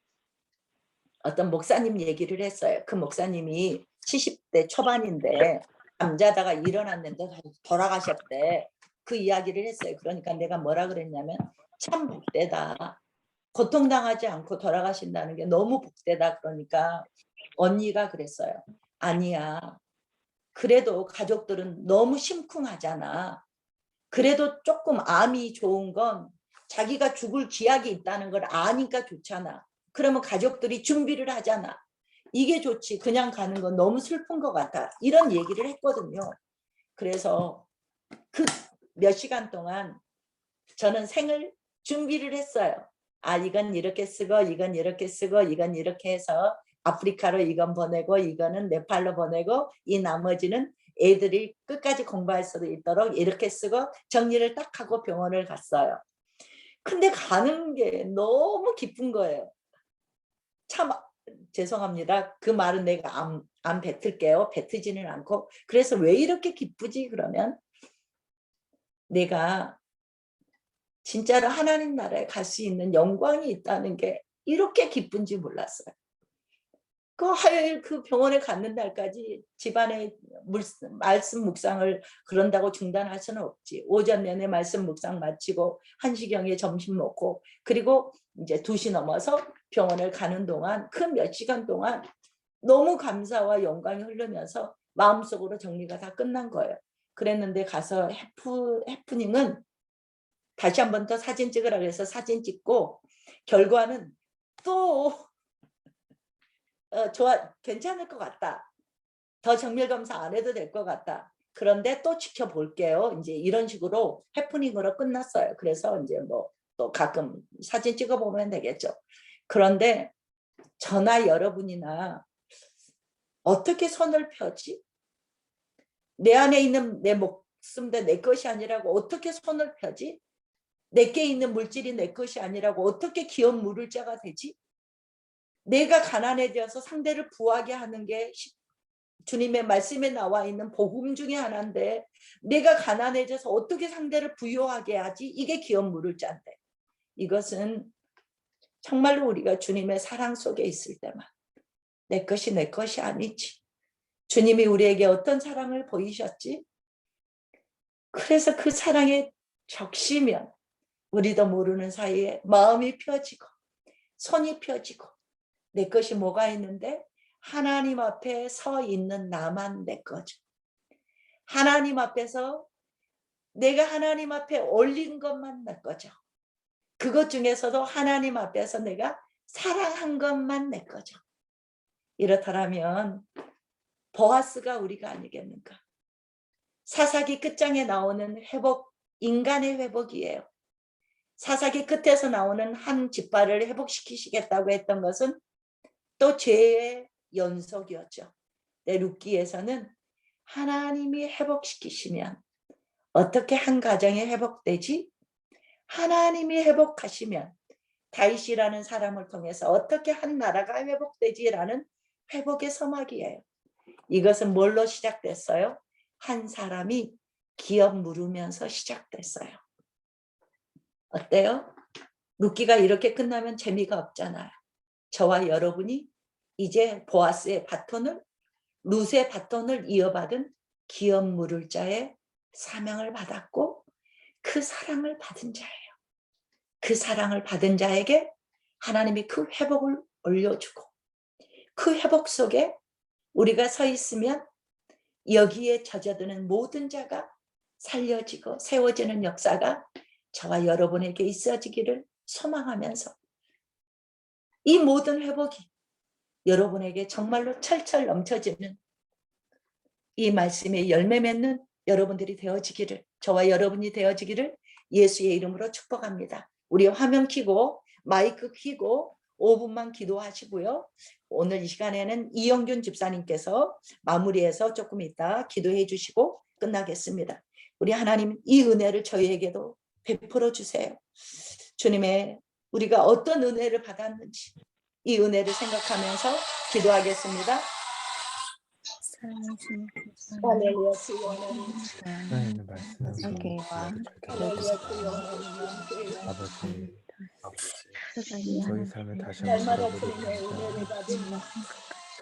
어떤 목사님 얘기를 했어요. 그 목사님이 70대 초반인데 잠자다가 일어났는데 돌아가셨대. 그 이야기를 했어요. 그러니까 내가 뭐라 그랬냐면 참 복되다. 고통당하지 않고 돌아가신다는 게 너무 복되다. 그러니까 언니가 그랬어요. 아니야. 그래도 가족들은 너무 심쿵하잖아. 그래도 조금 암이 좋은 건 자기가 죽을 기약이 있다는 걸 아니까 좋잖아. 그러면 가족들이 준비를 하잖아. 이게 좋지. 그냥 가는 건 너무 슬픈 것 같아. 이런 얘기를 했거든요. 그래서 그 몇 시간 동안 저는 생을 준비를 했어요. 아 이건 이렇게 쓰고 이건 이렇게 쓰고 이건 이렇게 해서 아프리카로 이건 보내고 이거는 네팔로 보내고 이 나머지는 애들이 끝까지 공부할 수 있도록 이렇게 쓰고 정리를 딱 하고 병원을 갔어요. 근데 가는 게 너무 기쁜 거예요. 참 죄송합니다. 그 말은 내가 안 뱉을게요. 뱉지는 않고. 그래서 왜 이렇게 기쁘지 그러면 내가 진짜로 하나님 나라에 갈 수 있는 영광이 있다는 게 이렇게 기쁜지 몰랐어요. 그 화요일 그 병원에 갔는 날까지 집안에 말씀 묵상을 그런다고 중단할 수는 없지. 오전 내내 말씀 묵상 마치고 1시경에 점심 먹고 그리고 이제 2시 넘어서 병원을 가는 동안 그 몇 시간 동안 너무 감사와 영광이 흐르면서 마음속으로 정리가 다 끝난 거예요. 그랬는데 가서 해프닝은 다시 한 번 더 사진 찍으라고 해서 사진 찍고 결과는 또 좋아 괜찮을 것 같다. 더 정밀 검사 안 해도 될 것 같다. 그런데 또 지켜볼게요. 이제 이런 식으로 해프닝으로 끝났어요. 그래서 이제 뭐 또 가끔 사진 찍어보면 되겠죠. 그런데 저나 여러분이나 어떻게 손을 펴지? 내 안에 있는 내 목숨도 내 것이 아니라고 어떻게 손을 펴지? 내게 있는 물질이 내 것이 아니라고 어떻게 기업 물을 자가 되지? 내가 가난해져서 상대를 부하게 하는 게 주님의 말씀에 나와 있는 복음 중에 하나인데 내가 가난해져서 어떻게 상대를 부유하게 하지? 이게 기업 물을 자인데 이것은 정말로 우리가 주님의 사랑 속에 있을 때만 내 것이 내 것이 아니지. 주님이 우리에게 어떤 사랑을 보이셨지? 그래서 그 사랑에 적시면 우리도 모르는 사이에 마음이 펴지고 손이 펴지고 내 것이 뭐가 있는데 하나님 앞에 서 있는 나만 내 거죠. 하나님 앞에서 내가 하나님 앞에 올린 것만 내 거죠. 그것 중에서도 하나님 앞에서 내가 사랑한 것만 내 거죠. 이렇다면 보아스가 우리가 아니겠는가? 사사기 끝장에 나오는 회복, 인간의 회복이에요. 사사기 끝에서 나오는 한 집발을 회복시키시겠다고 했던 것은 또 죄의 연속이었죠. 룻기에서는 하나님이 회복시키시면 어떻게 한 가정이 회복되지? 하나님이 회복하시면 다윗이라는 사람을 통해서 어떻게 한 나라가 회복되지라는 회복의 서막이에요. 이것은 뭘로 시작됐어요? 한 사람이 기업 물으면서 시작됐어요. 어때요? 룻기가 이렇게 끝나면 재미가 없잖아요. 저와 여러분이 이제 보아스의 바톤을 룻의 바톤을 이어받은 기업 물을 자의 사명을 받았고 그 사랑을 받은 자예요. 그 사랑을 받은 자에게 하나님이 그 회복을 올려주고 그 회복 속에 우리가 서 있으면 여기에 젖어드는 모든 자가 살려지고 세워지는 역사가 저와 여러분에게 있어지기를 소망하면서 이 모든 회복이 여러분에게 정말로 철철 넘쳐지는 이 말씀에 열매 맺는 여러분들이 되어지기를, 저와 여러분이 되어지기를 예수의 이름으로 축복합니다. 우리 화면 켜고 마이크 켜고 5분만 기도하시고요. 오늘 이 시간에는 이영균 집사님께서 마무리해서 조금 이따 기도해 주시고 끝나겠습니다. 우리 하나님, 이 은혜를 저희에게도 베풀어 주세요. 주님의 우리가 어떤 은혜를 받았는지 이 은혜를 생각하면서 기도하겠습니다. 할렐루야 주여 하나님의 말씀을 자기와 아버지 저희 삶을 다시 한번 돌아보겠습니다.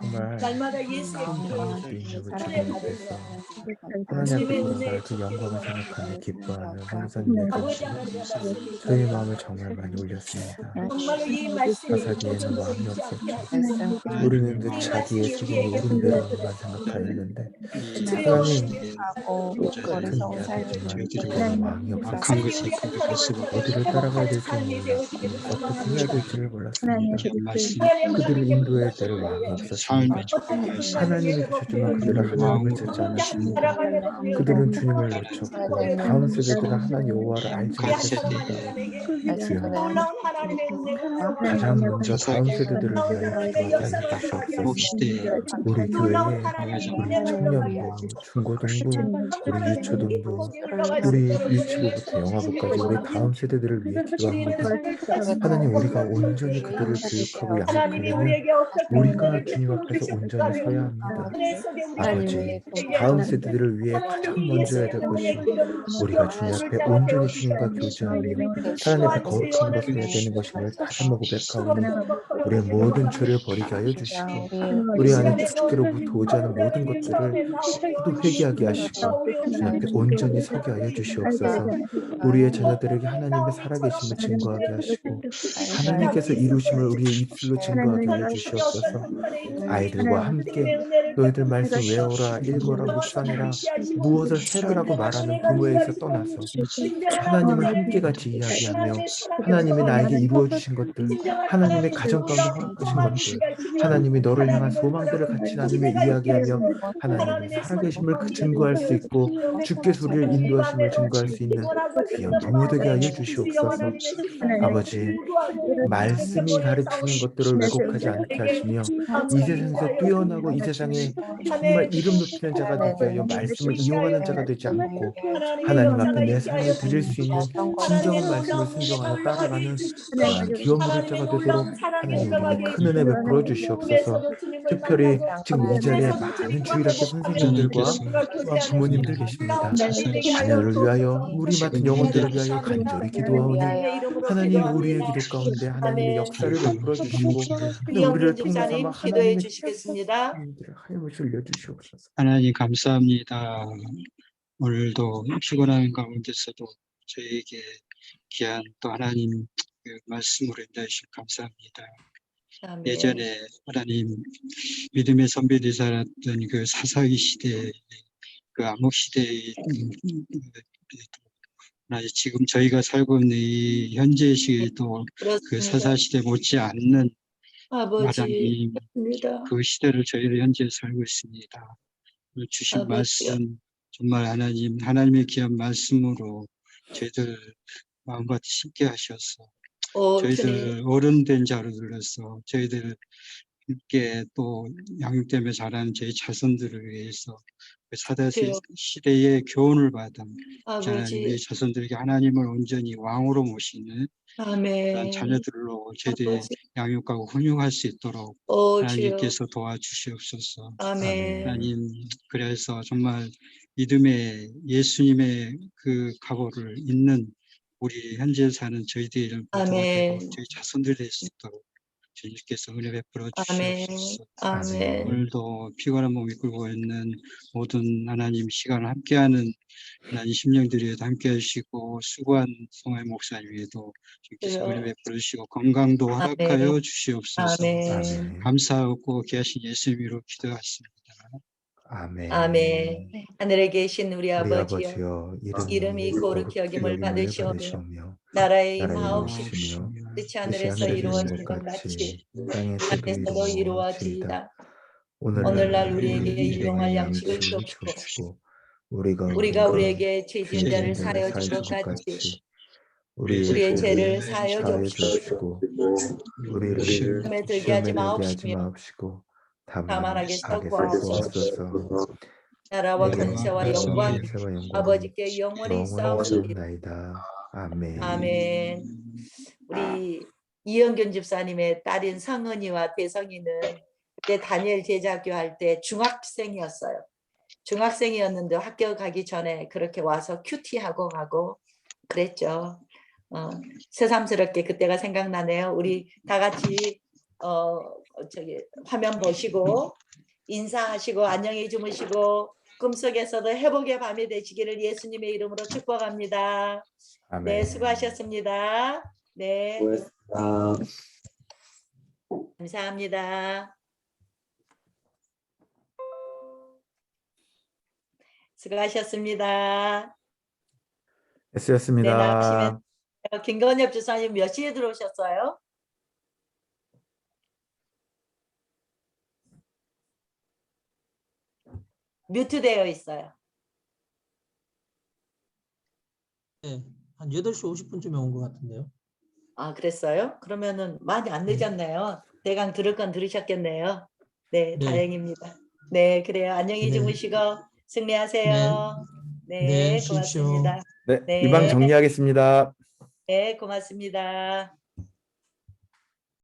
정말 날마다 예수의 주님 앞에서 하나님 앞에 돌아갈 그 영광을 생각하며 기뻐하는 성사님의 것이 저희 마음을 정말 많이 올렸습니다. 정말로 이 말씀이 사사기에는 마음이 없었죠. 우리는 그 자기의 속에 옳은 대로만 생각하였는데 하나님 하고 똑같은 이야기지만 왕이 악한 것이 없었습니다. 크게 될수록 어디를 따라가야 될지 몰랐고 어떻게 해야 될지를 몰랐습니다. 말씀 그들을 인도해야 될 왕이 없었습니다. 하나님이 주셨지만 그들은 하나님을 찾지 않았습니다. 그들은 주님을 놓쳤고 다음 세대들은 하나님 여호와를 알지 못했습니다. 주여, 가장 먼저 다음 세대들을 위하여 기도하게 해주시옵소서. 시대에 우리 교회에 우리 청년부, 중고등부, 우리 유초등부, 우리 유치부부터 영화부까지 우리 다음 세대들을 위해 기도합니다. 하나님, 우리가 온전히 그들을 교육하고 양육하려면 우리가 주님 앞에서 온전히 서야 합니다. 아버지, 다음 세대들을 위해 가장 먼저 해야 될 것이 우리가 주님 앞에 온전히 주님과 교제하며 하나님 앞에 거룩한 것을 해야 되는 것임을 다시 한번 고백하오니 우리의 모든 죄를 버리게 하여 주시고 우리 안에 주께로부터 오지 않은 모든 것들을 모두 회개하게 하시고 주님 앞에 온전히 서게 하여 주시옵소서. 우리의 자녀들에게 하나님의 살아계심을 증거하게 하시고 하나님께서 이루심을 우리의 입술로 증거하게 하여 주시옵소서. 아이들과 함께 너희들 말씀 외워라, 읽어라, 묵상해라, 무엇을 해라라고 말하는 부모에서 떠나서 하나님을 함께 같이 이야기하며 하나님이 나에게 이루어주신 것들, 하나님의 가정 가운데 허락하신 것들, 하나님이 너를 향한 소망들을 같이 나누며 이야기하며 하나님의 살아계심을 증거할 수 있고 주께서 우리를 인도하심을 증거할 수 있는 귀한 부모 되게 하여 주시옵소서. 아버지, 말씀이 가르치는 것들을 왜곡하지 않게 하시며 이 세상에서 뛰어나고 이 세상에 정말 이름 높이는 자가 되게 하여 말씀을 이용하는 자가 되지 않고 하나님 앞에 내 삶을 드릴 수 있는 진정한 말씀을 순종하여 따라가는 그러한 기업무를 자가 되도록 하나님 우리에게 큰 은혜 베풀어 주시옵소서. 특별히 지금 이 자리에 많은 주일학교 선생님들과 또한 부모님들 계십니다. 자녀를 위하여 우리 맡은 영혼들을 위하여 간절히 기도하오니 하나님 우리의 기도 가운데 하나님의 역사를 베풀어 주시고 우리를 통해서 집사님 기도해 하나님의 주시겠습니다. 하나님을 들려주시옵소서. 하나님 감사합니다. 오늘도 피곤한 가운데서도 저희에게 귀한 또 하나님 그 말씀으로 인도해 주셔서 감사합니다. 아멘. 예전에 하나님 믿음의 선배들이 살았던 그 사사기 시대, 그 암흑 시대의 지금 저희가 살고 있는 이 현재 시기도 그 그렇습니다. 사사 시대 못지않는 아버지, 하나님 입니다. 그 시대를 저희도 현재 살고 있습니다. 주신 아버지요. 말씀 정말 하나님의 귀한 말씀으로 저희들 마음과 함께 하셔서 주님. 저희들 어른된 자로들로서 저희들 함께 또 양육되며 자라는 저희 자손들을 위해서 그 사대 주여. 시대의 교훈을 받은 아버지, 하나님의 자손들에게 하나님을 온전히 왕으로 모시는 그런 아멘. 자녀들로 저희들이 아버지, 양육하고 훈육할 수 있도록 주여. 하나님께서 도와주시옵소서. 아멘. 하나님, 그래서 정말 믿음의 예수님의 그 각오를 잇는 우리 현재 사는 저희들을 아멘. 저희 자손들 될 수 있도록 주님께서 은혜 베풀어 아멘. 주시옵소서. 아멘. 오늘도 피곤한 몸 이끌고 있는 모든 하나님 시간을 함께하는 하나님 심령들에도 함께 하시고 수고한 성화의 목사님에도 주님께서 주여. 은혜 베풀어 주시고 건강도 허락하여 주시옵소서. 아멘. 아멘. 감사하고 귀하신 예수 이름으로 기도하십니다. 아멘. 아멘. 하늘에 계신 우리 우리 아버지여, 아버지여, 이름이 거룩히 여김을 받으시오며 받으시오며 나라의 나라의 마옵시며 이루어지며 뜻이 뜻이 하늘에서 하늘에서 이루어진 이루어진 것 것 같이 같이 땅에서도 땅에서도 이루어지이다. 이루어지이다. 오늘날 오늘날 우리에게 우리에게 일용할 일용할 양식을 양식을 주옵시고 주옵시고 우리가 우리에게 죄 지은 죄 자를 지은 자를 사하여 준 사하여 것 준 것 같이 같이 우리의 우리의 죄를 죄를 사하여 사하여 주옵시고 주옵시고 우리를 시험에 들게 시험에 하지 들게 하지 마옵시며 마옵시고 다만 다만 악에서 악에서 구하옵소서. 구하옵소서. 나라와 내게 권세와 나라와 영광 권세와 영광이 아버지께 영원히 영원히 싸우시리다. 싸움나이다. 아멘. 아멘. 우리 이영균 집사님의 딸인 성은이와 대성이는 그때 다니엘 제자학교 할 때 중학생이었어요. 중학생이었는데 학교 가기 전에 그렇게 와서 큐티하고 가고 그랬죠. 새삼스럽게 그때가 생각나네요. 우리 다 같이 저기 화면 보시고 인사하시고 안녕히 주무시고 꿈속에서도 회복의 밤이 되시기를 예수님의 이름으로 축복합니다. 아멘. 네, 수고하셨습니다. 네, 감사합니다. 수고하셨습니다. 네, S였습니다. 나가시면 김건엽 주사님 몇 시에 들어오셨어요? 뮤트되어 있어요. 네, 한 8시 50분쯤에 온 것 같은데요. 아, 그랬어요? 그러면은 많이 안 늦었네요. 대강 들을 건 들으셨겠네요. 네, 네. 다행입니다. 네, 그래요. 안녕히 네. 주무시고 승리하세요. 네, 네, 쉬십시오. 고맙습니다. 네, 네. 이 방 정리하겠습니다. 네, 고맙습니다.